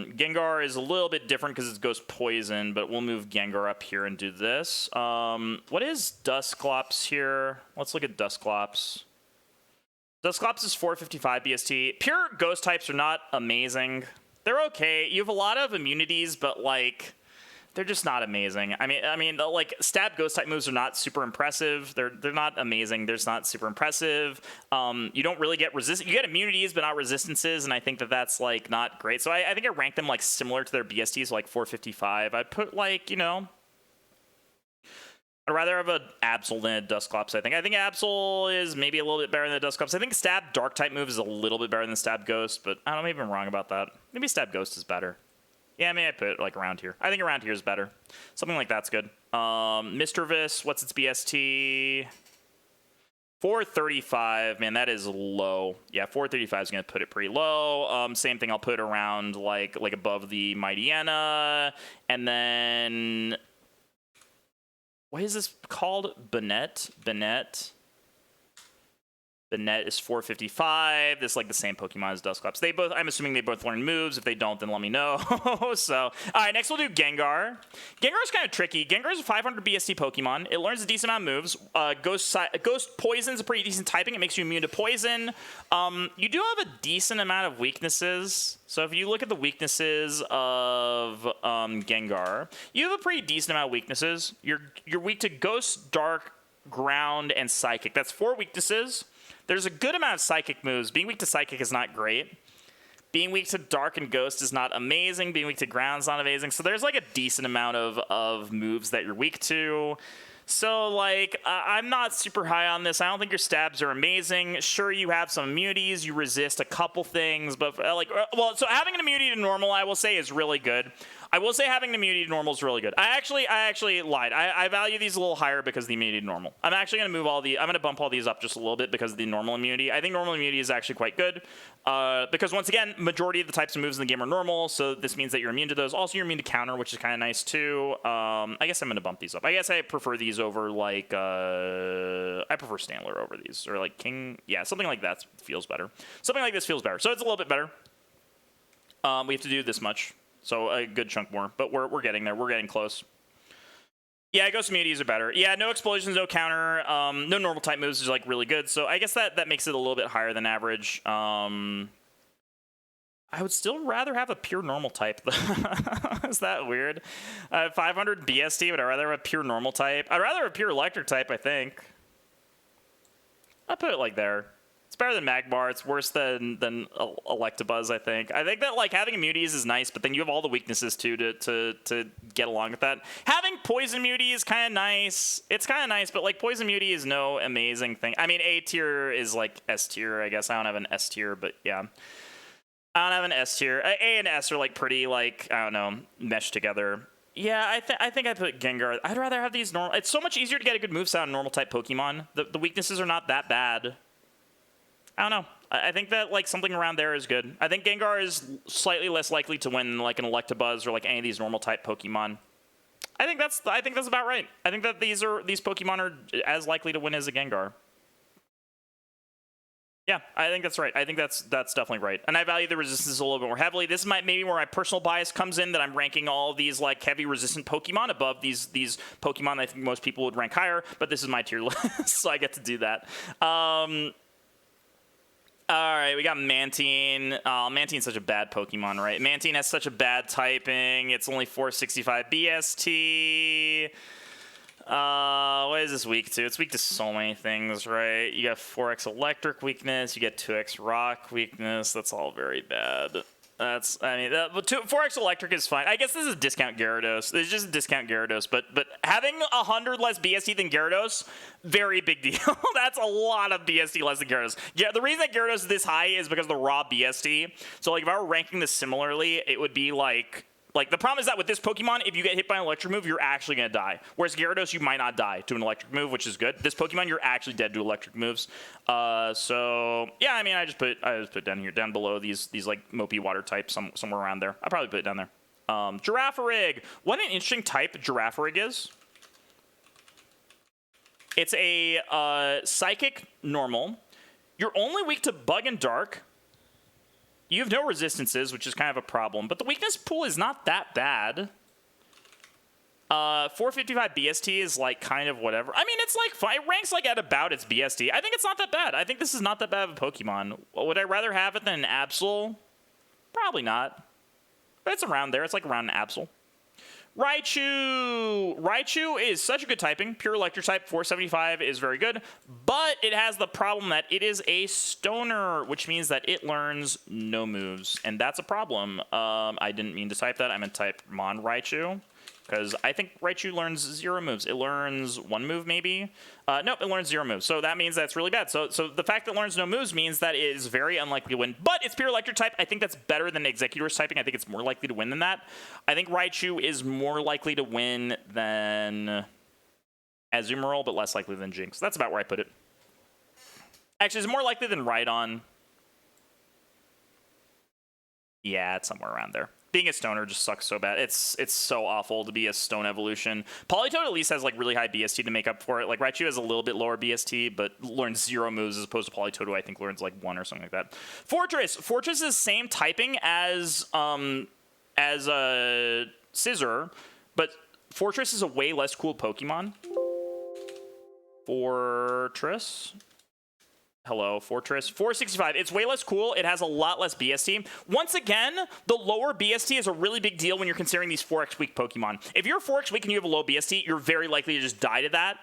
Gengar is a little bit different because it's Ghost Poison, but we'll move Gengar up here and do this. What is Dusclops here? Let's look at Dusclops. Dusclops is 455 BST. Pure Ghost types are not amazing. They're okay. You have a lot of immunities, but like they're just not amazing. I mean, like stab ghost type moves are not super impressive. They're not amazing. They're just not super impressive. You don't really get You get immunities, but not resistances, and I think that that's like not great. So I think I rank them like similar to their BSTs, like 455. I'd put like I'd rather have a Absol than a Dusclops, I think. I think Absol is maybe a little bit better than the Dusclops. I think Stab Dark type move is a little bit better than Stab Ghost, but I don't know, maybe I'm wrong about that. Maybe Stab Ghost is better. Yeah, maybe I put it like around here. I think around here is better. Something like that's good. Misdreavus, what's its BST? 435. Man, that is low. Yeah, 435 is going to put it pretty low. Same thing, I'll put around like above the Mightyena. And then what is this called? Banette. Banette is 455. This is like the same Pokemon as Dusclops. I'm assuming they both learn moves. If they don't, then let me know. So, all right, next we'll do Gengar. Gengar is kind of tricky. Gengar is a 500 BST Pokemon. It learns a decent amount of moves. Ghost Poison is a pretty decent typing. It makes you immune to poison. You do have a decent amount of weaknesses. So if you look at the weaknesses of Gengar, you have a pretty decent amount of weaknesses. You're weak to Ghost, Dark, Ground, and Psychic. That's 4 weaknesses. There's a good amount of Psychic moves. Being weak to Psychic is not great. Being weak to Dark and Ghost is not amazing. Being weak to Ground is not amazing. So there's like a decent amount of moves that you're weak to. So, like, I'm not super high on this. I don't think your stabs are amazing. Sure, you have some immunities. You resist a couple things. But, so having an immunity to normal, I will say, is really good. I will say having an immunity to normal is really good. I actually lied. I value these a little higher because of the immunity to normal. I'm actually going to I'm going to bump all these up just a little bit because of the normal immunity. I think normal immunity is actually quite good. Because, once again, majority of the types of moves in the game are normal. So this means that you're immune to those. Also, you're immune to counter, which is kind of nice, too. I guess I'm going to bump these up. I guess I prefer these over, like, I prefer Stantler over these. Or, like, King. Yeah, something like that feels better. Something like this feels better. So it's a little bit better. We have to do this much. So a good chunk more. But we're getting there. We're getting close. Yeah, Ghost immunities are better. Yeah, no explosions, no counter. No normal type moves is, like, really good. So I guess that makes it a little bit higher than average. I would still rather have a pure normal type. Is that weird? 500 BST, but I'd rather have a pure normal type. I'd rather have a pure electric type, I think. I'll put it like there. It's better than Magmar. It's worse than Electabuzz, I think. I think that, like, having immunities is nice, but then you have all the weaknesses, too, to get along with that. Having poison immunity is kind of nice. It's kind of nice, but, like, poison immunity is no amazing thing. I mean, A tier is, like, S tier, I guess. I don't have an S tier, but, yeah. I don't have an S tier. A and S are, like, pretty, like, I don't know, meshed together. Yeah, I think I put Gengar. I'd rather have these normal. It's so much easier to get a good moveset on normal type Pokemon. The weaknesses are not that bad. I don't know. I think that, like, something around there is good. I think Gengar is slightly less likely to win, like, an Electabuzz or, like, any of these normal type Pokemon. I think that's about right. I think that these Pokemon are as likely to win as a Gengar. Yeah, I think that's right. I think that's definitely right. And I value the resistance a little bit more heavily. This might maybe where my personal bias comes in, that I'm ranking all of these, like, heavy resistant Pokemon above these Pokemon I think most people would rank higher, but this is my tier list, so I get to do that. All right, we got Mantine. Oh, Mantine's such a bad Pokemon, right? Mantine has such a bad typing. It's only 465 BST. What is this weak to? It's weak to so many things, right? You got 4x electric weakness. You get 2x rock weakness. That's all very bad. That's, I mean, 4x electric is fine. I guess this is a discount Gyarados. It's just a discount Gyarados, but having 100 less BST than Gyarados, very big deal. That's a lot of BST less than Gyarados. Yeah, the reason that Gyarados is this high is because of the raw BST. So, like, if I were ranking this similarly, it would be like the problem is that with this Pokemon, if you get hit by an electric move, you're actually going to die. Whereas Gyarados, you might not die to an electric move, which is good. This Pokemon, you're actually dead to electric moves. So yeah, I mean, I just put down below these like mopey water types, somewhere around there. I'll probably put it down there. Girafarig. What an interesting type Girafarig is. It's a psychic normal. You're only weak to bug and dark. You have no resistances, which is kind of a problem, but the weakness pool is not that bad. 455 BST is like kind of whatever. I mean, it's like it ranks like at about its BST. I think it's not that bad. I think this is not that bad of a Pokemon. Would I rather have it than an Absol? Probably not. But it's around there. It's like around an Absol. Raichu! Raichu is such a good typing. Pure Electric type, 475 is very good. But it has the problem that it is a stoner, which means that it learns no moves. And that's a problem. I didn't mean to type that. I meant to type Mon Raichu. Because I think Raichu learns 0 moves. It learns 1 move, maybe? Nope, it learns 0 moves. So that means that's really bad. So the fact that it learns no moves means that it is very unlikely to win. But it's pure electric type. I think that's better than Executor's typing. I think it's more likely to win than that. I think Raichu is more likely to win than Azumarill, but less likely than Jinx. That's about where I put it. Actually, it's more likely than Rhydon. Yeah, it's somewhere around there. Being a stoner just sucks so bad. It's so awful to be a stone evolution. Politoed at least has like really high BST to make up for it. Like Raichu has a little bit lower BST, but learns 0 moves as opposed to Politoed, who I think learns like 1 or something like that. Fortress. Fortress is same typing as Scizor, but Fortress is a way less cool Pokemon. Fortress. Hello, Fortress. 465. It's way less cool. It has a lot less BST. Once again, the lower BST is a really big deal when you're considering these 4x weak Pokemon. If you're 4x weak and you have a low BST, you're very likely to just die to that.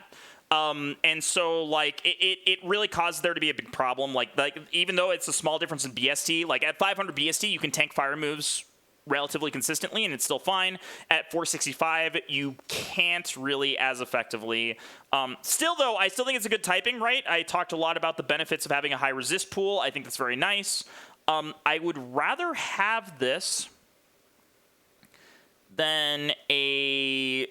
And so, like, it really causes there to be a big problem. Like even though it's a small difference in BST, like at 500 BST, you can tank fire moves relatively consistently and it's still fine. At 465 you can't really as effectively. Still though, I still think it's a good typing, right? I talked a lot about the benefits of having a high resist pool. I think that's very nice. I would rather have this than a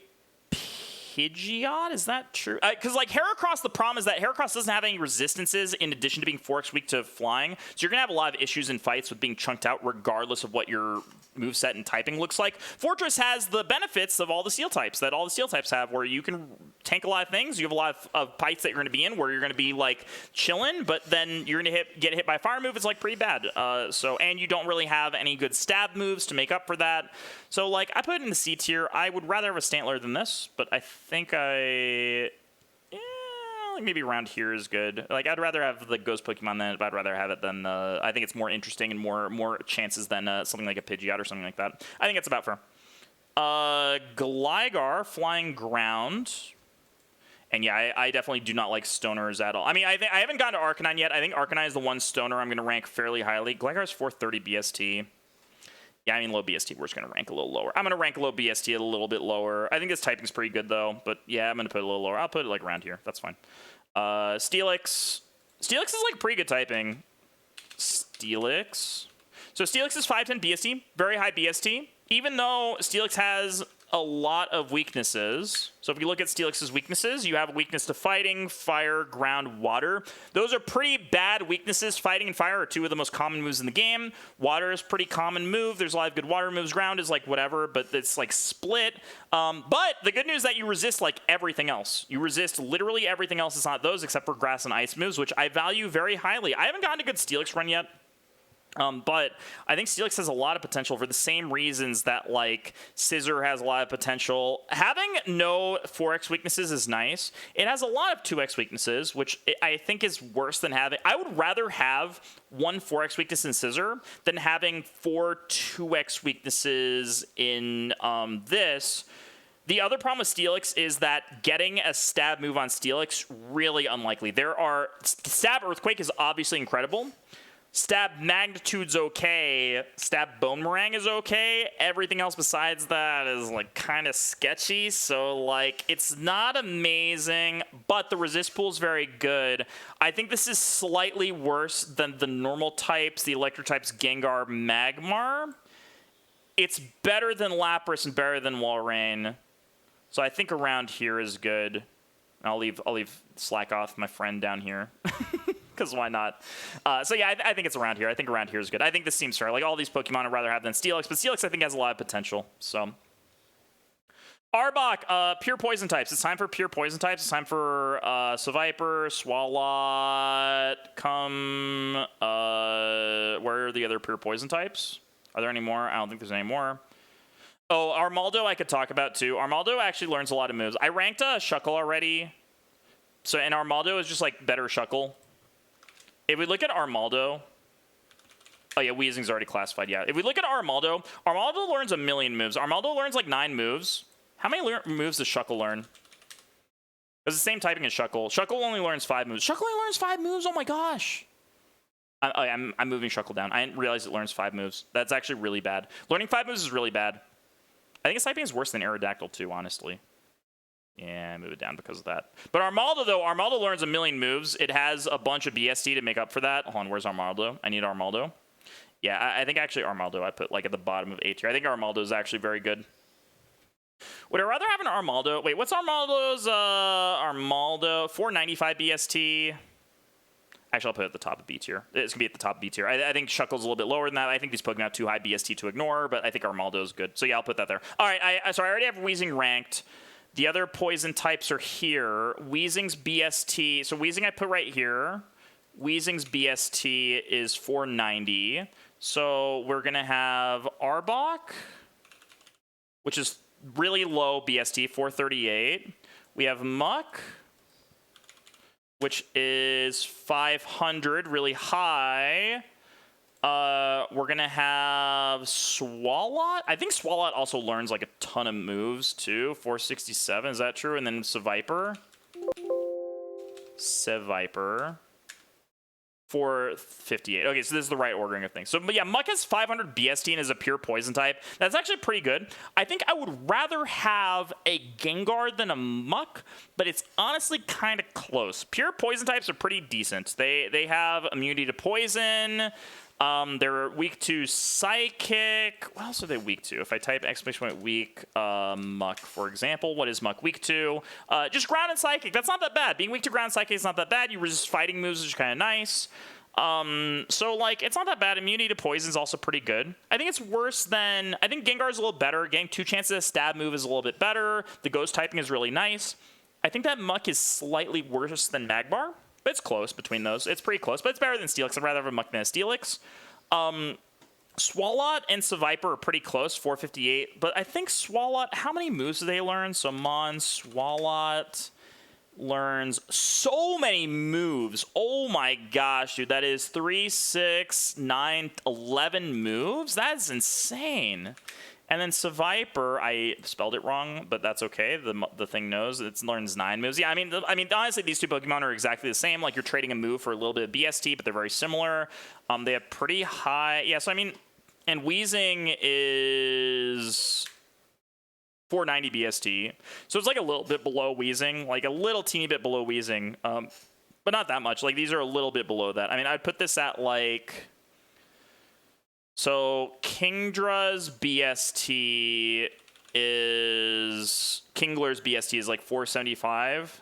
Pidgeot. Is that true? Because like Heracross, the problem is that Heracross doesn't have any resistances in addition to being 4x weak to flying. So you're going to have a lot of issues in fights with being chunked out regardless of what your moveset and typing looks like. Fortress has the benefits of all the Steel types that all the Steel types have, where you can tank a lot of things. You have a lot of fights that you're going to be in where you're going to be like chilling, but then you're going to get hit by a fire move. It's like pretty bad. And you don't really have any good stab moves to make up for that. So like I put it in the C tier. I would rather have a Stantler than this, but I think like maybe around here is good. Like I'd rather have the Ghost Pokemon than it, but I'd rather have it than I think it's more interesting and more chances than something like a Pidgeot or something like that. I think it's about fair. Gligar, Flying Ground. And yeah, I definitely do not like stoners at all. I mean, I haven't gotten to Arcanine yet. I think Arcanine is the one stoner I'm going to rank fairly highly. Gligar's 430 BST. Yeah, I mean, low BST, we're just going to rank a little lower. I'm going to rank low BST a little bit lower. I think this typing's pretty good, though. But yeah, I'm going to put it a little lower. I'll put it, like, around here. That's fine. Steelix. Steelix is, like, pretty good typing. Steelix. So Steelix is 510 BST. Very high BST. Even though Steelix has a lot of weaknesses. So if you look at Steelix's weaknesses, you have a weakness to fighting, fire, ground, water. Those are pretty bad weaknesses. Fighting and fire are two of the most common moves in the game. Water is a pretty common move. There's a lot of good water moves. Ground is like whatever, but it's like split. But the good news is that you resist like everything else. You resist literally everything else. It's not those except for grass and ice moves, which I value very highly. I haven't gotten a good Steelix run yet. But I think Steelix has a lot of potential for the same reasons that, like, Scissor has a lot of potential. Having no 4x weaknesses is nice. It has a lot of 2x weaknesses, which I think is worse than having... I would rather have one 4x weakness in Scissor than having 4 2x weaknesses in this. The other problem with Steelix is that getting a stab move on Steelix, really unlikely. Stab Earthquake is obviously incredible. Stab Magnitude's okay. Stab Boomerang is okay. Everything else besides that is, like, kind of sketchy. So, like, it's not amazing, but the resist pool is very good. I think this is slightly worse than the normal types, the electric types Gengar, Magmar. It's better than Lapras and better than Walrein. So I think around here is good. I'll leave Slack off my friend down here. Because why not? So yeah, I think it's around here. I think around here is good. I think this seems fair. Like, all these Pokemon I'd rather have than Steelix, but Steelix I think has a lot of potential. So Arbok, pure poison types. It's time for pure poison types. It's time for Seviper, Swalot, where are the other pure poison types? Are there any more? I don't think there's any more. Oh, Armaldo I could talk about too. Armaldo actually learns a lot of moves. I ranked Shuckle already. So, and Armaldo is just, like, better Shuckle. If we look at Armaldo... Oh, yeah, Weezing's already classified, yeah. If we look at Armaldo, Armaldo learns a million moves. Armaldo learns, like, 9 moves. How many moves does Shuckle learn? It's the same typing as Shuckle. Shuckle only learns 5 moves. Shuckle only learns 5 moves? Oh, my gosh. I'm moving Shuckle down. I didn't realize it learns 5 moves. That's actually really bad. Learning 5 moves is really bad. I think its typing is worse than Aerodactyl, too, honestly. Yeah, move it down because of that. But Armaldo, though, Armaldo learns a million moves. It has a bunch of BST to make up for that. Hold on, where's Armaldo? I need Armaldo. Yeah, I think actually Armaldo I put, like, at the bottom of A tier. I think Armaldo is actually very good. Would I rather have an Armaldo? Wait, what's Armaldo's, Armaldo? 495 BST. Actually, I'll put it at the top of B tier. It's going to be at the top of B tier. I think Shuckle's a little bit lower than that. I think these Pokemon have too high BST to ignore, but I think Armaldo is good. So yeah, I'll put that there. All right, so I already have Weezing ranked. The other poison types are here. Weezing's BST. So Weezing I put right here. Weezing's BST is 490. So we're going to have Arbok, which is really low BST, 438. We have Muck, which is 500, really high. We're going to have Swalot. I think Swalot also learns, like, a ton of moves, too. 467, is that true? And then Seviper. 458. Okay, so this is the right ordering of things. So, but yeah, Muck has 500 BST and is a pure poison type. That's actually pretty good. I think I would rather have a Gengar than a Muck, but it's honestly kind of close. Pure poison types are pretty decent. They have immunity to poison. They're weak to Psychic. What else are they weak to? If I type exclamation point weak, Muck, for example, what is Muck weak to? Just ground and Psychic. That's not that bad. Being weak to ground and Psychic is not that bad. You resist fighting moves, which is kind of nice. So, like, it's not that bad. Immunity to poison is also pretty good. I think it's worse than... I think Gengar's a little better. Getting 2 chances at stab move is a little bit better. The ghost typing is really nice. I think that Muck is slightly worse than Magmar. But it's close between those. It's pretty close, but it's better than Steelix. I'd rather have a Muck than a Steelix. Swalot and Seviper are pretty close, 458. But I think Swalot, how many moves do they learn? So Swalot learns so many moves. Oh my gosh, dude. That is 3, 6, 9, 11 moves? That's insane. And then Seviper, I spelled it wrong, but that's okay. The thing knows it learns 9 moves. Yeah, I mean, honestly, these two Pokemon are exactly the same. Like, you're trading a move for a little bit of BST, but they're very similar. They have pretty high... Yeah, so I mean... And Weezing is 490 BST. So it's like a little bit below Weezing. Like, a little teeny bit below Weezing. But not that much. Like, these are a little bit below that. I mean, I'd put this at, like... So Kingler's BST is like 475.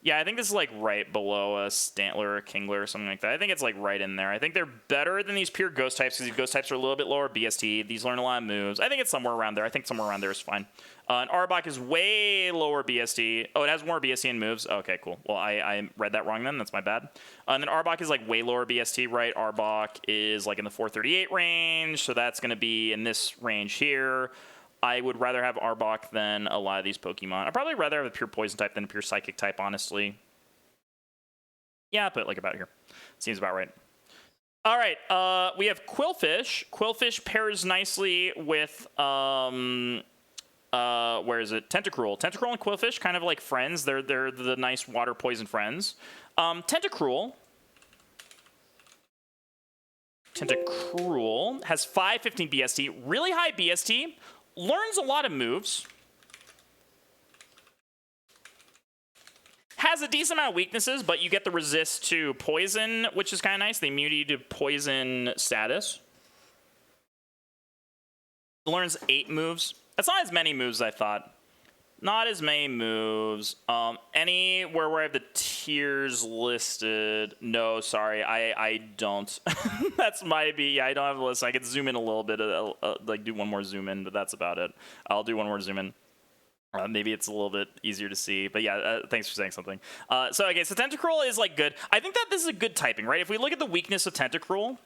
Yeah, I think this is like right below a Stantler or a Kingler or something like that. I think it's like right in there. I think they're better than these pure ghost types because these ghost types are a little bit lower BST. These learn a lot of moves. I think it's somewhere around there. I think somewhere around there is fine. And Arbok is way lower BST. Oh, it has more BST and moves. Okay, cool. Well, I read that wrong then. That's my bad. And then Arbok is like way lower BST, right? Arbok is like in the 438 range, so that's going to be in this range here. I would rather have Arbok than a lot of these Pokemon. I'd probably rather have a pure Poison type than a pure Psychic type, honestly. Yeah, I'll put it like about here. Seems about right. All right, we have Quillfish. Quillfish pairs nicely with, where is it? Tentacruel. Tentacruel and Quillfish, kind of like friends. They're the nice water poison friends. Tentacruel has 515 BST, really high BST. Learns a lot of moves. Has a decent amount of weaknesses, but you get the resist to poison, which is kind of nice. The immunity to poison status. Learns 8 moves. That's not as many moves as I thought. Not as many moves. Anywhere where I have the tiers listed. No, sorry, I don't. That's might be. Yeah, I don't have a list. I could zoom in a little bit. Like do one more zoom in, but that's about it. I'll do one more zoom in. Maybe it's a little bit easier to see, but yeah, thanks for saying something. So Tentacruel is like good. I think that this is a good typing, right? If we look at the weakness of Tentacruel.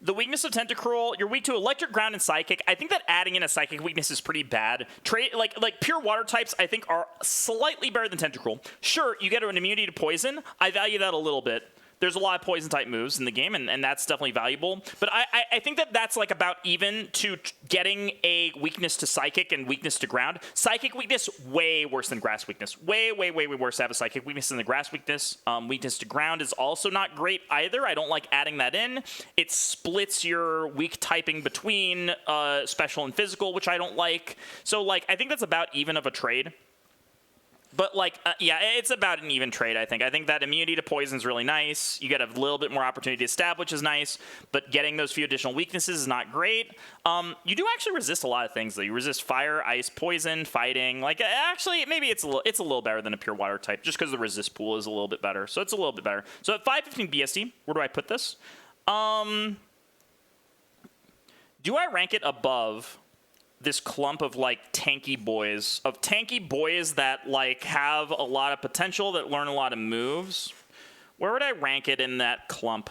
The weakness of Tentacruel, you're weak to Electric, Ground, and Psychic. I think that adding in a Psychic weakness is pretty bad. Like pure water types, I think, are slightly better than Tentacruel. Sure, you get an immunity to poison. I value that a little bit. There's a lot of poison type moves in the game, and that's definitely valuable. But I think that that's like about even to getting a weakness to Psychic and weakness to Ground. Psychic weakness, way worse than Grass weakness. Way worse to have a Psychic weakness than the Grass weakness. Weakness to Ground is also not great either. I don't like adding that in. It splits your weak typing between special and physical, which I don't like. So I think that's about even of a trade. But, yeah, it's about an even trade, I think. I think that immunity to poison is really nice. You get a little bit more opportunity to stab, which is nice. But getting those few additional weaknesses is not great. You do actually resist a lot of things, though. You resist fire, ice, poison, fighting. Actually, maybe it's a little better than a pure water type, just because the resist pool is a little bit better. So it's a little bit better. So at 515 BST, where do I put this? Do I rank it above this clump of tanky boys that have a lot of potential, that learn a lot of moves? Where would I rank it in that clump?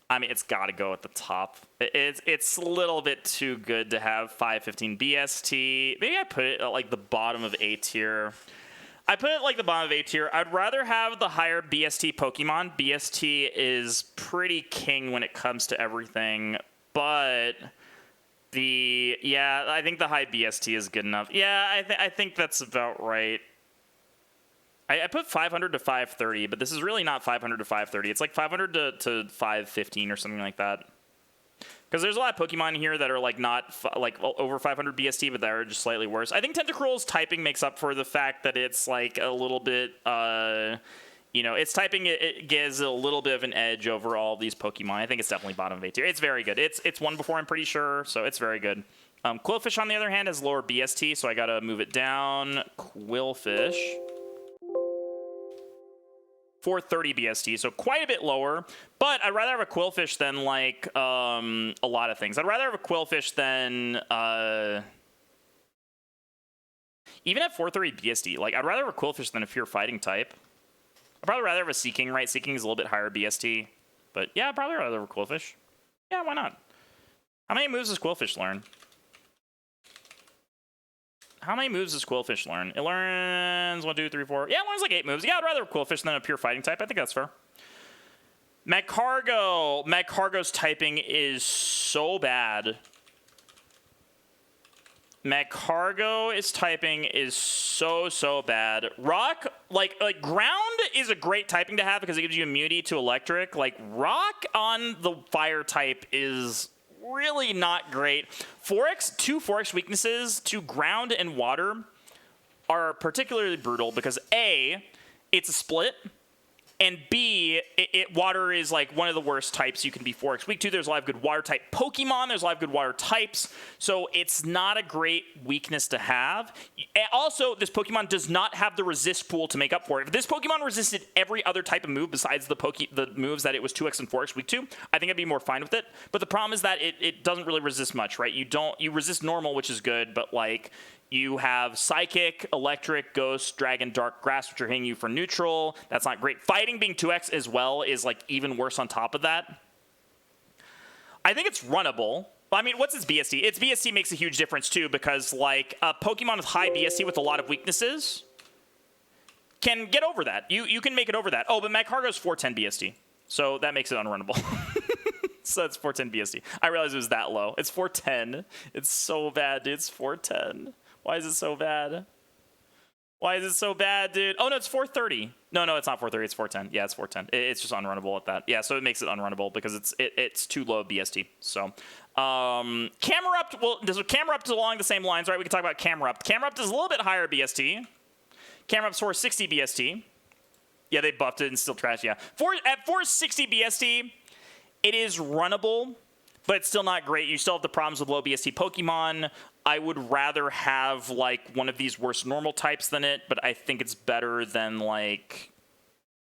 I mean, it's got to go at the top. It's a little bit too good to have 515 BST. Maybe I put it at the bottom of A tier. I put it the bottom of A tier. I'd rather have the higher BST Pokemon. BST is pretty king when it comes to everything, but I think the high BST is good enough. Yeah, I think that's about right. I put 500 to 530, but this is really not 500 to 530. It's 500 to 515 or something like that. Because there's a lot of Pokemon here that are not over 500 BST, but that are just slightly worse. I think Tentacruel's typing makes up for the fact that it's a little bit its typing, it gives a little bit of an edge over all these Pokemon. I think it's definitely bottom of A tier. It's very good. It's won before, I'm pretty sure, so it's very good. Quillfish, on the other hand, has lower BST, so I gotta move it down. Quillfish. 430 BST, so quite a bit lower, but I'd rather have a Quillfish than a lot of things. I'd rather have a Quillfish than even at 430 BST. I'd rather have a Quillfish than a pure fighting type. I'd probably rather have a Seeking, right? Seeking is a little bit higher BST. But yeah, I'd probably rather have a Quillfish. Yeah, why not? How many moves does Quillfish learn? How many moves does Quillfish learn? It learns 1, 2, 3, 4. Yeah, it learns 8 moves. Yeah, I'd rather have Quillfish than a pure fighting type. I think that's fair. Magcargo. Magcargo's typing is so bad. Magcargo's typing is so bad. Rock, ground is a great typing to have because it gives you immunity to electric. Rock on the fire type is really not great. 4x weaknesses to ground and water are particularly brutal because A, it's a split, And B, water is like one of the worst types you can be 4x weak to. There's a lot of good water type Pokemon. There's a lot of good water types. So it's not a great weakness to have. And also, this Pokemon does not have the resist pool to make up for it. If this Pokemon resisted every other type of move besides the moves that it was 2x and 4x weak to, I think I'd be more fine with it. But the problem is that it doesn't really resist much, right? You resist normal, which is good, but like you have Psychic, Electric, Ghost, Dragon, Dark, Grass, which are hitting you for neutral. That's not great. Fighting being 2x as well is like even worse on top of that. I think it's runnable. I mean, what's its BST? Its BST makes a huge difference too, because like a Pokemon with high BST with a lot of weaknesses can get over that. You can make it over that. Oh, but Magcargo's 410 BST, so that makes it unrunnable. So it's 410 BST. I realized it was that low. It's 410. It's so bad, dude. It's 410. Why is it so bad? Why is it so bad, dude? Oh, no, it's 430. No, it's not 430. It's 410. Yeah, it's 410. It's just unrunnable at that. Yeah, so it makes it unrunnable because it's too low BST. So, Camerupt, well, Camerupt is along the same lines, right? We can talk about Camerupt. Camerupt is a little bit higher BST. Camurupt's 460 BST. Yeah, they buffed it and still trash, yeah. At 460 BST, it is runnable, but it's still not great. You still have the problems with low BST Pokemon. I would rather have like one of these worse normal types than it, but I think it's better than like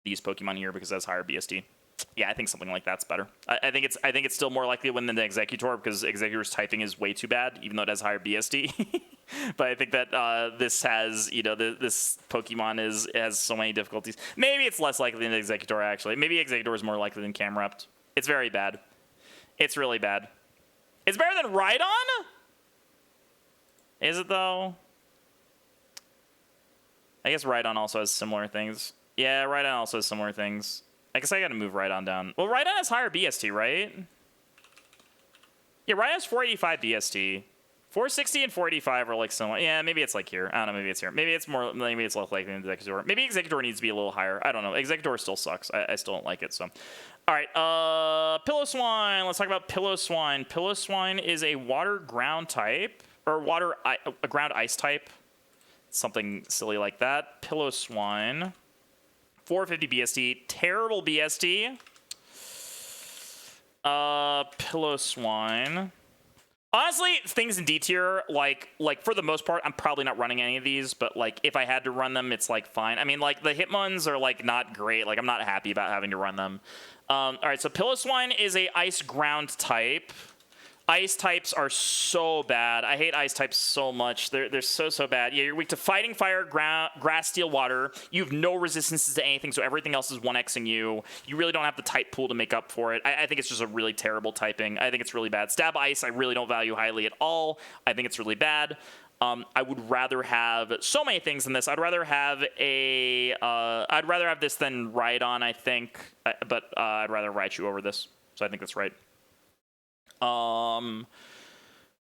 these Pokemon here because it has higher BST. Yeah, I think something like that's better. I think it's still more likely to win than the Executor because Executor's typing is way too bad, even though it has higher BST. But I think that this has, this Pokemon has so many difficulties. Maybe it's less likely than Executor actually. Maybe Executor is more likely than Camerupt. It's very bad. It's really bad. It's better than Rhydon? Is it, though? I guess Rhydon also has similar things. Yeah, Rhydon also has similar things. I guess I gotta move Rhydon down. Well, Rhydon has higher BST, right? Yeah, Rhydon has 485 BST. 460 and 485 are like similar. Yeah, maybe it's like here. I don't know, maybe it's here. Maybe it's less likely than Executor. Maybe Executor needs to be a little higher. I don't know. Executor still sucks. I still don't like it, so. All right, Pillow-Swine. Let's talk about Pillow-Swine. Pillow-Swine is a water ground type, or a ground ice type. Something silly like that. Pillow-Swine. 450 BST. Terrible BST. Pillow-Swine. Honestly, things in D tier, like for the most part, I'm probably not running any of these, but like if I had to run them, it's like fine. I mean, like the Hitmons are like not great. Like I'm not happy about having to run them. All right, so Pillow-Swine is a ice ground type. Ice types are so bad. I hate ice types so much. They're so bad. Yeah, you're weak to fighting, fire, grass, steel, water. You have no resistances to anything, so everything else is 1xing you. You really don't have the type pool to make up for it. I think it's just a really terrible typing. I think it's really bad. Stab ice, I really don't value highly at all. I think it's really bad. I would rather have so many things than this. I'd rather have this than Rhydon, I think. But I'd rather Raichu over this. So I think that's right.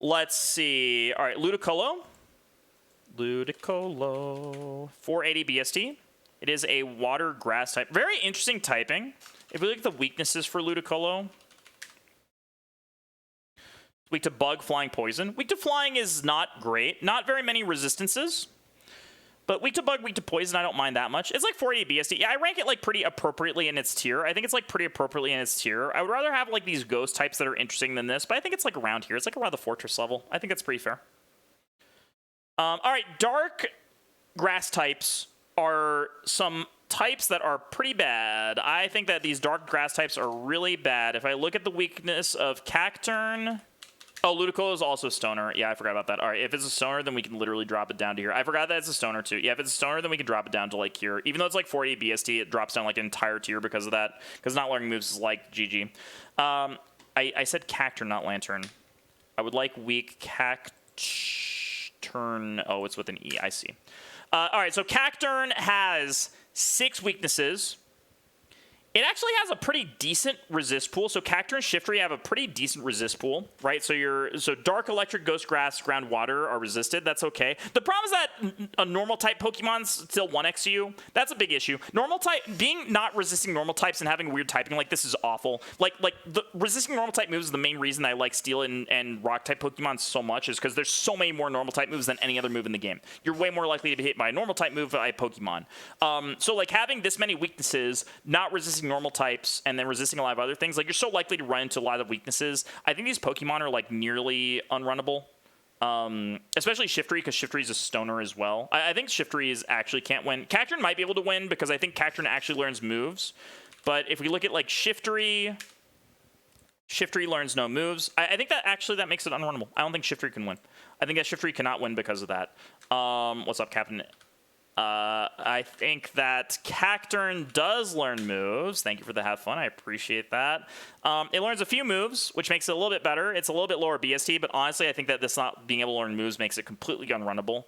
Let's see. All right, Ludicolo. 480 BST. It is a water grass type. Very interesting typing. If we look at the weaknesses for Ludicolo, weak to bug, flying, poison. Weak to flying is not great. Not very many resistances. But weak to bug, weak to poison, I don't mind that much. It's like 480 BST. Yeah, I rank it like pretty appropriately in its tier. I think it's like pretty appropriately in its tier. I would rather have like these ghost types that are interesting than this, but I think it's like around here. It's like around the fortress level. I think that's pretty fair. All right, dark grass types are some types that are pretty bad. I think that these dark grass types are really bad. If I look at the weakness of Cacturn... Oh, Ludicolo is also Stoner. Yeah, I forgot about that. All right, if it's a Stoner, then we can literally drop it down to here. I forgot that it's a Stoner, too. Yeah, if it's a Stoner, then we can drop it down to, like, here. Even though it's, like, 40 BST, it drops down, like, an entire tier because of that. Because not learning moves is, like, GG. I said Cacturn, not Lantern. I would like weak Cacturn. Oh, it's with an E. I see. All right, so Cacturn has 6 weaknesses. It actually has a pretty decent resist pool. So Cacturne and Shiftry have a pretty decent resist pool, right? So Dark Electric, Ghost Grass, Ground Water are resisted. That's okay. The problem is that a normal type Pokemon still 1x you. That's a big issue. Normal type being not resisting normal types and having weird typing like this is awful. Like the resisting normal type moves is the main reason I like Steel and Rock type Pokemon so much is because there's so many more normal type moves than any other move in the game. You're way more likely to be hit by a normal type move by a Pokemon. So like having this many weaknesses, not resisting normal types and then resisting a lot of other things, like you're so likely to run into a lot of weaknesses. I think these Pokemon are like nearly unrunnable, especially Shiftry because Shiftry is a stoner as well. I think Shiftry actually can't win. Cacturne might be able to win because I think Cacturne actually learns moves, but if we look at like Shiftry learns no moves. I think that actually that makes it unrunnable. I don't think Shiftry can win. I think that Shiftry cannot win because of that. What's up, Captain? I think that Cacturne does learn moves. Thank you for the have fun. I appreciate that. It learns a few moves, which makes it a little bit better. It's a little bit lower BST, but honestly, I think that this not being able to learn moves makes it completely unrunnable.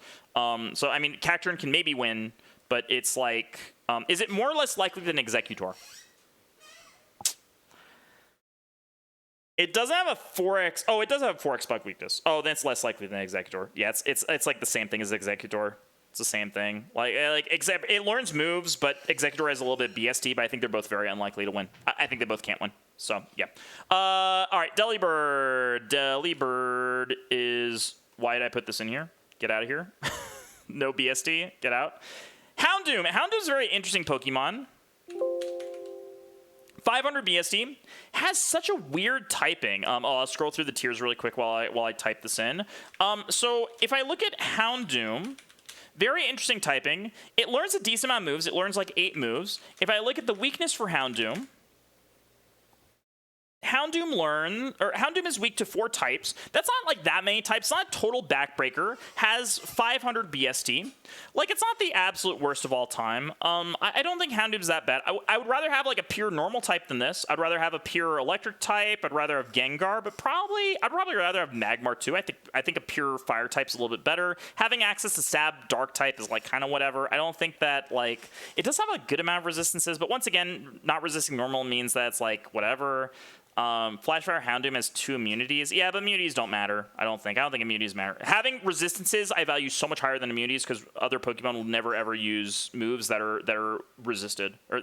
So, I mean, Cacturne can maybe win, but it's like, is it more or less likely than Executor? It doesn't have a 4x. Oh, it does have a 4x bug weakness. Oh, then it's less likely than Executor. Yeah, it's like the same thing as Executor. It's the same thing. Except it learns moves, but Executor has a little bit BST, but I think they're both very unlikely to win. I think they both can't win. So, yeah. All right, Delibird. Delibird is... Why did I put this in here? Get out of here. No BST. Get out. Houndoom. Houndoom's a very interesting Pokemon. 500 BST. Has such a weird typing. I'll scroll through the tiers really quick while I type this in. So, if I look at Houndoom... Very interesting typing. It learns a decent amount of moves. It learns like 8 moves. If I look at the weakness for Houndoom, Houndoom is weak to 4 types. That's not like that many types. It's not a total backbreaker. Has 500 BST. Like, it's not the absolute worst of all time. I don't think Houndoom's that bad. I would rather have like a pure normal type than this. I'd rather have a pure electric type. I'd rather have Gengar, but I'd probably rather have Magmar too. I think a pure fire type's a little bit better. Having access to Stab Dark type is like kind of whatever. I don't think that like it does have a good amount of resistances, but once again, not resisting normal means that it's like whatever. Flashfire Houndoom has 2 immunities. Yeah, but immunities don't matter. I don't think immunities matter. Having resistances, I value so much higher than immunities because other Pokemon will never ever use moves that are resisted or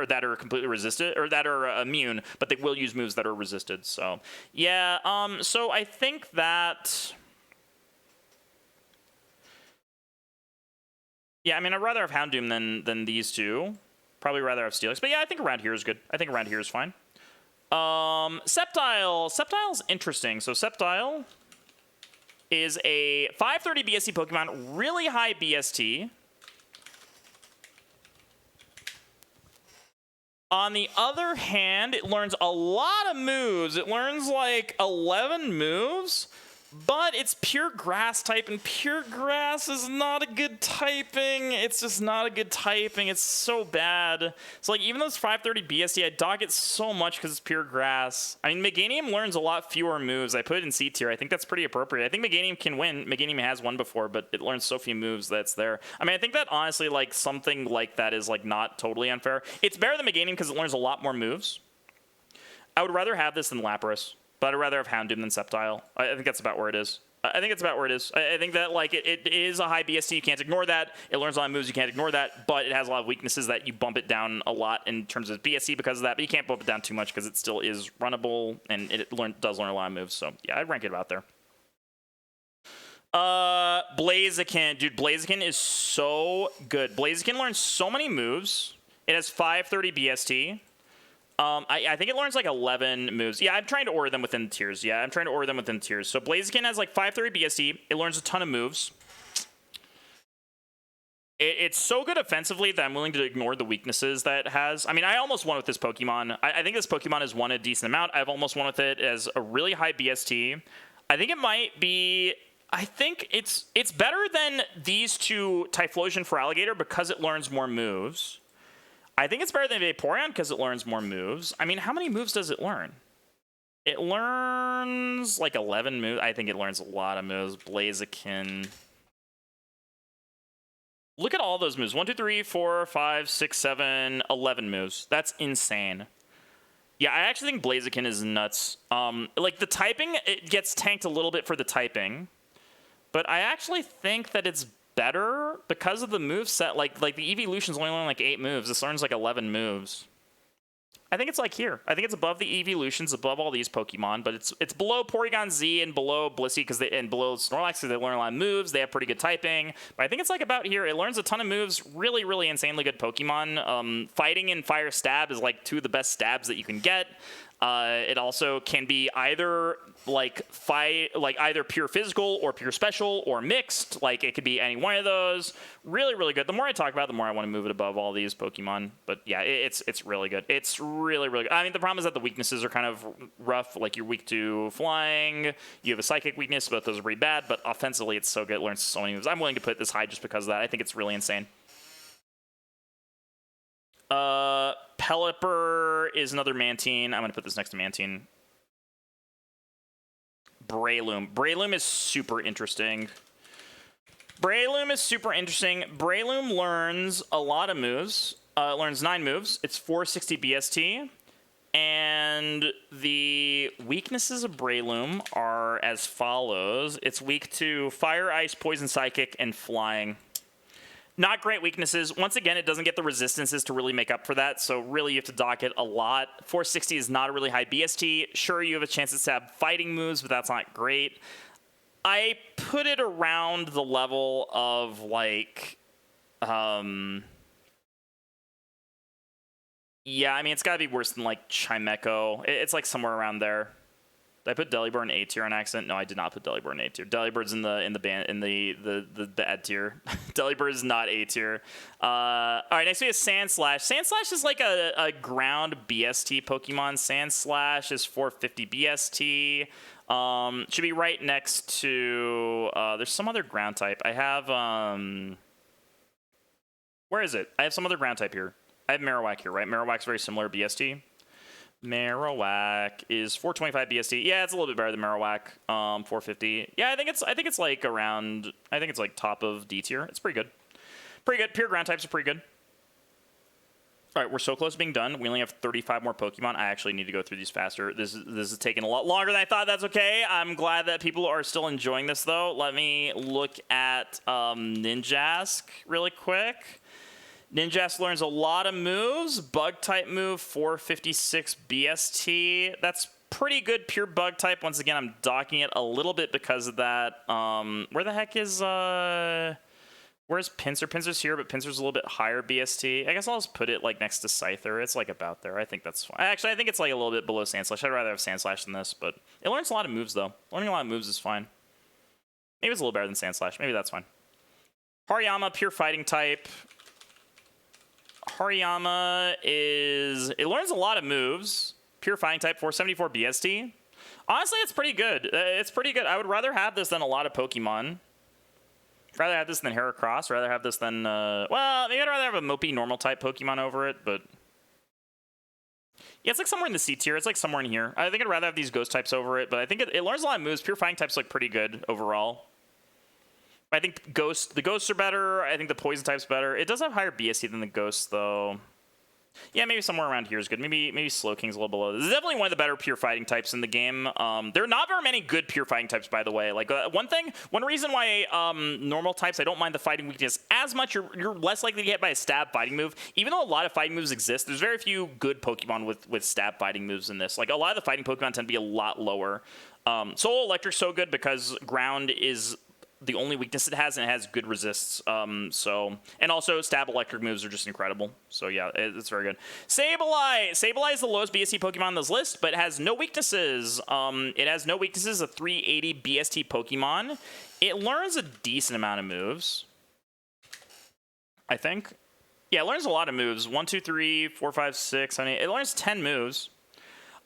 that are completely resisted or that are immune, but they will use moves that are resisted. So yeah. So I think that. Yeah, I mean, I'd rather have Houndoom than these two. Probably rather have Steelix, but yeah, I think around here is good. I think around here is fine. Sceptile. Sceptile's interesting. So Sceptile is a 530 BST Pokemon, really high BST. On the other hand, it learns a lot of moves. It learns like 11 moves, but it's pure grass type, and pure grass is not a good typing. It's just not a good typing. It's so bad. So like even though it's 530 BST, I dog it so much because it's pure grass. I mean, Meganium learns a lot fewer moves. I put it in C tier. I think that's pretty appropriate. I think Meganium can win. Meganium has won before, but it learns so few moves that's there. I mean, I think that honestly, like something like that is like not totally unfair. It's better than Meganium because it learns a lot more moves. I would rather have this than Lapras. But I'd rather have Houndoom than Sceptile. I think that's about where it is. I think it's about where it is. I think that like it is a high BST. You can't ignore that. It learns a lot of moves. You can't ignore that. But it has a lot of weaknesses that you bump it down a lot in terms of BST because of that. But you can't bump it down too much because it still is runnable and it does learn a lot of moves. So yeah, I'd rank it about there. Blaziken. Dude, Blaziken is so good. Blaziken learns so many moves. It has 530 BST. I think it learns like 11 moves. Yeah, I'm trying to order them within tiers. Yeah, I'm trying to order them within tiers. So Blaziken has like 530 BST. It learns a ton of moves. It's so good offensively that I'm willing to ignore the weaknesses that it has. I mean, I almost won with this Pokemon. I think this Pokemon has won a decent amount. I've almost won with it as a really high BST. I think it might be... I think it's better than these two Typhlosion for Alligator because it learns more moves. I think it's better than Vaporeon because it learns more moves. I mean, how many moves does it learn? It learns like 11 moves. I think it learns a lot of moves. Blaziken Look at all those moves. 1, 2, 3, 4, 5, 6, 7, 11 moves. That's insane. Yeah, I actually think Blaziken is nuts. Like, the typing, it gets tanked a little bit for the typing. But I actually think that it's better because of the move set. Like the evolution's only learning like 8 moves. This learns like 11 moves. I think it's like here. I think it's above the evolutions, above all these Pokemon, but it's below Porygon Z and below Blissey and below Snorlax because they learn a lot of moves. They have pretty good typing, but I think it's like about here. It learns a ton of moves. Really, really insanely good Pokemon. Fighting and Fire Stab is like 2 of the best stabs that you can get. It also can be either either pure physical or pure special or mixed. Like, it could be any one of those. Really, really good. The more I talk about it, the more I want to move it above all these Pokemon. But yeah, it's really good. It's really, really good. I mean, the problem is that the weaknesses are kind of rough. Like, you're weak to flying. You have a psychic weakness. Both those are pretty bad. But offensively, it's so good. It learns so many moves. I'm willing to put it this high just because of that. I think it's really insane. Pelipper is another Mantine. I'm going to put this next to Mantine. Breloom. Breloom is super interesting. Breloom learns a lot of moves. It learns 9 moves. It's 460 BST. And the weaknesses of Breloom are as follows. It's weak to Fire, Ice, Poison, Psychic, and Flying. Not great weaknesses. Once again, it doesn't get the resistances to really make up for that, so really you have to dock it a lot. 460 is not a really high BST. Sure, you have a chance to stab fighting moves, but that's not great. I put it around the level of, like, yeah, I mean, it's got to be worse than, like, Chimecho. It's, like, somewhere around there. Did I put Delibird in A tier on accident? No, I did not put Delibird in A tier. Delibird's in the bad tier. Delibird is not A tier. All right, next we have Sandslash. Sandslash is like a ground BST Pokemon. Sandslash is 450 BST. Should be right next to. There's some other ground type. I have. Where is it? I have some other ground type here. I have Marowak here, right? Marowak's very similar BST. Marowak is 425 BST. Yeah, it's a little bit better than Marowak. 450. Yeah, I think it's like around. I think it's like top of D tier. It's pretty good. Pretty good. Pure ground types are pretty good. All right, we're so close to being done. We only have 35 more Pokemon. I actually need to go through these faster. This is taking a lot longer than I thought. That's okay. I'm glad that people are still enjoying this, though. Let me look at Ninjask really quick. Ninjask learns a lot of moves. Bug-type move, 456 BST. That's pretty good pure Bug-type. Once again, I'm docking it a little bit because of that. Where the heck is... Where's Pinsir? Pinsir's here, but Pinsir's a little bit higher BST. I guess I'll just put it like next to Scyther. It's like about there. I think that's fine. Actually, I think it's like a little bit below Sandslash. I'd rather have Sandslash than this, but it learns a lot of moves, though. Learning a lot of moves is fine. Maybe it's a little better than Sandslash. Maybe that's fine. Hariyama, pure fighting type. Hariyama is... It learns a lot of moves. Pure fighting type, 474 BST. Honestly, it's pretty good. It's pretty good. I would rather have this than a lot of Pokemon. I'd rather have this than Heracross. I'd rather have this than... well, maybe I'd rather have a Mopey normal type Pokemon over it, but... Yeah, it's like somewhere in the C tier. It's like somewhere in here. I think I'd rather have these ghost types over it, but I think it learns a lot of moves. Pure fighting types look pretty good overall. I think the ghosts are better. I think the poison type's better. It does have higher BSC than the ghosts, though. Yeah, maybe somewhere around here is good. Maybe Slowking's a little below. This is definitely one of the better pure fighting types in the game. There are not very many good pure fighting types, by the way. Like one reason why normal types, I don't mind the fighting weakness as much. You're less likely to get by a stab fighting move. Even though a lot of fighting moves exist, there's very few good Pokemon with stab fighting moves in this. Like a lot of the fighting Pokemon tend to be a lot lower. Soul Electric's so good because ground is the only weakness it has, and it has good resists. And also stab electric moves are just incredible. So yeah, it's very good. Sableye is the lowest BST Pokemon on this list, but has no weaknesses. It has no weaknesses. A 380 BST Pokemon. It learns a decent amount of moves, I think. Yeah, it learns a lot of moves. 1, 2, 3, 4, 5, 6, 7, 8. It learns 10 moves.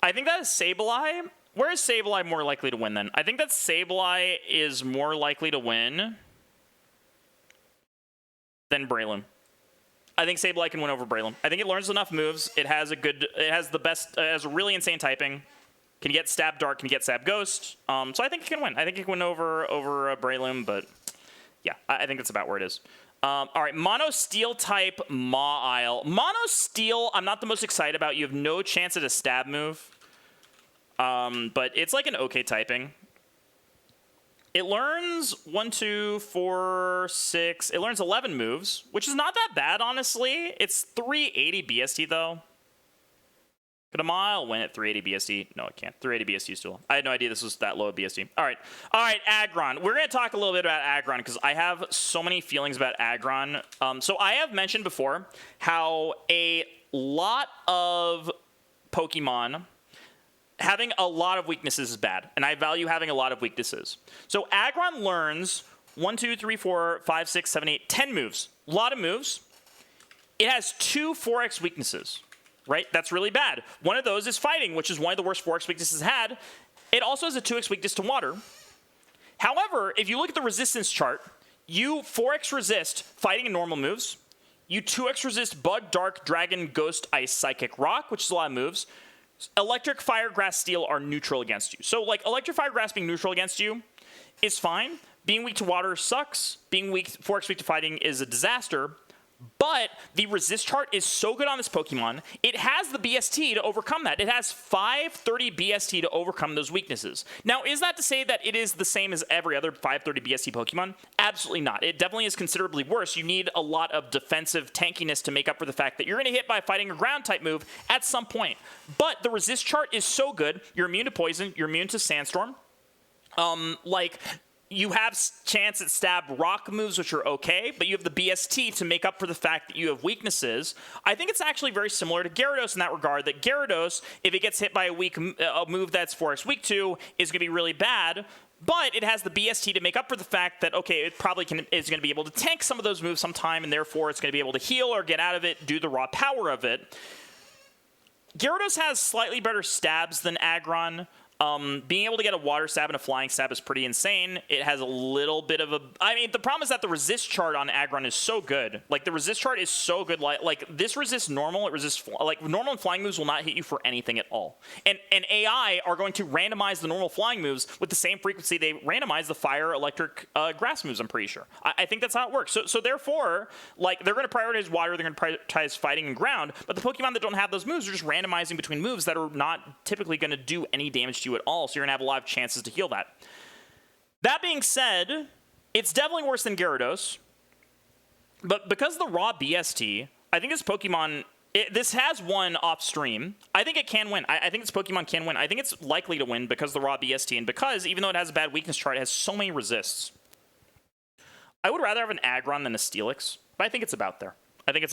I think that is Sableye. Where is Sableye more likely to win, then? I think that Sableye is more likely to win than Breloom. I think Sableye can win over Breloom. I think it learns enough moves. It has a really insane typing. Can get Stab Dark, can get Stab Ghost. So I think it can win. I think it can win over Breloom, but yeah, I think that's about where it is. All right, Mono Steel type Maw. Mono Steel, I'm not the most excited about. You have no chance at a stab move. But it's like an okay typing. It learns 1, 2, 4, 6. It learns 11 moves, which is not that bad, honestly. It's 380 BST, though. Could a Maw win at 380 BST? No, it can't. 380 BST still. I had no idea this was that low of BST. All right, Aggron. We're going to talk a little bit about Aggron because I have so many feelings about Aggron. So I have mentioned before how a lot of Pokemon having a lot of weaknesses is bad, and I value having a lot of weaknesses. So Aggron learns 1, 2, 3, 4, 5, 6, 7, 8, 10 moves. A lot of moves. It has 2 4x weaknesses, right? That's really bad. One of those is fighting, which is one of the worst 4x weaknesses it had. It also has a 2x weakness to water. However, if you look at the resistance chart, you 4x resist fighting and normal moves. You 2x resist Bug, Dark, Dragon, Ghost, Ice, Psychic, Rock, which is a lot of moves. Electric, Fire, Grass, Steel are neutral against you. So, like, Electric, Fire, Grass being neutral against you is fine. Being weak to water sucks. Being 4x weak to fighting is a disaster. But the resist chart is so good on this Pokemon, it has the BST to overcome that. It has 530 BST to overcome those weaknesses. Now, is that to say that it is the same as every other 530 BST Pokemon? Absolutely not. It definitely is considerably worse. You need a lot of defensive tankiness to make up for the fact that you're going to hit by fighting a ground type move at some point. But the resist chart is so good. You're immune to poison. You're immune to sandstorm. You have chance at stab rock moves, which are okay, but you have the BST to make up for the fact that you have weaknesses. I think it's actually very similar to Gyarados in that regard, that Gyarados, if it gets hit by a move that's 4x weak to, is going to be really bad, but it has the BST to make up for the fact that, okay, it probably is going to be able to tank some of those moves sometime, and therefore it's going to be able to heal or get out of it, do the raw power of it. Gyarados has slightly better stabs than Aggron. Being able to get a water stab and a flying stab is pretty insane. It has a little bit of a... I mean, the problem is that the resist chart on Aggron is so good. Like, the resist chart is so good. Like this resists normal. It resists... Like, normal and flying moves will not hit you for anything at all. And AI are going to randomize the normal flying moves with the same frequency they randomize the fire, electric, grass moves, I'm pretty sure. I think that's how it works. So therefore, like, they're going to prioritize water, they're going to prioritize fighting and ground, but the Pokemon that don't have those moves are just randomizing between moves that are not typically going to do any damage to you at all, so you're going to have a lot of chances to heal that. That being said, it's definitely worse than Gyarados, but because of the raw BST, I think this Pokemon, this has won off stream. I think it can win. I think this Pokemon can win. I think it's likely to win because of the raw BST, and because, even though it has a bad weakness chart, it has so many resists. I would rather have an Aggron than a Steelix, but I think it's about there. I think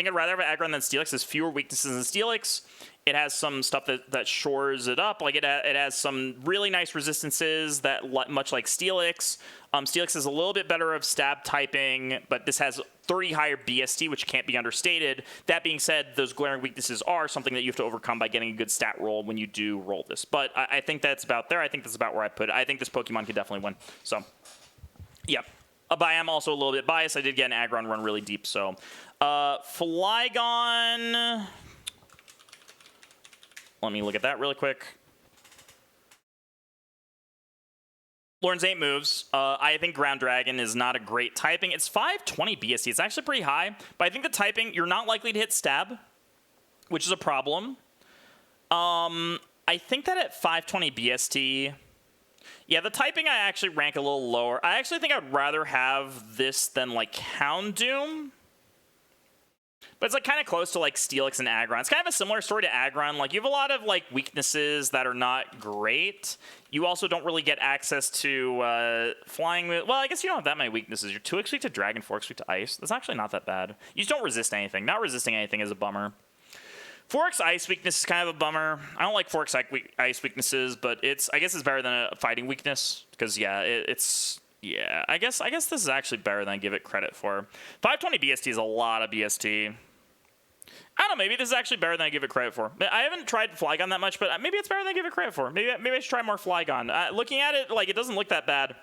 I'd rather have an Aggron than Steelix. It has fewer weaknesses than Steelix. It has some stuff that shores it up. Like, it has some really nice resistances that, much like Steelix. Steelix is a little bit better of stab typing, but this has 30 higher BST, which can't be understated. That being said, those glaring weaknesses are something that you have to overcome by getting a good stat roll when you do roll this. But I think that's about there. I think that's about where I put it. I think this Pokemon could definitely win. So, yeah. But I am also a little bit biased. I did get an Aggron run really deep, so... Flygon... Let me look at that really quick. Learns 8 moves. I think Ground Dragon is not a great typing. It's 520 BST. It's actually pretty high, but I think the typing, you're not likely to hit stab, which is a problem. I think that at 520 BST... Yeah, the typing I actually rank a little lower. I actually think I'd rather have this than, like, Houndoom. But it's, like, kind of close to, like, Steelix and Aggron. It's kind of a similar story to Aggron. Like, you have a lot of, like, weaknesses that are not great. You also don't really get access to flying. Well, I guess you don't have that many weaknesses. You're 2x weak to Dragon, 4x weak to Ice. That's actually not that bad. You just don't resist anything. Not resisting anything is a bummer. 4x Ice weakness is kind of a bummer. I don't like 4x Ice weaknesses, but I guess it's better than a fighting weakness. Because, yeah, yeah, I guess this is actually better than I give it credit for. 520 BST is a lot of BST. I don't know, maybe this is actually better than I give it credit for. I haven't tried Flygon that much, but maybe it's better than I give it credit for. Maybe I should try more Flygon. Looking at it, like, it doesn't look that bad.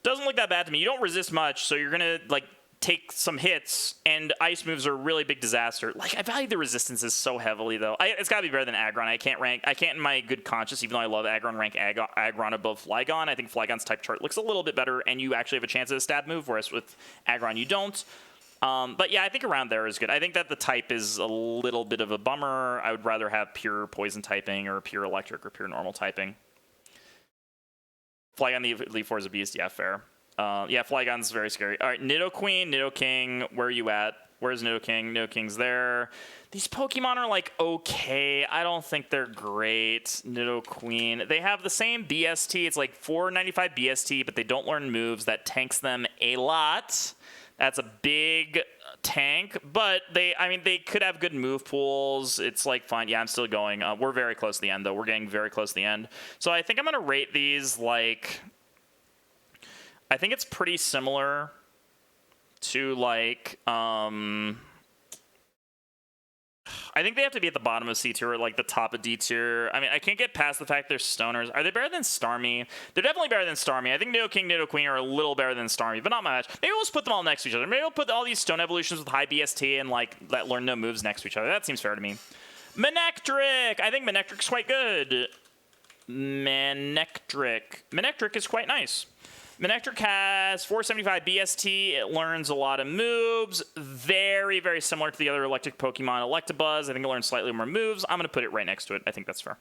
Doesn't look that bad to me. You don't resist much, so you're going to, like, take some hits, and ice moves are a really big disaster. Like, I value the resistances so heavily, though. It's got to be better than Aggron. I can't in my good conscience, even though I love Aggron, rank Aggron above Flygon. I think Flygon's type chart looks a little bit better, and you actually have a chance at a stab move, whereas with Aggron you don't. But yeah, I think around there is good. I think that the type is a little bit of a bummer. I would rather have pure poison typing or pure electric or pure normal typing. Flygon the Elite Four is a beast. Yeah, fair. Yeah, Flygon's very scary. All right, Nidoqueen, Nidoking, where are you at? Where's Nidoking? Nidoking's there. These Pokemon are, like, okay. I don't think they're great. Nidoqueen. They have the same BST. It's like 495 BST, but they don't learn moves. That tanks them a lot. That's a big tank, but they could have good move pools. It's like fine. Yeah, I'm still going. We're very close to the end, though. We're getting very close to the end. So I think I'm gonna rate these like. I think it's pretty similar to like. I think they have to be at the bottom of C tier or like the top of D tier. I mean, I can't get past the fact they're stoners. Are they better than Starmie? They're definitely better than Starmie. I think Nidoking, Nidoqueen are a little better than Starmie, but not much. Maybe we'll just put them all next to each other. Maybe we'll put all these stone evolutions with high BST and like that learn no moves next to each other. That seems fair to me. Manectric! I think Manectric's quite good. Manectric is quite nice. Manectric has 475 BST. It learns a lot of moves. Very, very similar to the other electric Pokemon, Electabuzz. I think it learns slightly more moves. I'm going to put it right next to it. I think that's fair.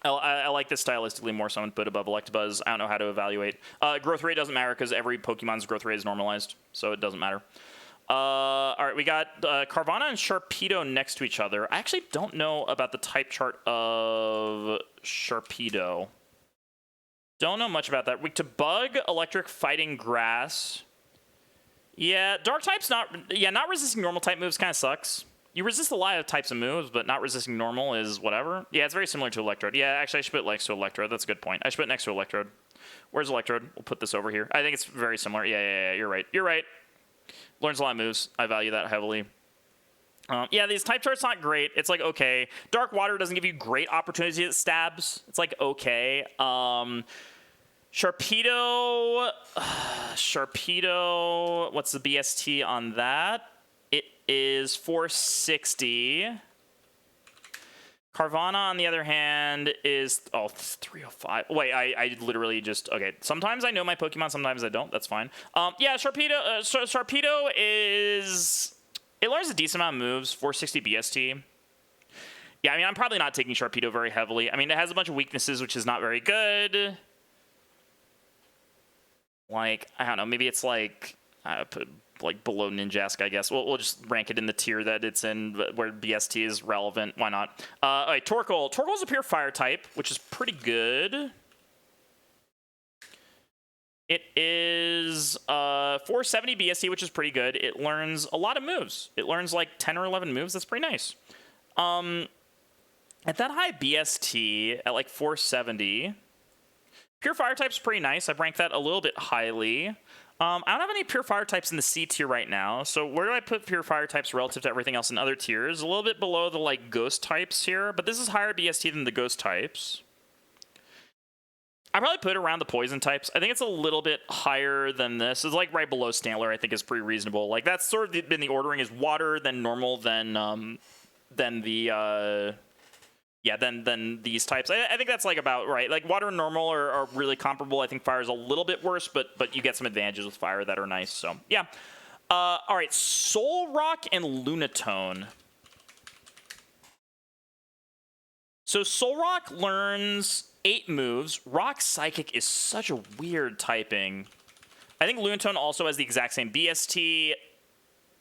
I like this stylistically more, so I'm going to put it above Electabuzz. I don't know how to evaluate. Growth rate doesn't matter because every Pokemon's growth rate is normalized, so it doesn't matter. All right, we got Carvanha and Sharpedo next to each other. I actually don't know about the type chart of Sharpedo. Don't know much about that. Weak to Bug, Electric, Fighting, Grass. Yeah, Dark type's not resisting normal type moves kind of sucks. You resist a lot of types of moves, but not resisting normal is whatever. Yeah, it's very similar to Electrode. Yeah, actually, I should put it next to Electrode. That's a good point. I should put it next to Electrode. Where's Electrode? We'll put this over here. I think it's very similar. Yeah, you're right. You're right. Learns a lot of moves. I value that heavily. Yeah, these type charts not great. It's like, okay. Dark Water doesn't give you great opportunities at stabs. It's like, okay. Sharpedo, what's the BST on that? It is 460. Carvanha, on the other hand, is, 305. Wait, I literally just, okay. Sometimes I know my Pokemon, sometimes I don't. That's fine. Yeah, Sharpedo is... It learns a decent amount of moves, 460 BST. Yeah, I mean, I'm probably not taking Sharpedo very heavily. I mean, it has a bunch of weaknesses, which is not very good. Like, I don't know, maybe it's like, put like below Ninjask, I guess. We'll just rank it in the tier that it's in, where BST is relevant. Why not? All right, Torkoal. Torkoal's a pure fire type, which is pretty good. It is 470 BST, which is pretty good. It learns a lot of moves. It learns like 10 or 11 moves. That's pretty nice. At that high BST, at like 470, pure fire type's pretty nice. I've ranked that a little bit highly. I don't have any pure fire types in the C tier right now. So where do I put pure fire types relative to everything else in other tiers? A little bit below the like ghost types here, but this is higher BST than the ghost types. I probably put it around the poison types. I think it's a little bit higher than this. It's like right below Stantler. I think is pretty reasonable. Like that's sort of been the ordering: is water, then normal, then these types. I think that's like about right. Like water and normal are really comparable. I think fire is a little bit worse, but you get some advantages with fire that are nice. So yeah. All right, Solrock and Lunatone. So Solrock learns 8 moves. Rock Psychic is such a weird typing. I think Lunatone also has the exact same BST.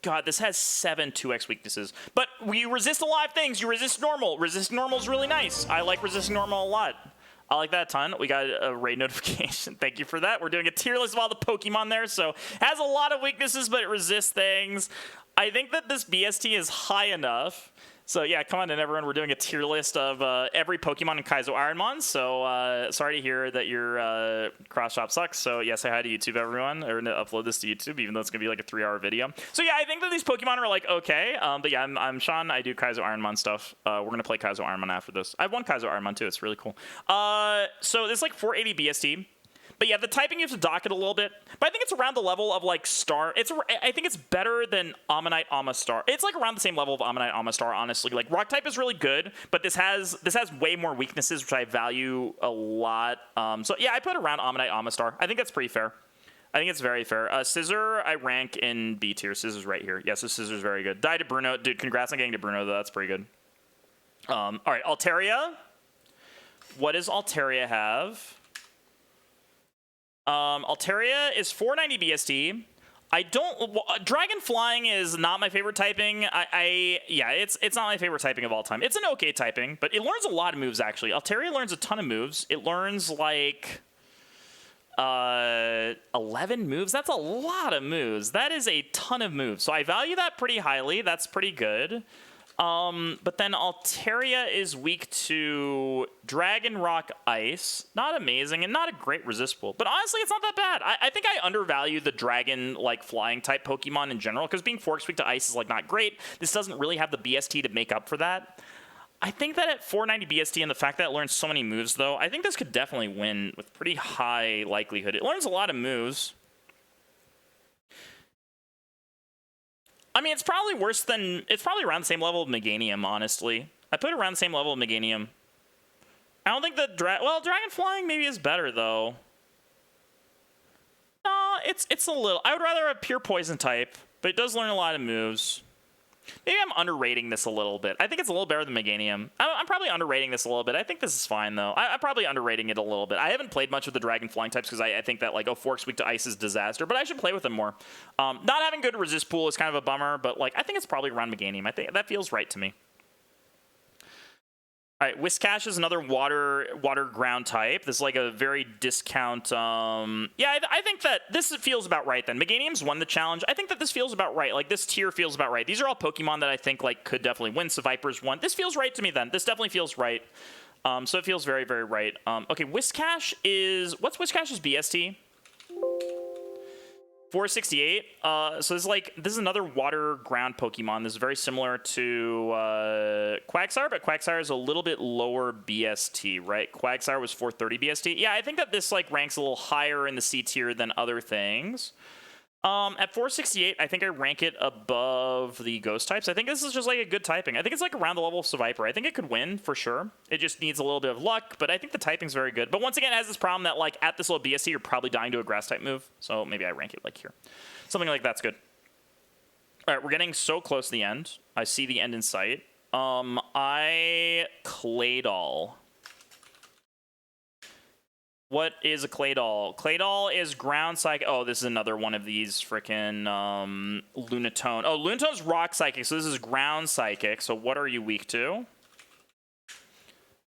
God, this has 7 2x weaknesses. But we resist a lot of things. You resist normal. Resisting normal is really nice. I like resisting normal a lot. I like that a ton. We got a raid notification. Thank you for that. We're doing a tier list of all the Pokemon there. So it has a lot of weaknesses, but it resists things. I think that this BST is high enough. So yeah, come on in, everyone. We're doing a tier list of every Pokemon in Kaizo Ironmon. So sorry to hear that your cross shop sucks. So yeah, say hi to YouTube, everyone. Or upload this to YouTube, even though it's gonna be like a 3-hour video. So yeah, I think that these Pokemon are like okay. But yeah, I'm Sean. I do Kaizo Ironmon stuff. We're gonna play Kaizo Ironmon after this. I have one Kaizo Ironmon too. It's really cool. So this is like 480 BST. But yeah, the typing, you have to dock it a little bit. But I think it's around the level of like Star. I think it's better than Ammonite Amistar. It's like around the same level of Ammonite Amistar, honestly. Like rock type is really good, but this has way more weaknesses, which I value a lot. So yeah, I put around Ammonite Amistar. I think that's pretty fair. I think it's very fair. Scissor, I rank in B tier. Scissors right here. Yeah, so Scissor's very good. Die to Bruno. Dude, congrats on getting to Bruno, though. That's pretty good. All right, Altaria. What does Altaria have? Altaria is 490 BST. Dragon Flying is not my favorite typing. Yeah, it's not my favorite typing of all time. It's an okay typing, but it learns a lot of moves, actually. Altaria learns a ton of moves. It learns, like, 11 moves. That's a lot of moves. That is a ton of moves. So I value that pretty highly. That's pretty good. But then Altaria is weak to Dragon, Rock, Ice. Not amazing and not a great resist pool. But honestly, it's not that bad. I think I undervalue the Dragon, like, flying type Pokemon in general, because being Forks weak to Ice is, like, not great. This doesn't really have the BST to make up for that. I think that at 490 BST and the fact that it learns so many moves, though, I think this could definitely win with pretty high likelihood. It learns a lot of moves. I mean, it's probably around the same level of Meganium, honestly. I put it around the same level of Meganium. I don't think that Dragon Flying maybe is better, though. No, it's a little. I would rather a pure Poison type, but it does learn a lot of moves. Maybe I'm underrating this a little bit. I think it's a little better than Meganium. I'm probably underrating this a little bit. I think this is fine, though. I'm probably underrating it a little bit. I haven't played much with the Dragon Flying types because I think that, like, Forks weak to Ice is disaster, but I should play with them more. Not having good resist pool is kind of a bummer, but, like, I think it's probably around Meganium. I think that feels right to me. All right, Whiscash is another water ground type. This is like a very discount. Yeah, I think that this feels about right then. Meganium's won the challenge. I think that this feels about right. Like, this tier feels about right. These are all Pokemon that I think, like, could definitely win. Seviper's won. This feels right to me then. This definitely feels right. So it feels very, very right. Okay, Whiscash is... What's Whiscash's BST? 468. So this is another water ground Pokemon. This is very similar to Quagsire, but Quagsire is a little bit lower BST, right? Quagsire was 430 BST. Yeah, I think that this like ranks a little higher in the C tier than other things. At 468, I think I rank it above the ghost types. I think this is just like a good typing. I think it's like around the level of Seviper. I think it could win for sure. It just needs a little bit of luck, but I think the typing's very good. But once again, it has this problem that like at this low BST, you're probably dying to a grass type move. So maybe I rank it like here. Something like that's good. All right, we're getting so close to the end. I see the end in sight. Claydol. What is a Claydol? Claydol is ground psychic. Oh, this is another one of these freaking Lunatone. Oh, Lunatone's rock psychic, so this is ground psychic. So what are you weak to?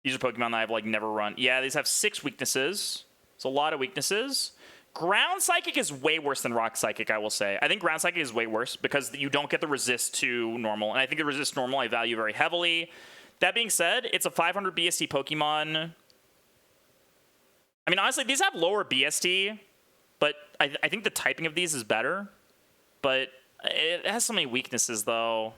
These are Pokemon that I've like never run. Yeah, these have 6 weaknesses. It's a lot of weaknesses. Ground psychic is way worse than rock psychic, I will say. I think ground psychic is way worse because you don't get the resist to normal. And I think the resist normal I value very heavily. That being said, it's a 500 BST Pokemon. I mean, honestly, these have lower BST, but I think the typing of these is better. But it has so many weaknesses, though.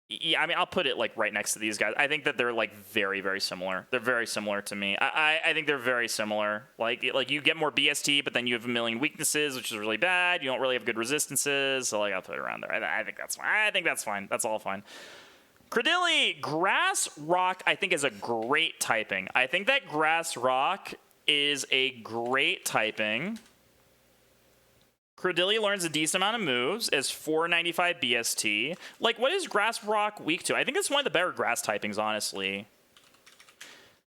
Yeah, I mean, I'll put it, like, right next to these guys. I think that they're, like, very, very similar. They're very similar to me. I think they're very similar. Like, you get more BST, but then you have a million weaknesses, which is really bad. You don't really have good resistances. So, like, I'll put it around there. I think that's fine. I think that's fine. That's all fine. Credilli, Grass Rock, I think is a great typing. I think that Grass Rock is a great typing. Credilli learns a decent amount of moves, is 495 BST. Like, what is Grass Rock weak to? I think it's one of the better grass typings, honestly.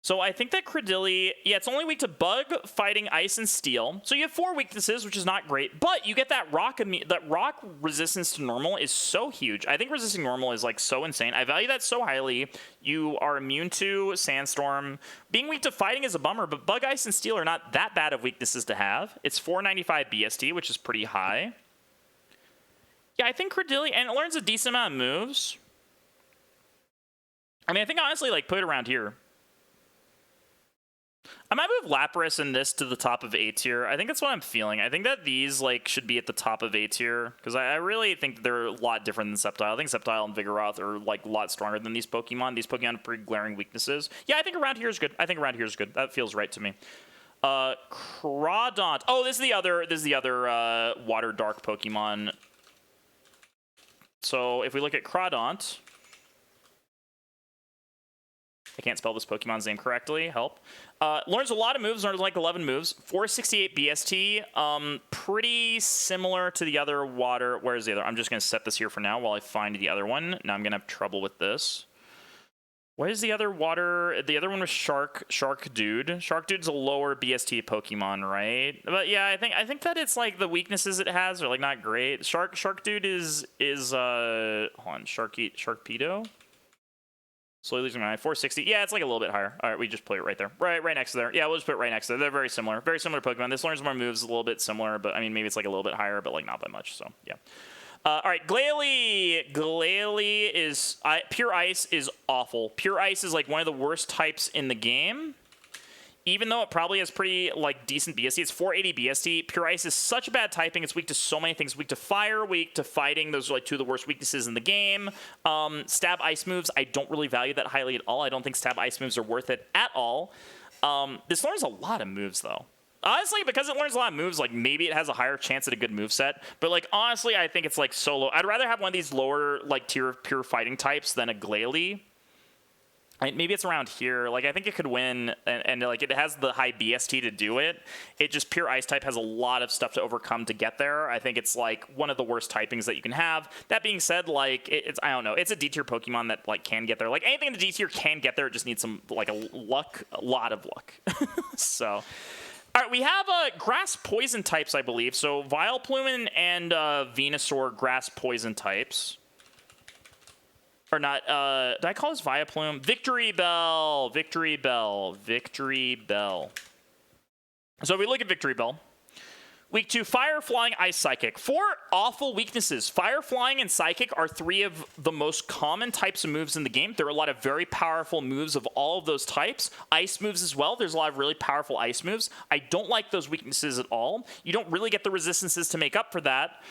So I think that Credilli, yeah, it's only weak to Bug, Fighting, Ice, and Steel. So you have 4 weaknesses, which is not great. But you get that rock resistance to normal is so huge. I think resisting normal is like so insane. I value that so highly. You are immune to Sandstorm. Being weak to Fighting is a bummer, but Bug, Ice, and Steel are not that bad of weaknesses to have. It's 495 BST, which is pretty high. Yeah, I think Credilli, and it learns a decent amount of moves. I mean, I think honestly, like, put it around here. I might move Lapras and this to the top of A tier. I think that's what I'm feeling. I think that these like should be at the top of A tier because I really think that they're a lot different than Sceptile. I think Sceptile and Vigoroth are like a lot stronger than these Pokemon. These Pokemon have pretty glaring weaknesses. Yeah, I think around here is good. I think around here is good. That feels right to me. Crawdont. Oh, this is the other water dark Pokemon. So if we look at Crawdont, I can't spell this Pokemon's name correctly. Help. Learns a lot of moves. Learns like 11 moves. 468 BST. Pretty similar to the other water. Where's the other? I'm just going to set this here for now while I find the other one. Now I'm going to have trouble with this. Where's the other water? The other one was Shark Dude. Shark Dude's a lower BST Pokemon, right? But yeah, I think that it's like the weaknesses it has are like not great. Shark Dude is hold on, Sharkpedo. Slowly losing my mind. 460. Yeah, it's like a little bit higher. All right, we just put it right there. Right next to there. Yeah, we'll just put it right next to there. They're very similar. Very similar Pokemon. This learns more moves, a little bit similar, but I mean, maybe it's like a little bit higher, but like not by much, so yeah. All right, Glalie. Glalie is... Pure Ice is awful. Pure Ice is like one of the worst types in the game. Even though it probably has pretty like decent BST, it's 480 BST. Pure Ice is such a bad typing. It's weak to so many things. Weak to fire, weak to fighting. Those are like two of the worst weaknesses in the game. Stab Ice moves, I don't really value that highly at all. I don't think Stab Ice moves are worth it at all. This learns a lot of moves though. Honestly, because it learns a lot of moves, like maybe it has a higher chance at a good move set. But like honestly, I think it's like so low. I'd rather have one of these lower like tier pure fighting types than a Glalie. Maybe it's around here. Like I think it could win, and like it has the high BST to do it. It just pure Ice type has a lot of stuff to overcome to get there. I think it's like one of the worst typings that you can have. That being said, like it's I don't know. It's a D tier Pokemon that like can get there. Like anything in the D tier can get there. It just needs some like a lot of luck. So. All right, we have grass poison types, I believe. So Vileplume and Venusaur grass poison types. Or not, did I call this Vileplume? Victory Bell. So if we look at Victory Bell, weak to Fire, Flying, Ice, Psychic. 4 awful weaknesses. Fire, Flying, and Psychic are 3 of the most common types of moves in the game. There are a lot of very powerful moves of all of those types. Ice moves as well. There's a lot of really powerful ice moves. I don't like those weaknesses at all. You don't really get the resistances to make up for that.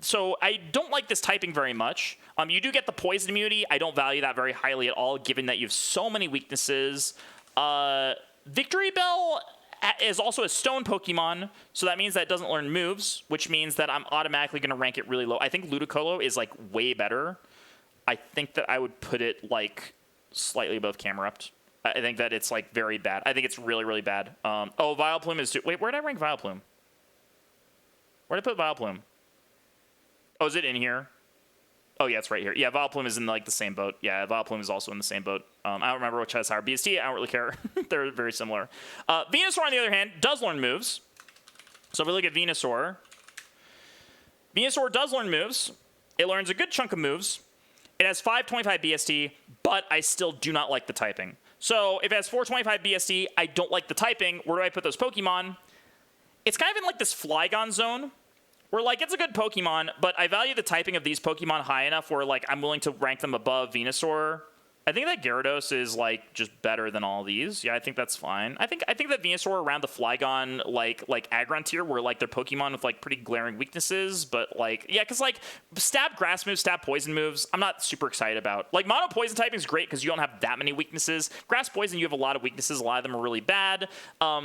So I don't like this typing very much. You do get the poison immunity. I don't value that very highly at all, given that you have so many weaknesses. Victory Bell is also a stone Pokemon, so that means that it doesn't learn moves, which means that I'm automatically going to rank it really low. I think Ludicolo is like way better. I think that I would put it like slightly above Camerupt. I think that it's like very bad. I think it's really, really bad. Oh, Vileplume is... Wait, where did I rank Vileplume? Where did I put Vileplume? Oh, is it in here? Oh, yeah, it's right here. Yeah, Vileplume is in like the same boat. Yeah, Vileplume is also in the same boat. I don't remember which has higher BST. I don't really care. They're very similar. Venusaur, on the other hand, does learn moves. So if we look at Venusaur, Venusaur does learn moves. It learns a good chunk of moves. It has 525 BST, but I still do not like the typing. So if it has 425 BST, I don't like the typing. Where do I put those Pokemon? It's kind of in like this Flygon zone. Where, like, it's a good Pokemon, but I value the typing of these Pokemon high enough where, like, I'm willing to rank them above Venusaur. I think that Gyarados is, like, just better than all these. Yeah, I think that's fine. I think that Venusaur around the Flygon, like Aggron tier were, like, they're Pokemon with, like, pretty glaring weaknesses, but, like, yeah, because, like, stab grass moves, stab poison moves, I'm not super excited about. Like, mono poison typing is great because you don't have that many weaknesses. Grass poison, you have a lot of weaknesses. A lot of them are really bad.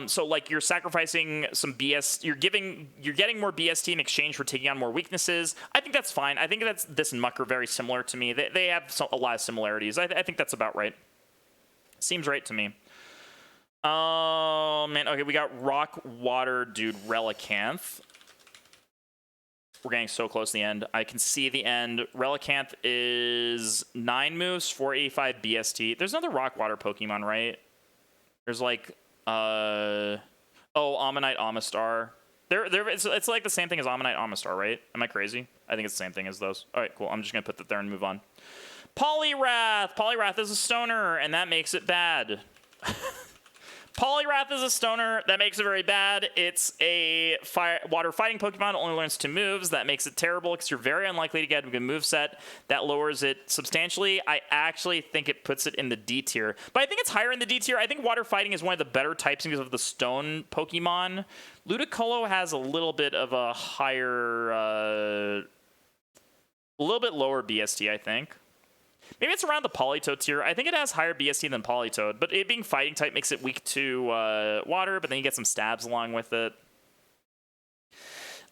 So, like, you're sacrificing some BS. You're getting more BST in exchange for taking on more weaknesses. I think that's fine. I think that's this and Muck are very similar to me. They have a lot of similarities. I think that's about right. Seems right to me. Oh, man. Okay, we got Rock Water Dude Relicanth. We're getting so close to the end. I can see the end. Relicanth is 9 moves, 485 BST. There's another Rock Water Pokemon, right? There's like, oh, Ammonite Amistar. It's like the same thing as Ammonite Amistar, right? Am I crazy? I think it's the same thing as those. All right, cool. I'm just going to put that there and move on. Poliwrath. Poliwrath is a stoner, and that makes it bad. Poliwrath is a stoner. That makes it very bad. It's a water fighting Pokemon. Only learns 2 moves. That makes it terrible because you're very unlikely to get a good moveset. That lowers it substantially. I actually think it puts it in the D tier. But I think it's higher in the D tier. I think water fighting is one of the better types because of the stone Pokemon. Ludicolo has a little bit of a higher... a little bit lower BST, I think. Maybe it's around the Politoed tier. I think it has higher BST than Politoed, but it being fighting type makes it weak to water, but then you get some stabs along with it.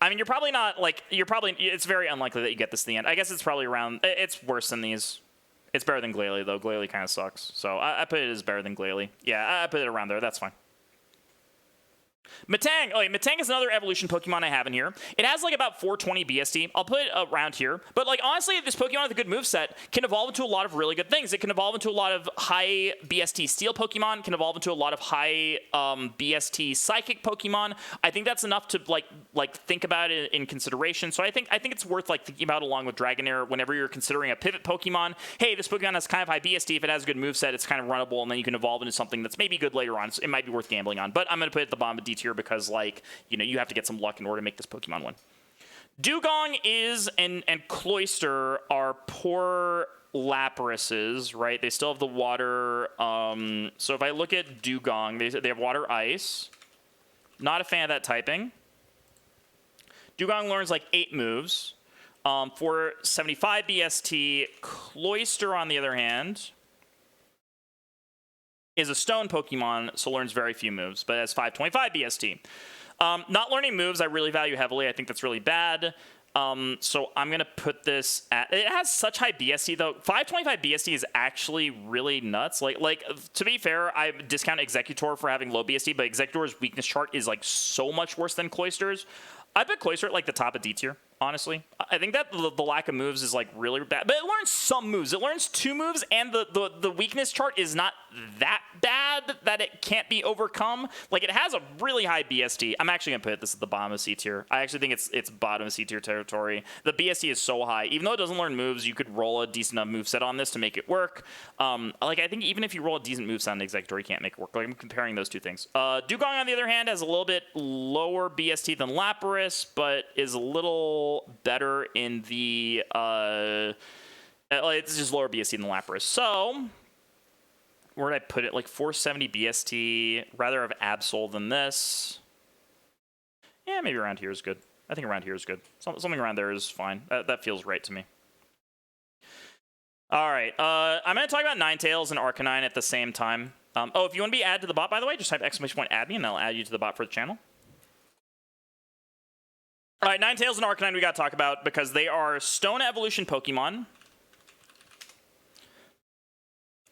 I mean, you're probably not, like, it's very unlikely that you get this to the end. I guess it's probably around, it's worse than these. It's better than Glalie, though. Glalie kind of sucks. So I put it as better than Glalie. Yeah, I put it around there. That's fine. Metang. Oh, Metang is another evolution Pokemon I have in here. It has like about 420 BST. I'll put it around here. But like honestly, this Pokemon with a good moveset can evolve into a lot of really good things. It can evolve into a lot of high BST Steel Pokemon. Can evolve into a lot of high BST Psychic Pokemon. I think that's enough to like think about it in consideration. So I think it's worth like thinking about along with Dragonair whenever you're considering a pivot Pokemon. Hey, this Pokemon has kind of high BST. If it has a good moveset, it's kind of runnable, and then you can evolve into something that's maybe good later on. So it might be worth gambling on. But I'm going to put it at the bottom of D tier because, like, you know, you have to get some luck in order to make this Pokemon win. Dugong is and Cloyster are poor Laprases, right? They still have the water. So if I look at Dugong, they have water ice. Not a fan of that typing. Dugong learns like 8 moves. For 75 BST, Cloyster, on the other hand, is a stone Pokemon, so learns very few moves, but has 525 BST. Not learning moves I really value heavily. I think that's really bad. So I'm going to put this at... It has such high BST, though. 525 BST is actually really nuts. Like to be fair, I discount Executor for having low BST, but Executor's weakness chart is like so much worse than Cloyster's. I put Cloyster at like the top of D tier, honestly. I think that the lack of moves is like really bad. But it learns some moves. It learns 2 moves, and the weakness chart is not that bad that it can't be overcome. Like, it has a really high BST. I'm actually going to put this at the bottom of C tier. I actually think it's bottom of C tier territory. The BST is so high. Even though it doesn't learn moves, you could roll a decent enough moveset on this to make it work. Like, I think even if you roll a decent moveset on Executor, you can't make it work. Like, I'm comparing those two things. Dugong, on the other hand, has a little bit lower BST than Lapras, but is a little better in the it's just lower BST than Lapras. So where did I put it? Like 470 BST. Rather have Absol than this. Yeah, maybe around here is good. I think around here is good. Something around there is fine. That feels right to me. All right, I'm going to talk about Ninetales and Arcanine at the same time. Oh, if you want to be added to the bot, by the way, just type !add me, and I'll add you to the bot for the channel. All right, Ninetales and Arcanine we got to talk about because they are Stone Evolution Pokemon.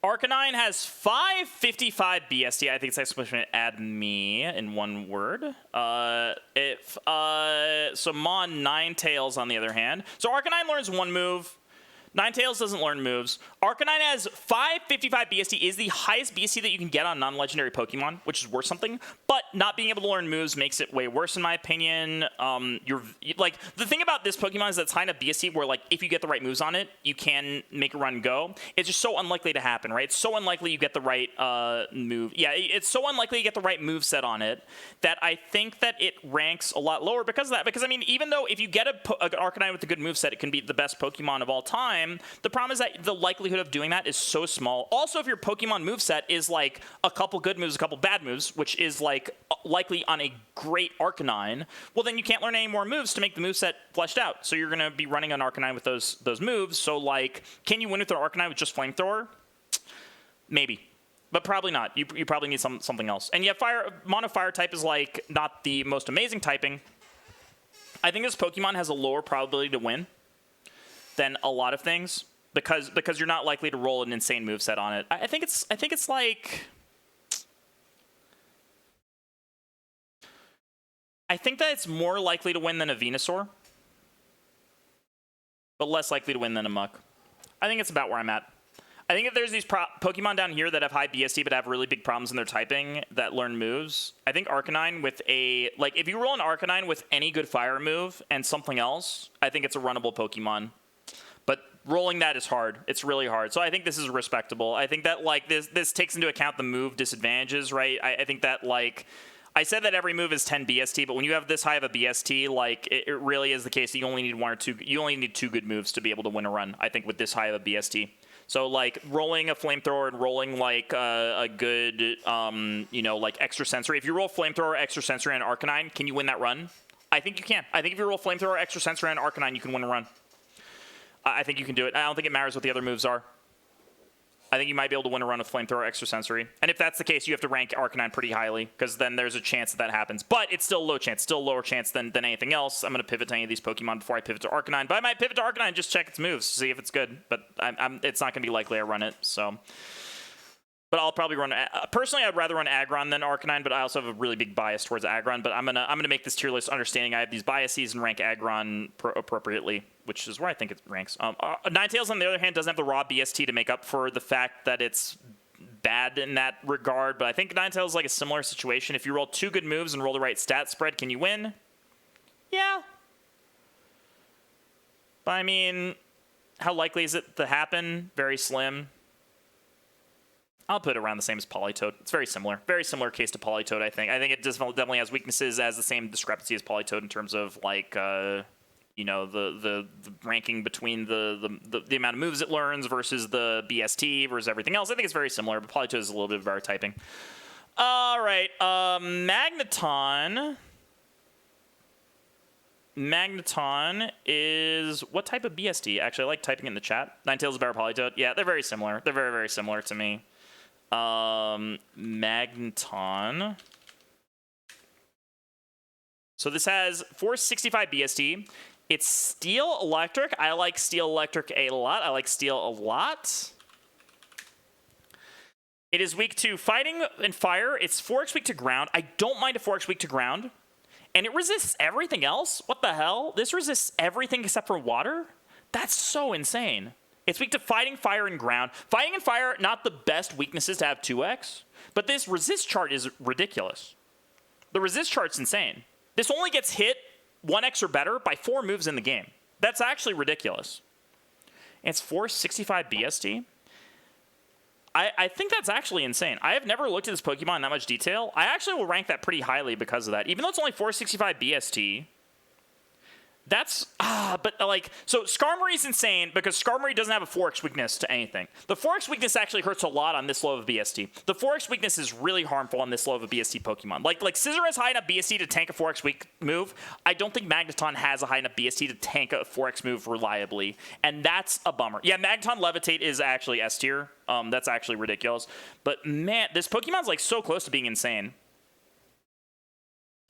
Arcanine has 555 BST. I think it's !add me in one word. So Mon Ninetales on the other hand. So Arcanine learns 1 move. Ninetales doesn't learn moves. Arcanine has 555 BST, is the highest BST that you can get on non-legendary Pokemon, which is worth something. But not being able to learn moves makes it way worse, in my opinion. Like, the thing about this Pokemon is that it's high enough BST where, like, if you get the right moves on it, you can make a run go. It's just so unlikely to happen, right? It's so unlikely you get the right move. Yeah, it's so unlikely you get the right move set on it that I think that it ranks a lot lower because of that. Because, I mean, even though if you get an Arcanine with a good move set, it can be the best Pokemon of all time. The problem is that the likelihood of doing that is so small. Also, if your Pokemon moveset is like a couple good moves, a couple bad moves, which is like likely on a great Arcanine, well, then you can't learn any more moves to make the moveset fleshed out. So you're going to be running an Arcanine with those moves. So, like, can you win with an Arcanine with just Flamethrower? Maybe. But probably not. You probably need something else. And yeah, Mono Fire type is like not the most amazing typing. I think this Pokemon has a lower probability to win than a lot of things because you're not likely to roll an insane moveset on it. I think it's like, I think that it's more likely to win than a Venusaur, but less likely to win than a Muck. I think it's about where I'm at. I think if there's these Pokemon down here that have high BST but have really big problems in their typing that learn moves, I think Arcanine with like, if you roll an Arcanine with any good fire move and something else, I think it's a runnable Pokemon. But rolling that is hard. It's really hard. So I think this is respectable. I think that, like, this takes into account the move disadvantages, right? I think that, like, I said that every move is 10 BST, but when you have this high of a BST, like, it really is the case that you only need 1 or 2. You only need 2 good moves to be able to win a run, I think, with this high of a BST. So, like, rolling a Flamethrower and rolling, like, a good, you know, like, Extra Sensory. If you roll Flamethrower, Extra Sensory, and Arcanine, can you win that run? I think you can. I think if you roll Flamethrower, Extra Sensory, and Arcanine, you can win a run. I think you can do it. I don't think it matters what the other moves are. I think you might be able to win a run with Flamethrower Extrasensory. And if that's the case, you have to rank Arcanine pretty highly, because then there's a chance that happens. But it's still a low chance, still a lower chance than anything else. I'm going to pivot to any of these Pokemon before I pivot to Arcanine. But I might pivot to Arcanine and just check its moves, see if it's good. But it's not going to be likely I run it, so... But I'll probably run... Personally, I'd rather run Aggron than Arcanine, but I also have a really big bias towards Aggron. But I'm gonna make this tier list understanding I have these biases and rank Aggron appropriately, which is where I think it ranks. Ninetales, on the other hand, doesn't have the raw BST to make up for the fact that it's bad in that regard. But I think Ninetales is like a similar situation. If you roll 2 good moves and roll the right stat spread, can you win? Yeah. But I mean, how likely is it to happen? Very slim. I'll put it around the same as Politoed. It's very similar. Very similar case to Politoed, I think. I think it definitely has weaknesses, as the same discrepancy as Politoed in terms of, like, you know, the ranking between the amount of moves it learns versus the BST versus everything else. I think it's very similar, but Politoed is a little bit of better typing. All right, Magneton. Magneton is what type of BST? Actually, I like typing it in the chat. Ninetales is better Politoed. Yeah, they're very similar. They're very, very similar to me. Magneton. So this has 465 BST. It's Steel Electric. I like Steel Electric a lot. I like Steel a lot. It is weak to Fighting and Fire. It's 4x weak to Ground. I don't mind a 4x weak to Ground. And it resists everything else? What the hell? This resists everything except for Water? That's so insane. It's weak to Fighting, Fire, and Ground. Fighting and Fire, not the best weaknesses to have 2x, but this resist chart is ridiculous. The resist chart's insane. This only gets hit 1x or better by 4 moves in the game. That's actually ridiculous. And it's 465 BST. I think that's actually insane. I have never looked at this Pokemon in that much detail. I actually will rank that pretty highly because of that. Even though it's only 465 BST, that's, but like, so Skarmory is insane because Skarmory doesn't have a 4x weakness to anything. The 4x weakness actually hurts a lot on this low of a BST. The 4x weakness is really harmful on this low of a BST Pokemon. Like Scissor has high enough BST to tank a 4x weak move. I don't think Magneton has a high enough BST to tank a 4x move reliably, and that's a bummer. Yeah, Magneton Levitate is actually S tier. That's actually ridiculous. But man, this Pokemon's like so close to being insane.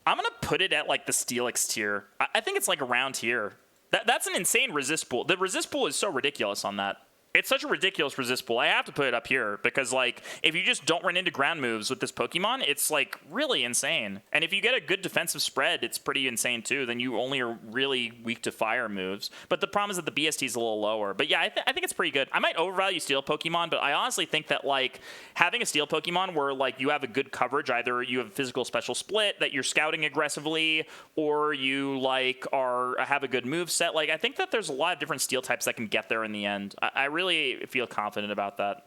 I'm going to put it at, like, the Steelix tier. I think it's, like, around here. That's an insane resist pool. The resist pool is so ridiculous on that. It's such a ridiculous resist pool. I have to put it up here because, like, if you just don't run into ground moves with this Pokemon, it's, like, really insane. And if you get a good defensive spread, it's pretty insane, too. Then you only are really weak to fire moves. But the problem is that the BST is a little lower. But, yeah, I think it's pretty good. I might overvalue Steel Pokemon, but I honestly think that, like, having a Steel Pokemon where, like, you have a good coverage, either you have a physical special split that you're scouting aggressively, or you, like, have a good move set. Like, I think that there's a lot of different Steel types that can get there in the end. I really feel confident about that.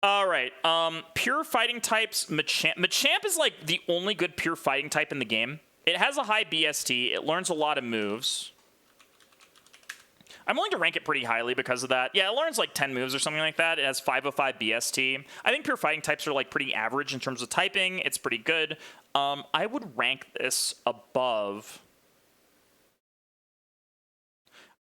All right, pure fighting types. Machamp is like the only good pure fighting type in the game. It has a high BST. It learns a lot of moves. I'm willing to rank it pretty highly because of that. Yeah, it learns like 10 moves or something like that. It has 505 BST. I think pure fighting types are like pretty average in terms of typing. It's pretty good. I would rank this above...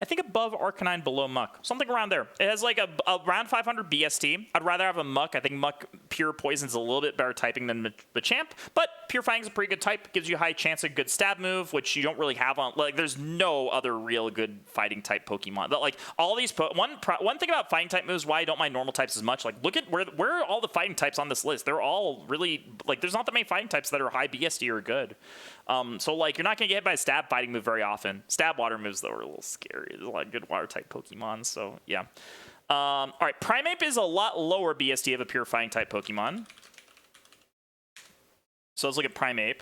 I think above Arcanine, below Muck. Something around there. It has like around 500 BST. I'd rather have a Muck. I think Muck pure poison's a little bit better typing than Machamp, but pure fighting's a pretty good type. Gives you a high chance of a good stab move, which you don't really have on, like, there's no other real good fighting type Pokemon. But like all these, one thing about fighting type moves, why I don't mind normal types as much, like look at where are all the fighting types on this list. They're all really, like, there's not that many fighting types that are high BST or good. So like you're not gonna get hit by a stab fighting move very often. Stab water moves though are a little scary. There's a lot of good water type Pokemon, so yeah. All right, Primeape is a lot lower BST of a pure fighting type Pokemon. So let's look at Primeape.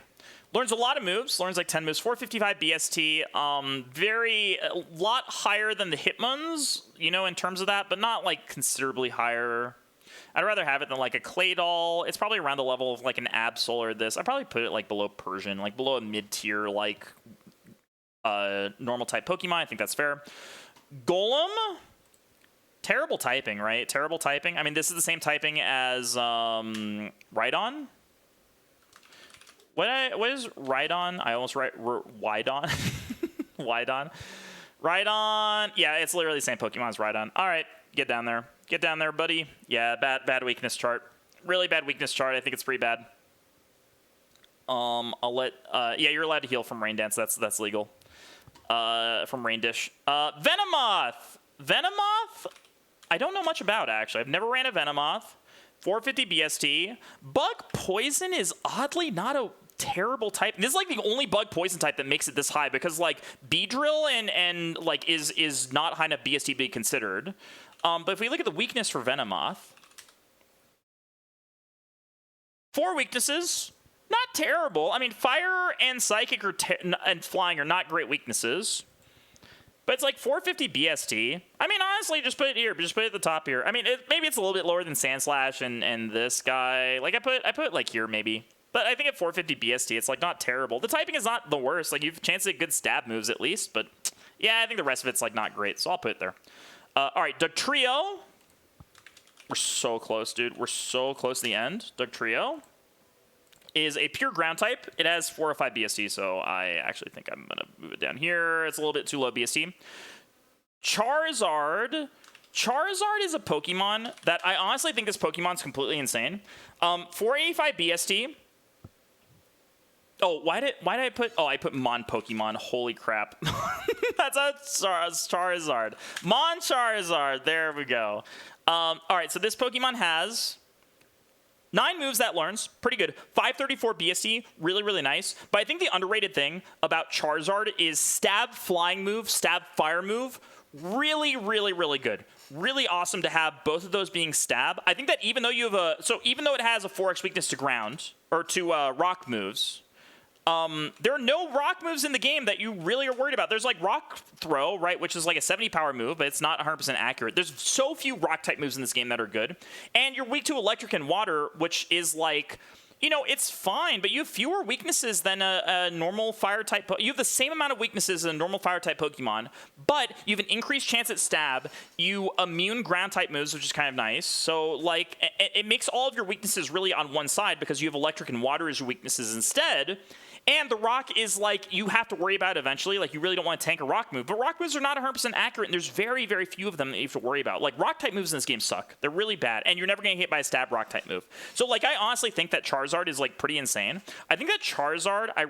Learns a lot of moves. Learns like 10 moves. 455 BST. A lot higher than the Hitmon's, you know, in terms of that, but not like considerably higher. I'd rather have it than like a Claydol. It's probably around the level of like an Absol or this. I'd probably put it like below Persian, like below a mid-tier like normal type Pokemon. I think that's fair. Golem, terrible typing, right? Terrible typing. I mean, this is the same typing as Rhydon. What is Rhydon? I almost write Whydon. Whydon. Rhydon. Yeah, it's literally the same Pokemon as Rhydon. All right. Get down there. Get down there, buddy. Yeah, bad weakness chart. Really bad weakness chart. I think it's pretty bad. I'll let... yeah, you're allowed to heal from Rain Dance. That's legal. From Rain Dish. Venomoth! Venomoth? I don't know much about, actually. I've never ran a Venomoth. 450 BST. Bug Poison is oddly not a terrible type. This is like the only bug poison type that makes it this high, because like Beedrill and like is not high enough BST to be considered. But if we look at the weakness for Venomoth, 4 weaknesses, not terrible. I mean, fire and psychic and flying are not great weaknesses. But it's like 450 BST. I mean, honestly, just put it here. Just put it at the top here. I mean, maybe it's a little bit lower than Sandslash and this guy. Like I put it like here maybe. But I think at 450 BST, it's like not terrible. The typing is not the worst. Like you have a chance at good stab moves at least. But yeah, I think the rest of it's like not great. So I'll put it there. All right, Dugtrio. We're so close, dude. We're so close to the end. Dugtrio is a pure ground type. It has 4 or 5 BST, so I actually think I'm going to move it down here. It's a little bit too low BST. Charizard. Charizard is a Pokemon that I honestly think this Pokemon's completely insane. 485 BST. Oh, why did I put... Oh, I put Mon Pokemon. Holy crap. That's a Charizard. Mon Charizard. There we go. All right, so this Pokemon has 9 moves that learns. Pretty good. 534 BST. Really, really nice. But I think the underrated thing about Charizard is stab flying move, stab fire move. Really, really, really good. Really awesome to have both of those being stab. I think that even though you have a... So even though it has a 4x weakness to ground, or to rock moves... there are no rock moves in the game that you really are worried about. There's like Rock Throw, right, which is like a 70 power move, but it's not 100% accurate. There's so few rock type moves in this game that are good. And you're weak to electric and water, which is like, you know, it's fine, but you have fewer weaknesses than a normal fire type. You have the same amount of weaknesses as a normal fire type Pokemon, but you have an increased chance at stab. You immune ground type moves, which is kind of nice. So like, it makes all of your weaknesses really on one side because you have electric and water as your weaknesses instead. And the rock is like, you have to worry about it eventually. Like, you really don't want to tank a rock move. But rock moves are not 100% accurate, and there's very, very few of them that you have to worry about. Like, rock type moves in this game suck. They're really bad, and you're never going to get hit by a stab rock type move. So, like, I honestly think that Charizard is, like, pretty insane. I think that Charizard, I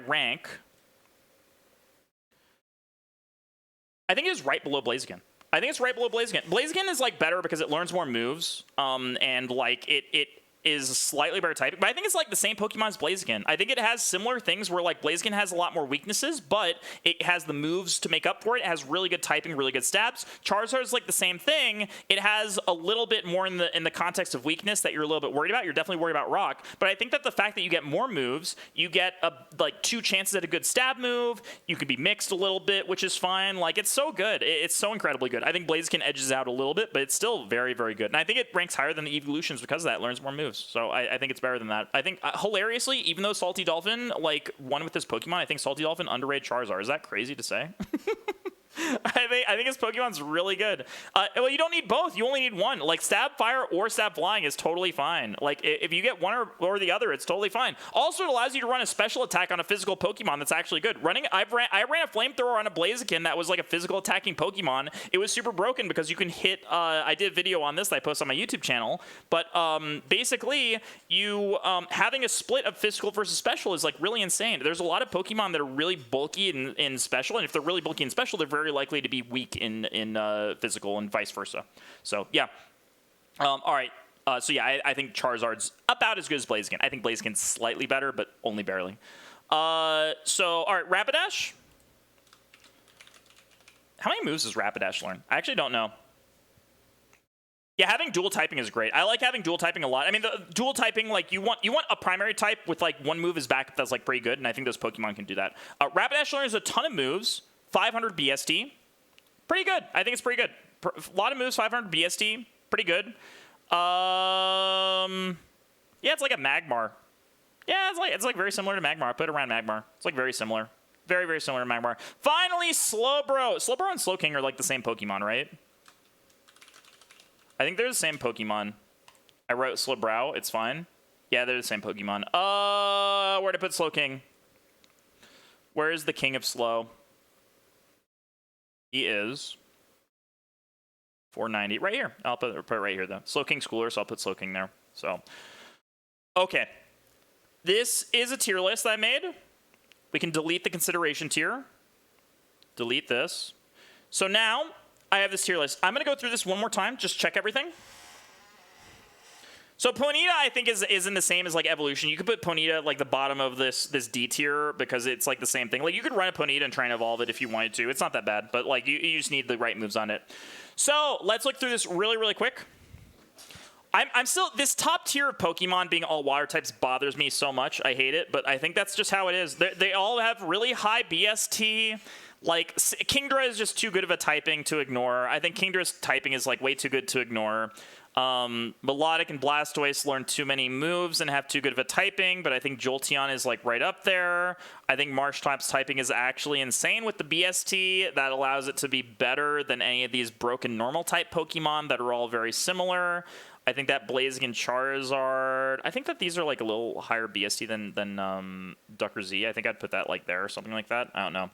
think it is right below Blaziken. I think it's right below Blaziken. Blaziken is, like, better because it learns more moves, and, like, it is slightly better typing, but I think it's like the same Pokemon as Blaziken. I think it has similar things where like Blaziken has a lot more weaknesses, but it has the moves to make up for it. It has really good typing, really good stabs. Charizard is like the same thing. It has a little bit more in the context of weakness that you're a little bit worried about. You're definitely worried about rock, but I think that the fact that you get more moves, you get like 2 chances at a good stab move. You can be mixed a little bit, which is fine. Like it's so good. It's so incredibly good. I think Blaziken edges out a little bit, but it's still very, very good. And I think it ranks higher than the evolutions because of that. It learns more moves. So I think it's better than that. I think, hilariously, even though Salty Dolphin, like, won with this Pokemon, I think Salty Dolphin underrated Charizard. Is that crazy to say? I think his Pokemon's really good. Well, you don't need both. You only need one. Like, Stab Fire or Stab Flying is totally fine. Like, if you get one or the other, it's totally fine. Also, it allows you to run a special attack on a physical Pokemon that's actually good. I ran a Flamethrower on a Blaziken that was like a physical attacking Pokemon. It was super broken because you can hit... I did a video on this that I posted on my YouTube channel. But basically, you having a split of physical versus special is like really insane. There's a lot of Pokemon that are really bulky in special, and if they're really bulky in special, they're very likely to be weak in physical and vice versa. So yeah. All right. So yeah, I think Charizard's about as good as Blaziken. I think Blaziken's slightly better, but only barely. So all right, Rapidash. How many moves does Rapidash learn? I actually don't know. Yeah, having dual typing is great. I like having dual typing a lot. I mean, the dual typing, like, you want a primary type with, like, one move is backup that's, like, pretty good, and I think those Pokemon can do that. Rapidash learns a ton of moves, 500 BST. Pretty good. I think it's pretty good. A lot of moves, 500 BST. Pretty good. Yeah, it's like a Magmar. Yeah, it's like very similar to Magmar. I put it around Magmar. It's, like, very similar. Very, very similar to Magmar. Finally, Slowbro. Slowbro and Slowking are, like, the same Pokemon, right? I think they're the same Pokemon. I wrote Slowbro. It's fine. Yeah, they're the same Pokemon. Where'd I put Slowking? Where is the king of slow? He is 490 right here. I'll put it right here though. Slowking Schooler, so I'll put Slowking there. So, okay. This is a tier list I made. We can delete the consideration tier. Delete this. So now I have this tier list. I'm going to go through this one more time. Just check everything. So Ponyta, I think, isn't the same as like Evolution. You could put Ponyta like the bottom of this D tier because it's like the same thing. Like you could run a Ponyta and try and evolve it if you wanted to. It's not that bad, but like you just need the right moves on it. So let's look through this really quick. I'm still, this top tier of Pokemon being all water types bothers me so much. I hate it, but I think that's just how it is. They all have really high BST. Like, Kingdra is just too good of a typing to ignore. I think Kingdra's typing is like way too good to ignore. Melodic and Blastoise learn too many moves and have too good of a typing, but I think Jolteon is like right up there. I think Marshall's typing is actually insane with the BST. That allows it to be better than any of these broken normal type Pokemon that are all very similar. I think that Blaziken Charizard, I think that these are like a little higher BST than Ducker Z. I think I'd put that like there or something like that. I don't know.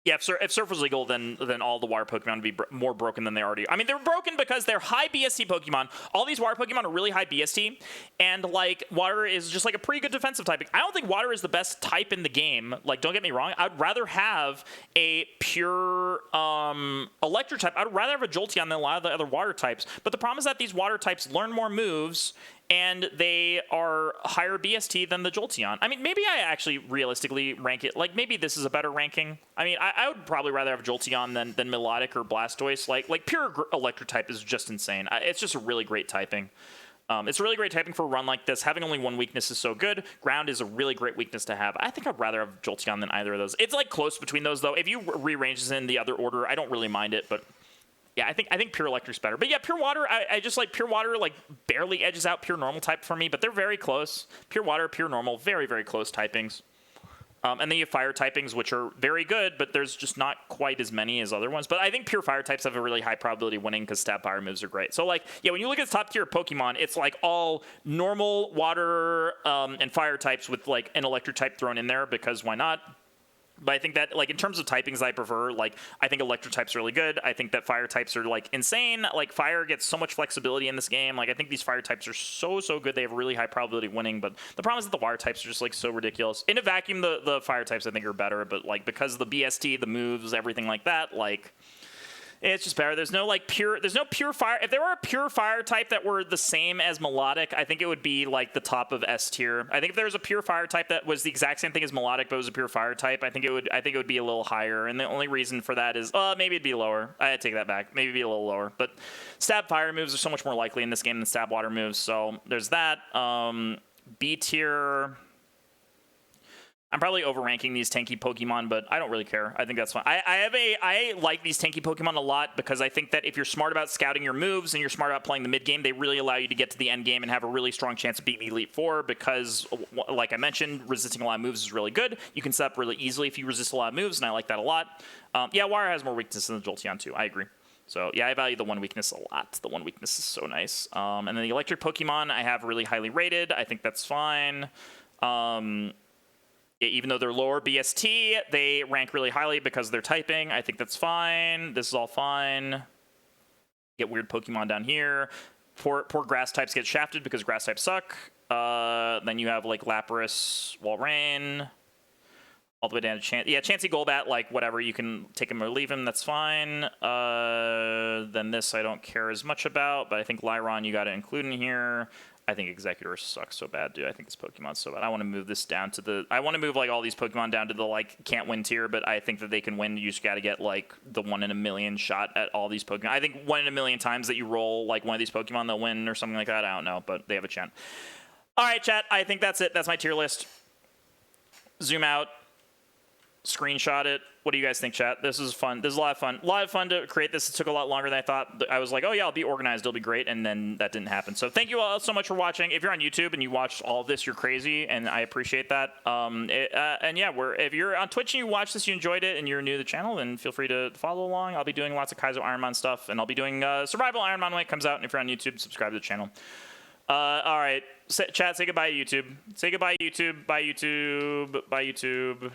Yeah, if Surf was legal, then all the water Pokemon would be more broken than they already are. I mean, they're broken because they're high BST Pokemon. All these water Pokemon are really high BST, and like water is just like a pretty good defensive typing. I don't think water is the best type in the game. Like, don't get me wrong. I'd rather have a pure electric type. I'd rather have a Jolteon than a lot of the other water types. But the problem is that these water types learn more moves, and they are higher BST than the Jolteon. I mean, maybe I actually realistically rank it, like maybe this is a better ranking. I mean, I would probably rather have Jolteon than Melodic or Blastoise. Like pure electric type is just insane. It's just a really great typing. It's really great typing for a run like this. Having only one weakness is so good. Ground is a really great weakness to have. I think I'd rather have Jolteon than either of those. It's like close between those though. If you rearrange this in the other order, I don't really mind it, but yeah, I think pure electric's better. But yeah, pure water, I just like pure water, like barely edges out pure normal type for me, but they're very close. Pure water, pure normal, very, very close typings. And then you have fire typings, which are very good, but there's just not quite as many as other ones. But I think pure fire types have a really high probability of winning because stab fire moves are great. So like, yeah, when you look at the top tier Pokemon, it's like all normal water and fire types with like an electric type thrown in there because why not? But I think that, like, in terms of typings I prefer, like, I think electric types are really good. I think that fire types are, like, insane. Like, fire gets so much flexibility in this game. Like, I think these fire types are so good. They have a really high probability of winning. But the problem is that the water types are just, like, so ridiculous. In a vacuum, the fire types, I think, are better. But, like, because of the BST, the moves, everything like that, like, it's just better. There's no pure fire. If there were a pure fire type that were the same as Melodic, I think it would be like the top of S tier. I think if there was a pure fire type that was the exact same thing as Melodic but was a pure fire type, I think it would be a little higher. And the only reason for that is maybe it'd be lower. I take that back. Maybe it'd be a little lower. But stab fire moves are so much more likely in this game than stab water moves. So there's that. B tier. I'm probably overranking these tanky Pokemon, but I don't really care. I think that's fine. I like these tanky Pokemon a lot because I think that if you're smart about scouting your moves and you're smart about playing the mid game, they really allow you to get to the end game and have a really strong chance of beating Elite Four because, like I mentioned, resisting a lot of moves is really good. You can set up really easily if you resist a lot of moves, and I like that a lot. Yeah, Wire has more weakness than the Jolteon too. I agree. So yeah, I value the one weakness a lot. The one weakness is so nice. And then the electric Pokemon I have really highly rated. I think that's fine. Even though they're lower BST, they rank really highly because they're typing. I think that's fine. This is all fine. Get weird Pokemon down here. Poor grass types get shafted because grass types suck. Then you have like Lapras, Walrein, all the way down to Chansey Golbat, like whatever. You can take him or leave him. That's fine. Then this I don't care as much about, but I think Lyron you got to include in here. I think Executor sucks so bad, dude. I think this Pokemon's so bad. I want to move this down to the... I want to move, like, all these Pokemon down to the, like, can't win tier, but I think that they can win. You just got to get, like, the 1 in a million shot at all these Pokemon. I think 1 in a million times that you roll, like, one of these Pokemon, they'll win or something like that. I don't know, but they have a chance. All right, chat. I think that's it. That's my tier list. Zoom out. Screenshot it. What do you guys think, chat? This is fun. This is a lot of fun. A lot of fun to create this. It took a lot longer than I thought. I was like, oh yeah, I'll be organized. It'll be great. And then that didn't happen. So thank you all so much for watching. If you're on YouTube and you watched all of this, you're crazy. And I appreciate that. And yeah, if you're on Twitch and you watch this, you enjoyed it, and you're new to the channel, then feel free to follow along. I'll be doing lots of Kaizo Ironmon stuff. And I'll be doing Survival Ironmon when it comes out. And if you're on YouTube, subscribe to the channel. All right. Chat, say goodbye to YouTube. Say goodbye, YouTube. Bye, YouTube. Bye, YouTube.